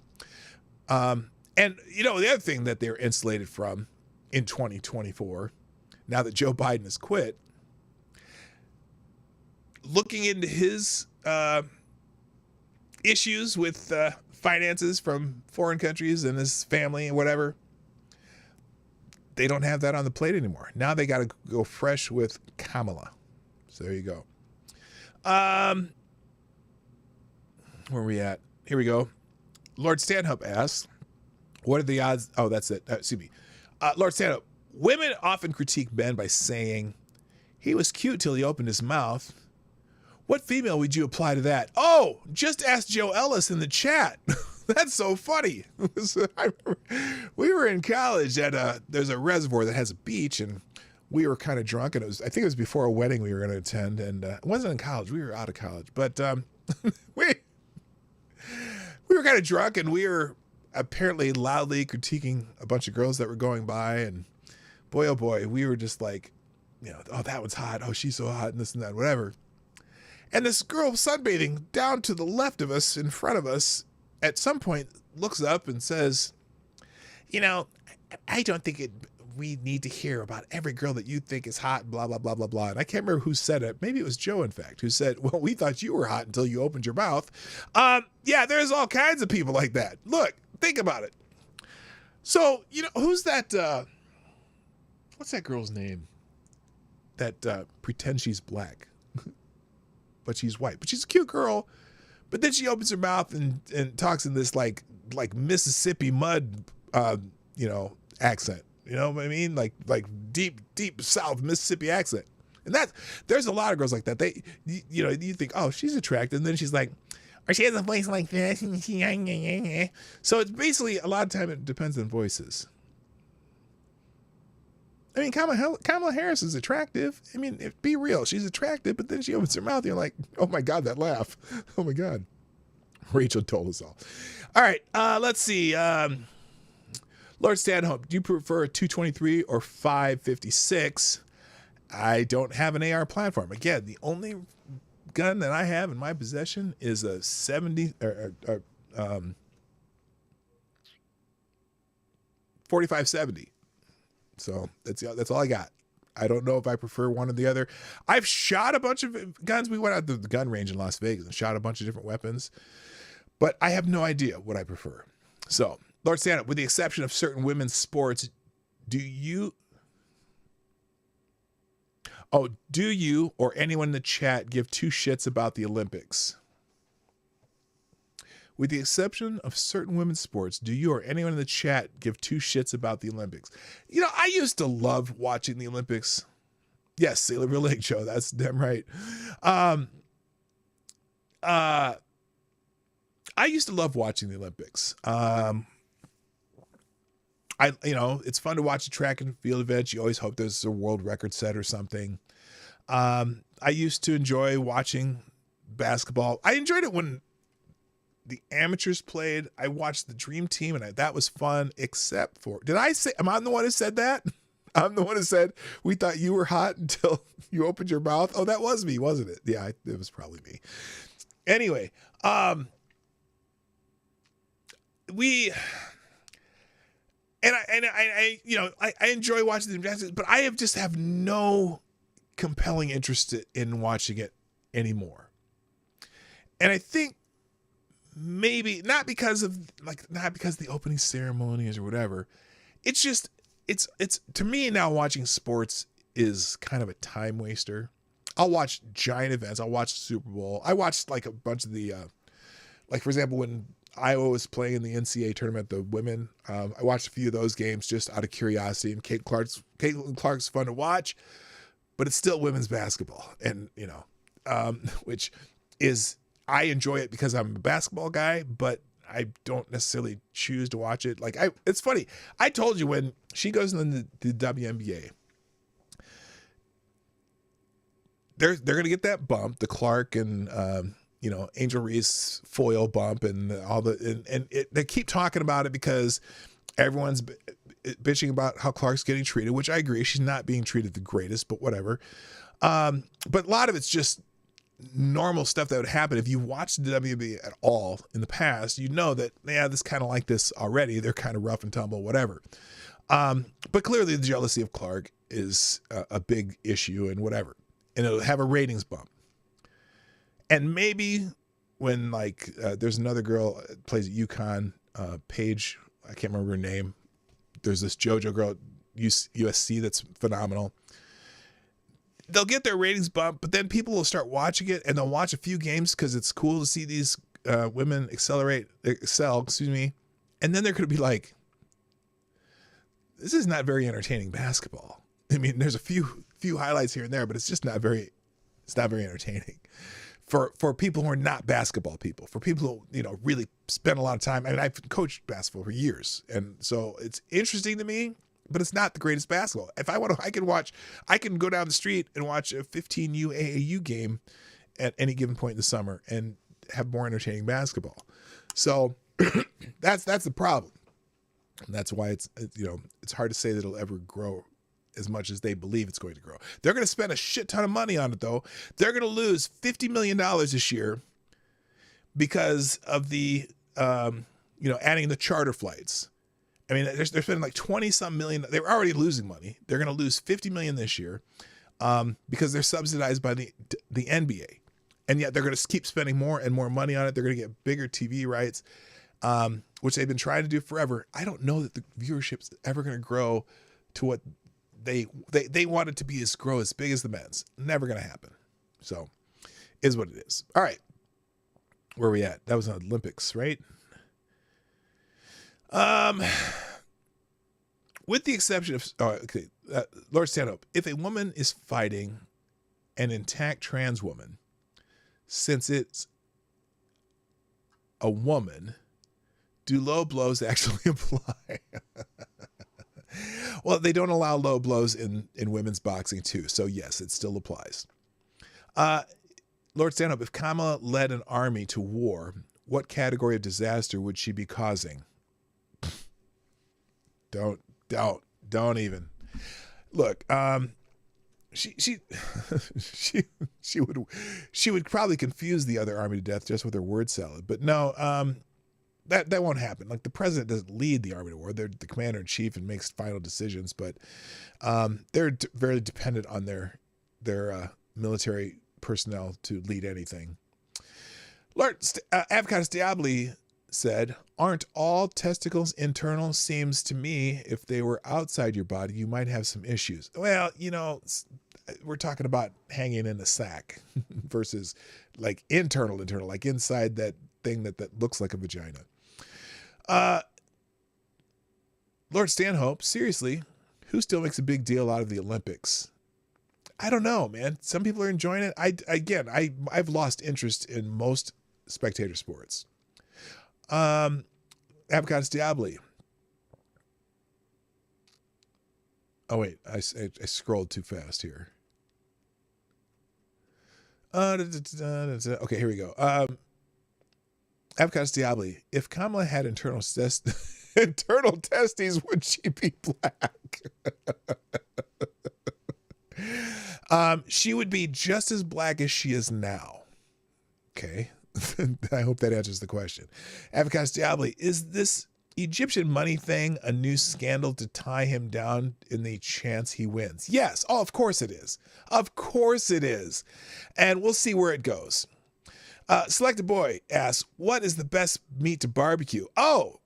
blah. And you know, the other thing that they're insulated from in 2024, now that Joe Biden has quit, looking into his issues with finances from foreign countries and his family and whatever, they don't have that on the plate anymore. Now they got to go fresh with Kamala. So there you go. Where are we at? Here we go. Lord Stanhope asks, what are the odds? Oh, that's it. Excuse me. Lord Stanhope, women often critique men by saying, he was cute till he opened his mouth. What female would you apply to that? Oh, just ask Joe Ellis in the chat. That's so funny. We were in college at there's a reservoir that has a beach, and we were kind of drunk, and I think it was before a wedding we were going to attend, and it wasn't in college. We were out of college, but we were kind of drunk, and we were apparently loudly critiquing a bunch of girls that were going by, and boy, oh boy, we were just like, you know, oh, that one's hot. Oh, she's so hot, and this and that, whatever. And this girl sunbathing down to the left of us, in front of us, at some point looks up and says, you know, I don't think we need to hear about every girl that you think is hot, blah, blah, blah, blah, blah. And I can't remember who said it. Maybe it was Joe, in fact, who said, well, we thought you were hot until you opened your mouth. Yeah, there's all kinds of people like that. Look, think about it. So, you know, who's that, what's that girl's name? That pretends she's black. But she's white. But she's a cute girl. But then she opens her mouth and talks in this like Mississippi mud, you know, accent. You know what I mean? Like deep South Mississippi accent. And there's a lot of girls like that. You know, you think, oh, she's attractive, and then she's like, or she has a voice like this. So it's basically, a lot of time it depends on voices. I mean, Kamala Harris is attractive. I mean, be real. She's attractive, but then she opens her mouth and you're like, oh my God, that laugh. Oh my God. Rachel told us all. All right, let's see. Lord Stanhope, do you prefer a 223 or 556? I don't have an AR platform. Again, the only gun that I have in my possession is a 4570. So that's all I got. I don't know if I prefer one or the other. I've shot a bunch of guns. We went out to the gun range in Las Vegas and shot a bunch of different weapons, but I have no idea what I prefer. So, Lord Stanhope, with the exception of certain women's sports, do you or anyone in the chat give two shits about the Olympics? With the exception of certain women's sports, do you or anyone in the chat give two shits about the Olympics? You know, I used to love watching the Olympics. Yes, Sailorville Lake Show. That's damn right. I used to love watching the Olympics. It's fun to watch a track and field event. You always hope there's a world record set or something. I used to enjoy watching basketball. I enjoyed it when the amateurs played. I watched the Dream Team, and that was fun, except for, am I the one who said that? I'm the one who said, we thought you were hot until you opened your mouth. Oh, that was me, wasn't it? Yeah, it was probably me. Anyway, I enjoy watching the gymnastics, but I just have no compelling interest in watching it anymore. And I think maybe not because of the opening ceremonies or whatever. It's just, it's to me now, watching sports is kind of a time waster. I'll watch giant events. I'll watch the Super Bowl. I watched like a bunch of the, like for example, when Iowa was playing in the NCAA tournament, the women, I watched a few of those games just out of curiosity. And Caitlin Clark's fun to watch, but it's still women's basketball, and which is, I enjoy it because I'm a basketball guy, but I don't necessarily choose to watch it. It's funny. I told you, when she goes in the WNBA, they're going to get that bump, the Clark and Angel Reese foil bump, and all they keep talking about it because everyone's bitching about how Clark's getting treated, which I agree. She's not being treated the greatest, but whatever. But a lot of it's just normal stuff that would happen. If you watched the WB at all in the past, you know that, this kind of like this already. They're kind of rough and tumble, whatever. But clearly the jealousy of Clark is a big issue and whatever. And it'll have a ratings bump. And maybe when there's another girl that plays at UConn, Paige, I can't remember her name. There's this JoJo girl at USC that's phenomenal. They'll get their ratings bump, but then people will start watching it, and they'll watch a few games because it's cool to see these women excel. And then they're going to be like, this is not very entertaining basketball. I mean, there's a few highlights here and there, but it's just not very entertaining for people who are not basketball people, for people who, really spend a lot of time. I mean, I've coached basketball for years, and so it's interesting to me, but it's not the greatest basketball. If I want to, I can go down the street and watch a 15U AAU game at any given point in the summer and have more entertaining basketball. So that's the problem. And that's why it's hard to say that it'll ever grow as much as they believe it's going to grow. They're going to spend a shit ton of money on it, though. They're going to lose $50 million this year because of the, adding the charter flights. I mean, they're spending like 20-some million. They were already losing money. They're going to lose $50 million this year because they're subsidized by the NBA. And yet they're going to keep spending more and more money on it. They're going to get bigger TV rights, which they've been trying to do forever. I don't know that the viewership is ever going to grow to what they want it to be, grow as big as the men's. Never going to happen. So is what it is. All right. Where are we at? That was an Olympics, right? With the exception of, Lord Stanhope, if a woman is fighting an intact trans woman, since it's a woman, do low blows actually apply? Well, they don't allow low blows in women's boxing too. So yes, it still applies. Lord Stanhope, if Kamala led an army to war, what category of disaster would she be causing? Don't even. Look, she would probably confuse the other army to death just with her word salad. But no, that won't happen. Like, the president doesn't lead the army to war. They're the commander in chief and makes final decisions. But they're very dependent on their military personnel to lead anything. Lord Avocadus Diabli said, aren't all testicles internal? Seems to me if they were outside your body, you might have some issues. Well, we're talking about hanging in a sack versus like internal, like inside that thing that looks like a vagina. Lord Stanhope, seriously, who still makes a big deal out of the Olympics? I don't know, man. Some people are enjoying it. I've lost interest in most spectator sports. Avocadus Diabli. Oh wait, I scrolled too fast here. Okay, here we go. Avocadus Diabli. If Kamala had internal testes, would she be black? She would be just as black as she is now. Okay. I hope that answers the question. Avocadus Diabli, is this Egyptian money thing a new scandal to tie him down in the chance he wins? Yes. Oh, of course it is. Of course it is. And we'll see where it goes. Selected Boy asks, what is the best meat to barbecue? Oh,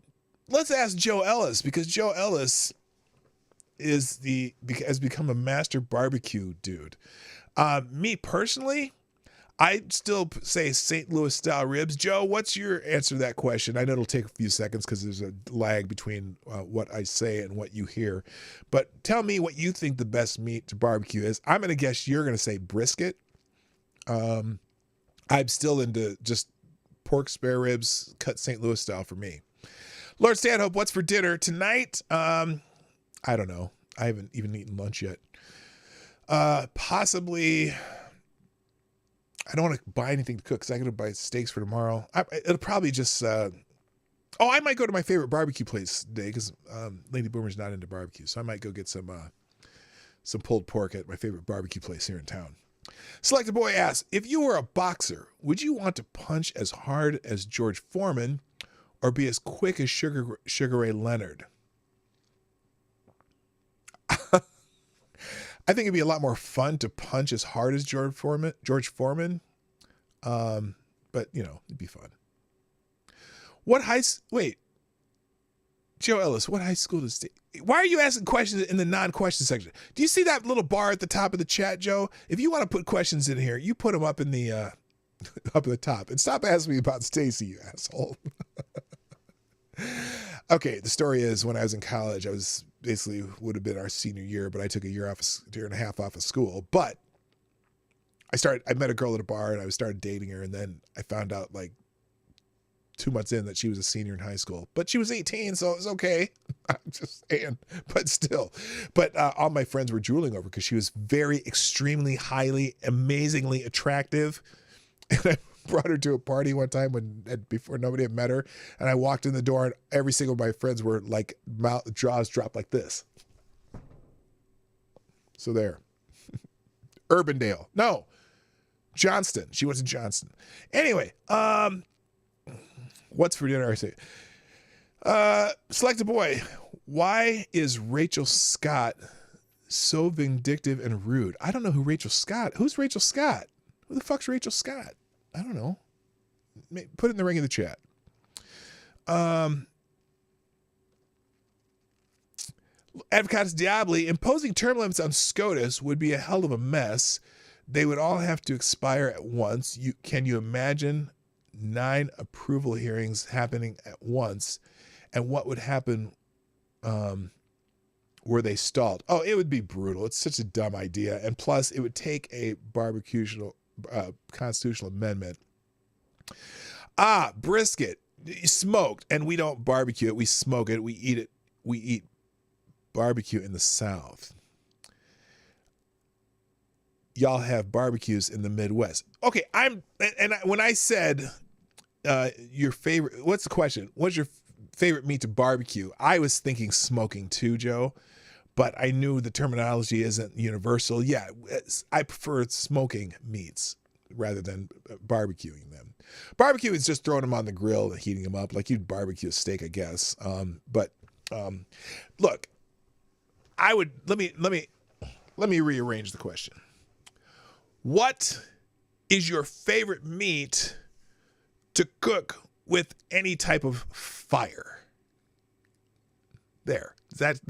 let's ask Joe Ellis, because Joe Ellis has become a master barbecue dude. Me personally, I still say St. Louis style ribs. Joe, what's your answer to that question? I know it'll take a few seconds because there's a lag between what I say and what you hear. But tell me what you think the best meat to barbecue is. I'm going to guess you're going to say brisket. I'm still into just pork spare ribs, cut St. Louis style for me. Lord Stanhope, what's for dinner tonight? I don't know. I haven't even eaten lunch yet. Possibly I don't want to buy anything to cook because I got to buy steaks for tomorrow. It'll probably just. I might go to my favorite barbecue place today because Lady Boomer's not into barbecue, so I might go get some pulled pork at my favorite barbecue place here in town. Selected Boy asks, if you were a boxer, would you want to punch as hard as George Foreman or be as quick as Sugar Ray Leonard? I think it'd be a lot more fun to punch as hard as George Foreman. But, it'd be fun. Wait, Joe Ellis, what high school does why are you asking questions in the non-question section? Do you see that little bar at the top of the chat, Joe? If you want to put questions in here, you put them up in the up at the top. And stop asking me about Stacy, you asshole. Okay, the story is when I was in college, I was basically would have been our senior year, but I took a year and a half off of school. But I met a girl at a bar and I started dating her, and then I found out like 2 months in that she was a senior in high school, but she was 18, so it was okay. I'm just saying, but still. But all my friends were drooling over because she was very, extremely, highly, amazingly attractive. And I brought her to a party one time before nobody had met her, and I walked in the door, and every single of my friends were like jaws dropped like this. So there. Urbandale. No. Johnston. She went to Johnston. Anyway, what's for dinner? I say, Selected Boy, why is Rachel Scott so vindictive and rude? I don't know who Rachel Scott. Who's Rachel Scott? Who the fuck's Rachel Scott? I don't know. Put it in the ring of the chat. Advocatus Diabli, imposing term limits on SCOTUS would be a hell of a mess. They would all have to expire at once. Can you imagine 9 approval hearings happening at once? And what would happen were they stalled? Oh, it would be brutal. It's such a dumb idea. And plus, it would take a constitutional amendment. Brisket. Smoked. And we don't barbecue it. We smoke it. We eat it. We eat barbecue in the South. Y'all have barbecues in the Midwest. Okay, when I said your favorite, what's the question? What's your favorite meat to barbecue? I was thinking smoking too, Joe, but I knew the terminology isn't universal. Yeah, I prefer smoking meats rather than barbecuing them. Barbecue is just throwing them on the grill and heating them up like you'd barbecue a steak, I guess. Look, let me rearrange the question. What is your favorite meat to cook with any type of fire? There. Is that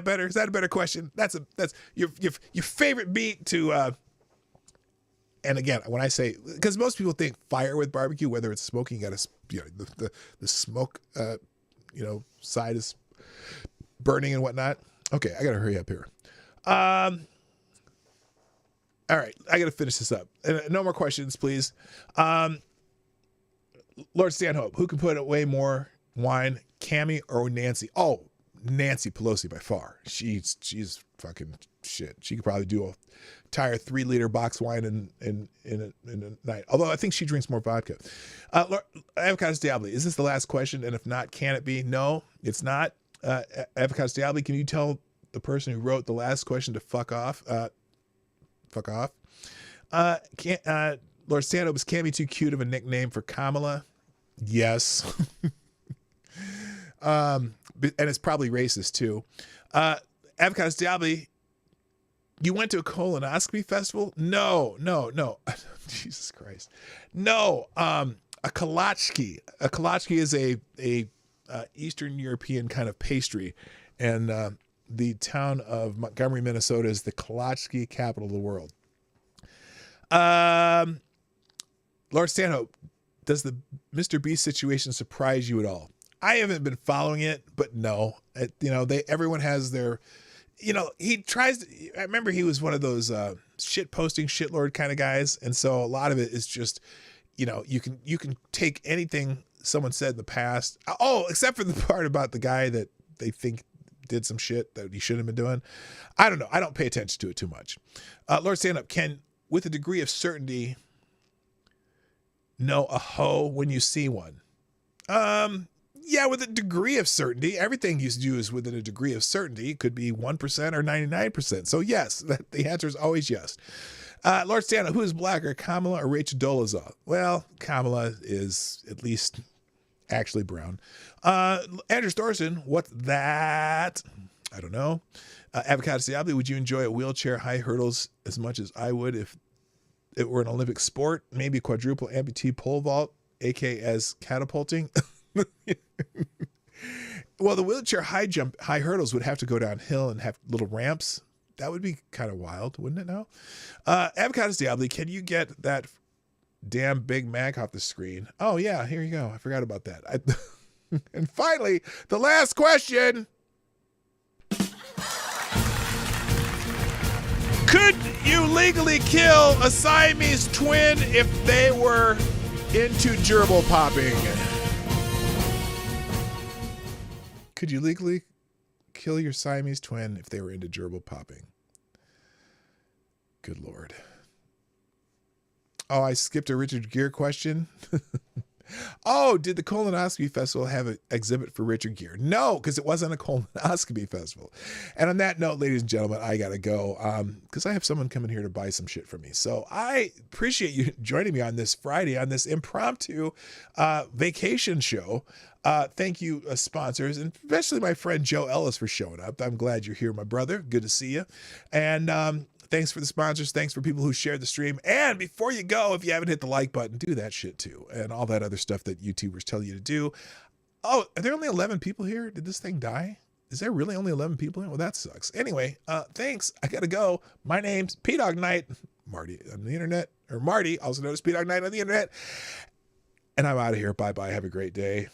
better? Is that a better question? That's your favorite meat to and again, when I say, because most people think fire with barbecue, whether it's smoking, you got to, the smoke side is burning and whatnot. Okay, I got to hurry up here. All right, I got to finish this up. No more questions, please. Lord Stanhope, who can put away more wine, Cammie or Nancy? Oh, Nancy Pelosi by far. She's fucking shit. She could probably do a entire 3-liter box wine in a night. Although I think she drinks more vodka. Advocatus Diabli, is this the last question? And if not, can it be? No, it's not. Advocatus Diabli, can you tell the person who wrote the last question to fuck off? Fuck off. Lord Stanhope, is Cammie too cute of a nickname for Kamala? Yes. And it's probably racist too. Advocatus Diabli, you went to a colonoscopy festival? No. Jesus Christ. No. A kalachki. A kalachki is a Eastern European kind of pastry. And the town of Montgomery, Minnesota is the kalachki capital of the world. Lord Stanhope, does the Mr. Beast situation surprise you at all? I haven't been following it, but no. Everyone has their, he tries to, I remember he was one of those shit posting shitlord kind of guys. And so a lot of it is just, you can take anything someone said in the past. Oh, except for the part about the guy that they think did some shit that he shouldn't have been doing. I don't know. I don't pay attention to it too much. Lord Stand Up, with a degree of certainty, know a hoe when you see one? Yeah, with a degree of certainty. Everything you do is within a degree of certainty. It could be 1% or 99%. So yes, the answer is always yes. Lord Stano, who is blacker, Kamala or Rachel Dolezal? Well, Kamala is at least actually brown. Andrew Storson, what's that? I don't know. Avocado Diablo, would you enjoy a wheelchair high hurdles as much as I would if it were an Olympic sport? Maybe quadruple amputee pole vault, aka as catapulting? Well, the wheelchair high hurdles would have to go downhill and have little ramps. That would be kind of wild, wouldn't it now? Avocados Diablo, can you get that damn Big Mac off the screen? Oh, yeah, here you go. I forgot about that. And finally, the last question. Could you legally kill a Siamese twin if they were into gerbil popping? Could you legally kill your Siamese twin if they were into gerbil popping? Good Lord. Oh, I skipped a Richard Gere question. Oh, did the Colonoscopy Festival have an exhibit for Richard Gere? No, because it wasn't a colonoscopy festival. And on that note, ladies and gentlemen, I got to go because I have someone coming here to buy some shit from me. So I appreciate you joining me on this Friday on this impromptu vacation show. Thank you, sponsors, and especially my friend Joe Ellis for showing up. I'm glad you're here, my brother. Good to see you. And thanks for the sponsors. Thanks for people who shared the stream. And before you go, if you haven't hit the like button, do that shit too. And all that other stuff that YouTubers tell you to do. Oh, are there only 11 people here? Did this thing die? Is there really only 11 people here? Well, that sucks. Anyway, thanks. I got to go. My name's P-Dog Knight. Marty on the internet, or Marty, also known as P-Dog Knight on the internet. And I'm out of here. Bye-bye. Have a great day.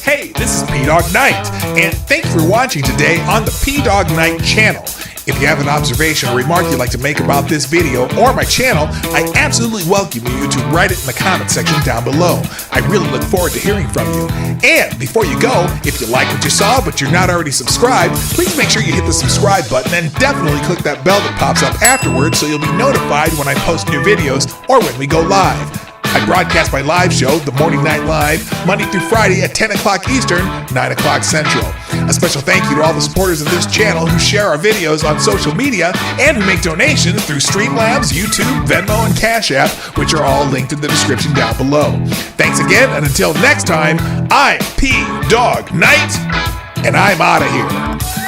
Hey, this is P-Dog Knight, and thank you for watching today on the P-Dog Knight channel. If you have an observation or remark you'd like to make about this video or my channel, I absolutely welcome you to write it in the comment section down below. I really look forward to hearing from you. And before you go, if you like what you saw but you're not already subscribed, please make sure you hit the subscribe button and definitely click that bell that pops up afterwards so you'll be notified when I post new videos or when we go live. I broadcast my live show, The Morning Night Live, Monday through Friday at 10 o'clock Eastern, 9 o'clock Central. A special thank you to all the supporters of this channel who share our videos on social media and who make donations through Streamlabs, YouTube, Venmo, and Cash App, which are all linked in the description down below. Thanks again, and until next time, I'm P-Dog Knight, and I'm out of here.